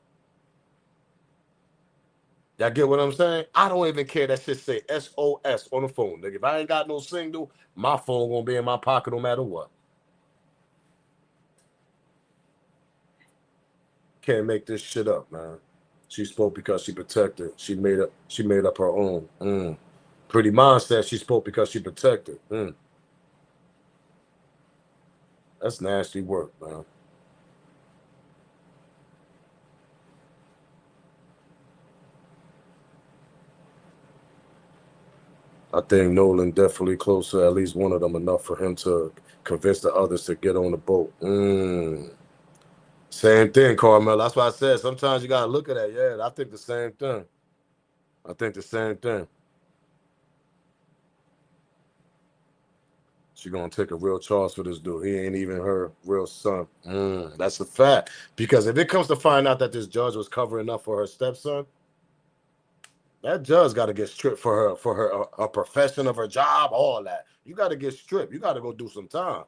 Y'all get what I'm saying? I don't even care that shit say SOS on the phone, nigga. If I ain't got no signal, my phone gonna be in my pocket no matter what. Can't make this shit up, man. She spoke because she protected. She made up her own. Pretty Mom said she spoke because she protected. That's nasty work, man. I think Nolan definitely close to at least one of them enough for him to convince the others to get on the boat. Same thing, Carmel. That's why I said sometimes you gotta look at that. Yeah, I think the same thing. I think the same thing. She gonna take a real charge for this dude. He ain't even her real son. That's a fact. Because if it comes to find out that this judge was covering up for her stepson, That judge got to get stripped for her profession of her job, all that. You got to get stripped. You got to go do some time.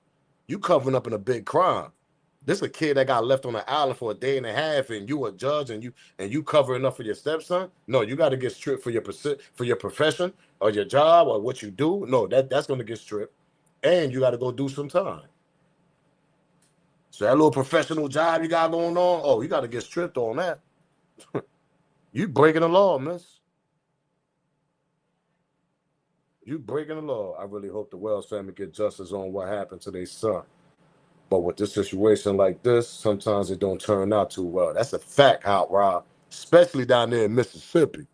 You covering up in a big crime. This a kid that got left on the island for a day and a half, and you a judge, and you covering up for your stepson. No, you got to get stripped for your profession or your job or what you do. No, that's gonna get stripped, and you got to go do some time. So that little professional job you got going on, oh, you got to get stripped on that. You breaking the law, miss. You breaking the law. I really hope the Wells family get justice on what happened to their son. But with this situation like this, sometimes it don't turn out too well. That's a fact, Hot Rod, especially down there in Mississippi.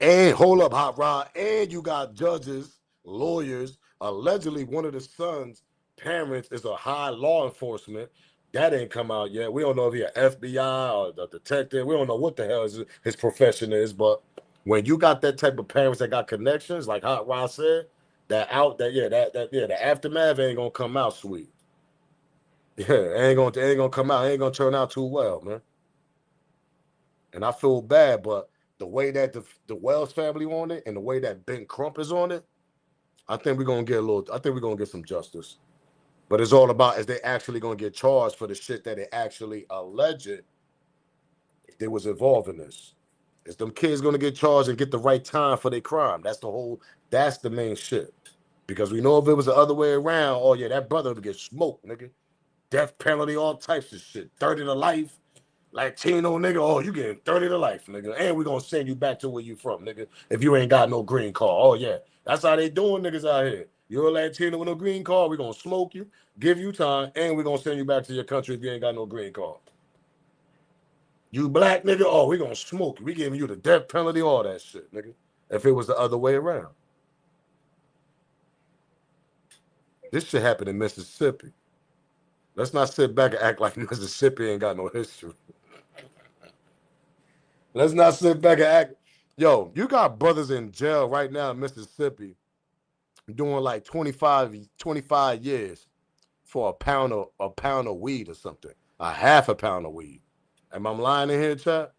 And hold up, Hot Rod, and you got judges, lawyers. Allegedly, one of the son's parents is a high law enforcement. That ain't come out yet. We don't know if he's an FBI or a detective. We don't know what the hell his profession is. But when you got that type of parents that got connections, like Hot Rod said, the aftermath ain't gonna come out sweet. Yeah, it ain't gonna come out. It ain't gonna turn out too well, man. And I feel bad, but the way that the Wells family on it and the way that Ben Crump is on it, I think we're gonna get some justice. But it's all about is they actually gonna get charged for the shit that they actually alleged if they was involved in this. Is them kids gonna get charged and get the right time for their crime? That's the main shit. Because we know if it was the other way around, oh yeah, that brother would get smoked, nigga. Death penalty, all types of shit. 30 to life. Latino nigga, oh, you getting 30 to life, nigga. And we gonna send you back to where you from, nigga. If you ain't got no green card. Oh yeah. That's how they doing niggas out here. You're a Latino with no green card, we gonna smoke you, give you time, and we gonna send you back to your country if you ain't got no green card. You black nigga, oh, we gonna smoke you. We giving you the death penalty, all that shit, nigga. If it was the other way around. This shit happened in Mississippi. Let's not sit back and act like Mississippi ain't got no history. Let's not sit back and act. Yo, you got brothers in jail right now in Mississippi doing like 25 years for a pound of weed or something. A half a pound of weed. Am I lying in here, chat?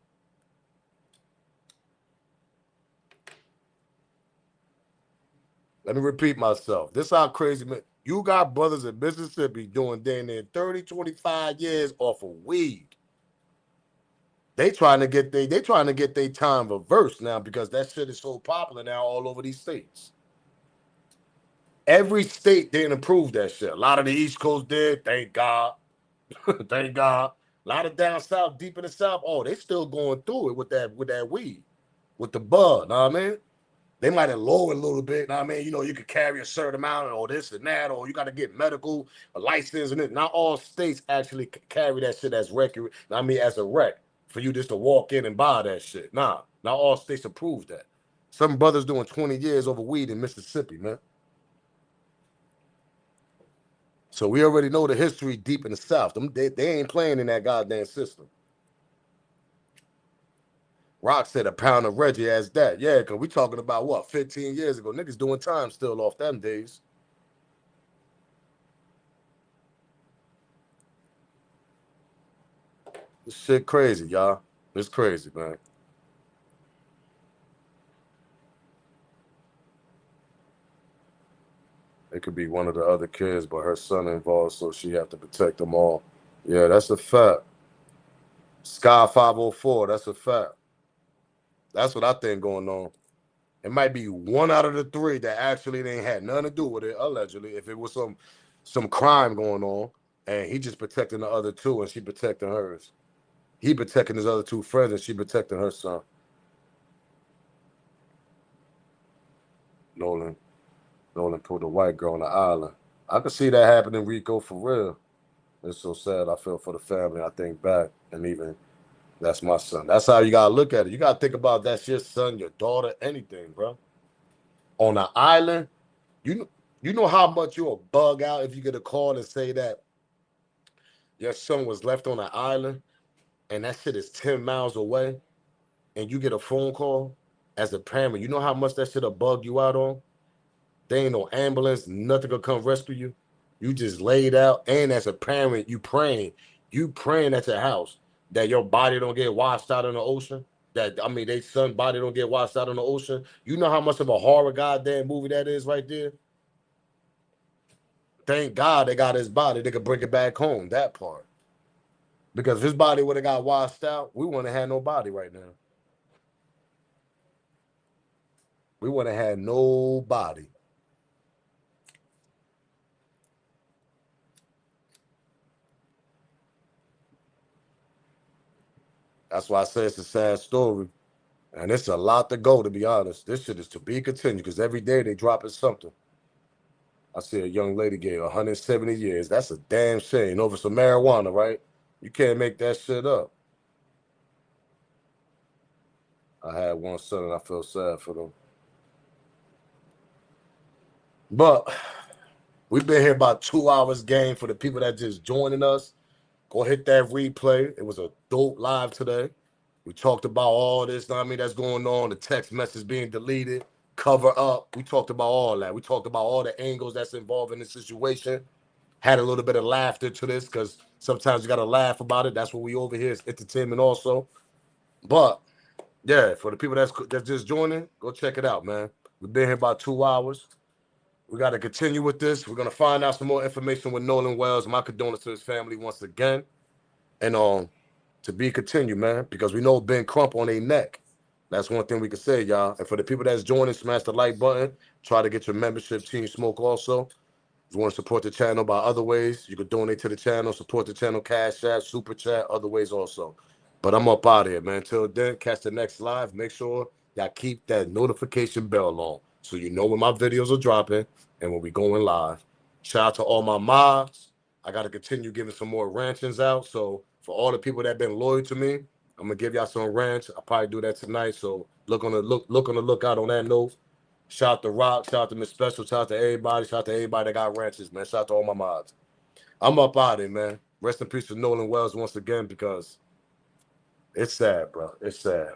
Let me repeat myself. This how crazy, man. You got brothers in Mississippi doing damn near 30, 25 years off of weed. They trying to get their time reversed now because that shit is so popular now all over these states. Every state didn't approve that shit. A lot of the East Coast did, thank God. Thank God. A lot of down south, deep in the south, oh, they still going through it with that weed, with the bud, know what I mean? They might have lowered a little bit, know what I mean? You know, you could carry a certain amount or this and that, or you got to get medical, a license and it. Not all states actually carry that shit as record, I mean, as a rec, for you just to walk in and buy that shit. Nah, not all states approve that. Some brothers doing 20 years over weed in Mississippi, man. So we already know the history deep in the South. They ain't playing in that goddamn system. Rock said a pound of Reggie as that. Yeah, because we talking about what, 15 years ago. Niggas doing time still off them days. This shit crazy, y'all. It's crazy, man. It could be one of the other kids, but her son involved, so she have to protect them all. Yeah, that's a fact. Sky 504, that's a fact. That's what I think going on. It might be one out of the three that actually ain't had nothing to do with it, allegedly. If it was some crime going on, and he just protecting the other two, and she protecting hers. He protecting his other two friends, and she protecting her son. Nolan put a white girl on the island. I could see that happening, Rico, for real. It's so sad. I feel for the family. I think back, and even that's my son. That's how you gotta look at it. You gotta think about that's your son, your daughter, anything, bro. On an island, you know how much you'll bug out if you get a call and say that your son was left on an island and that shit is 10 miles away, and you get a phone call as a parent. You know how much that shit'll bug you out on? There ain't no ambulance, nothing gonna come rescue you. You just laid out, and as a parent, you praying at your house that your body don't get washed out in the ocean. that, I mean, they son body don't get washed out in the ocean. You know how much of a horror goddamn movie that is right there? Thank God they got his body. They could bring it back home, that part. Because if his body would have got washed out, we wouldn't have had no body right now. We wouldn't have had no body. That's why I say it's a sad story. And it's a lot to go, to be honest. This shit is to be continued because every day they dropping something. I see a young lady gave 170 years. That's a damn shame. Over some marijuana, right? You can't make that shit up. I had one son and I feel sad for them. But we've been here about 2 hours, game. For the people that just joining us, go hit that replay. It was a dope live today. We talked about all this, I mean, that's going on, the text message being deleted, cover up. We talked about all that. We talked about all the angles that's involved in the situation. Had a little bit of laughter to this because sometimes you got to laugh about it. That's what we over here is entertainment also. But, yeah, for the people that's just joining, go check it out, man. We've been here about 2 hours. We got to continue with this. We're going to find out some more information with Nolan Wells. My condolences to his family once again. And to be continued, man, because we know Ben Crump on their neck. That's one thing we can say, y'all. And for the people that's joining, smash the like button. Try to get your membership, Team Smoke also. If you want to support the channel by other ways, you can donate to the channel, support the channel, Cash App, Super Chat, other ways also. But I'm up out of here, man. Till then, catch the next live. Make sure y'all keep that notification bell on so you know when my videos are dropping and when we going live. Shout out to all my mods. I got to continue giving some more ranchings out. So for all the people that have been loyal to me, I'm gonna give y'all some ranch. I'll probably do that tonight. So look on the lookout on that note. Shout out to Rock, shout out to Miss Special, shout out to everybody, shout out to everybody that got ranches, man. Shout out to all my mods. I'm up out of here, man. Rest in peace to Nolan Wells once again because it's sad, bro. It's sad.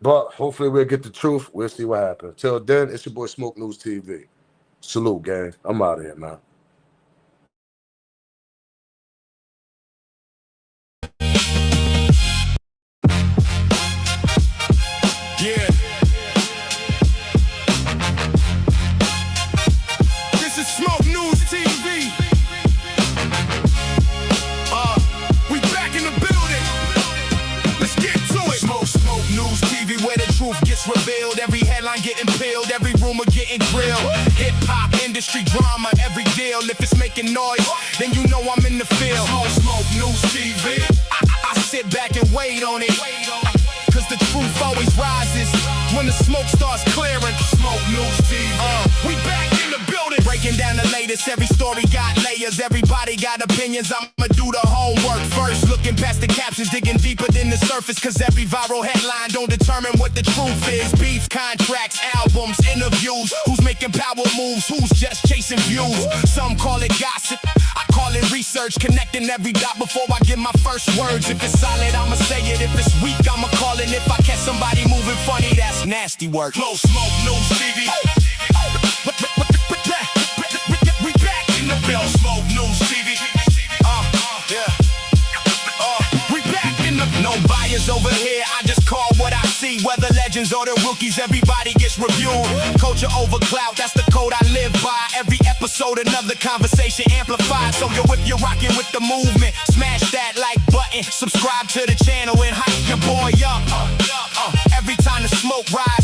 But hopefully we'll get the truth. We'll see what happens. Till then, it's your boy Smoke News TV. Salute, gang. I'm out of here, man. Yeah. This is Smoke News TV. We back in the building. Let's get to it. Smoke News TV, where the truth gets revealed. Every headline getting peeled, every rumor getting grilled. Hip hop industry drama, every deal. If it's making noise, then you know I'm in the field. Smoke News TV. I sit back and wait on it. Cause the truth always rises when the smoke starts clearing. Smoke News TV. We back in the building. Breaking down the latest, every story got layers. Everybody got opinions, I'ma do the homework first. Looking past the captions, digging deeper than the surface. Cause every viral headline don't determine what the truth is. Beef, contracts, albums, interviews. Who's making power moves, who's just chasing views. Some call it gossip, I call it research. Connecting every dot before I give my first words. If it's solid, I'ma say it. If it's weak, I'ma call it. If I catch somebody moving funny, that's nasty work. Close Smoke News TV. We back in the building. Smoke News TV. We back in the. No bias over here. I just call what I see. Whether legends or the rookies, everybody gets reviewed. Culture over clout, that's the code I live by. Every episode, another conversation amplified. So yo, if you're rocking with the movement, smash that like button, subscribe to the channel and hype your boy up. Every time the smoke rise.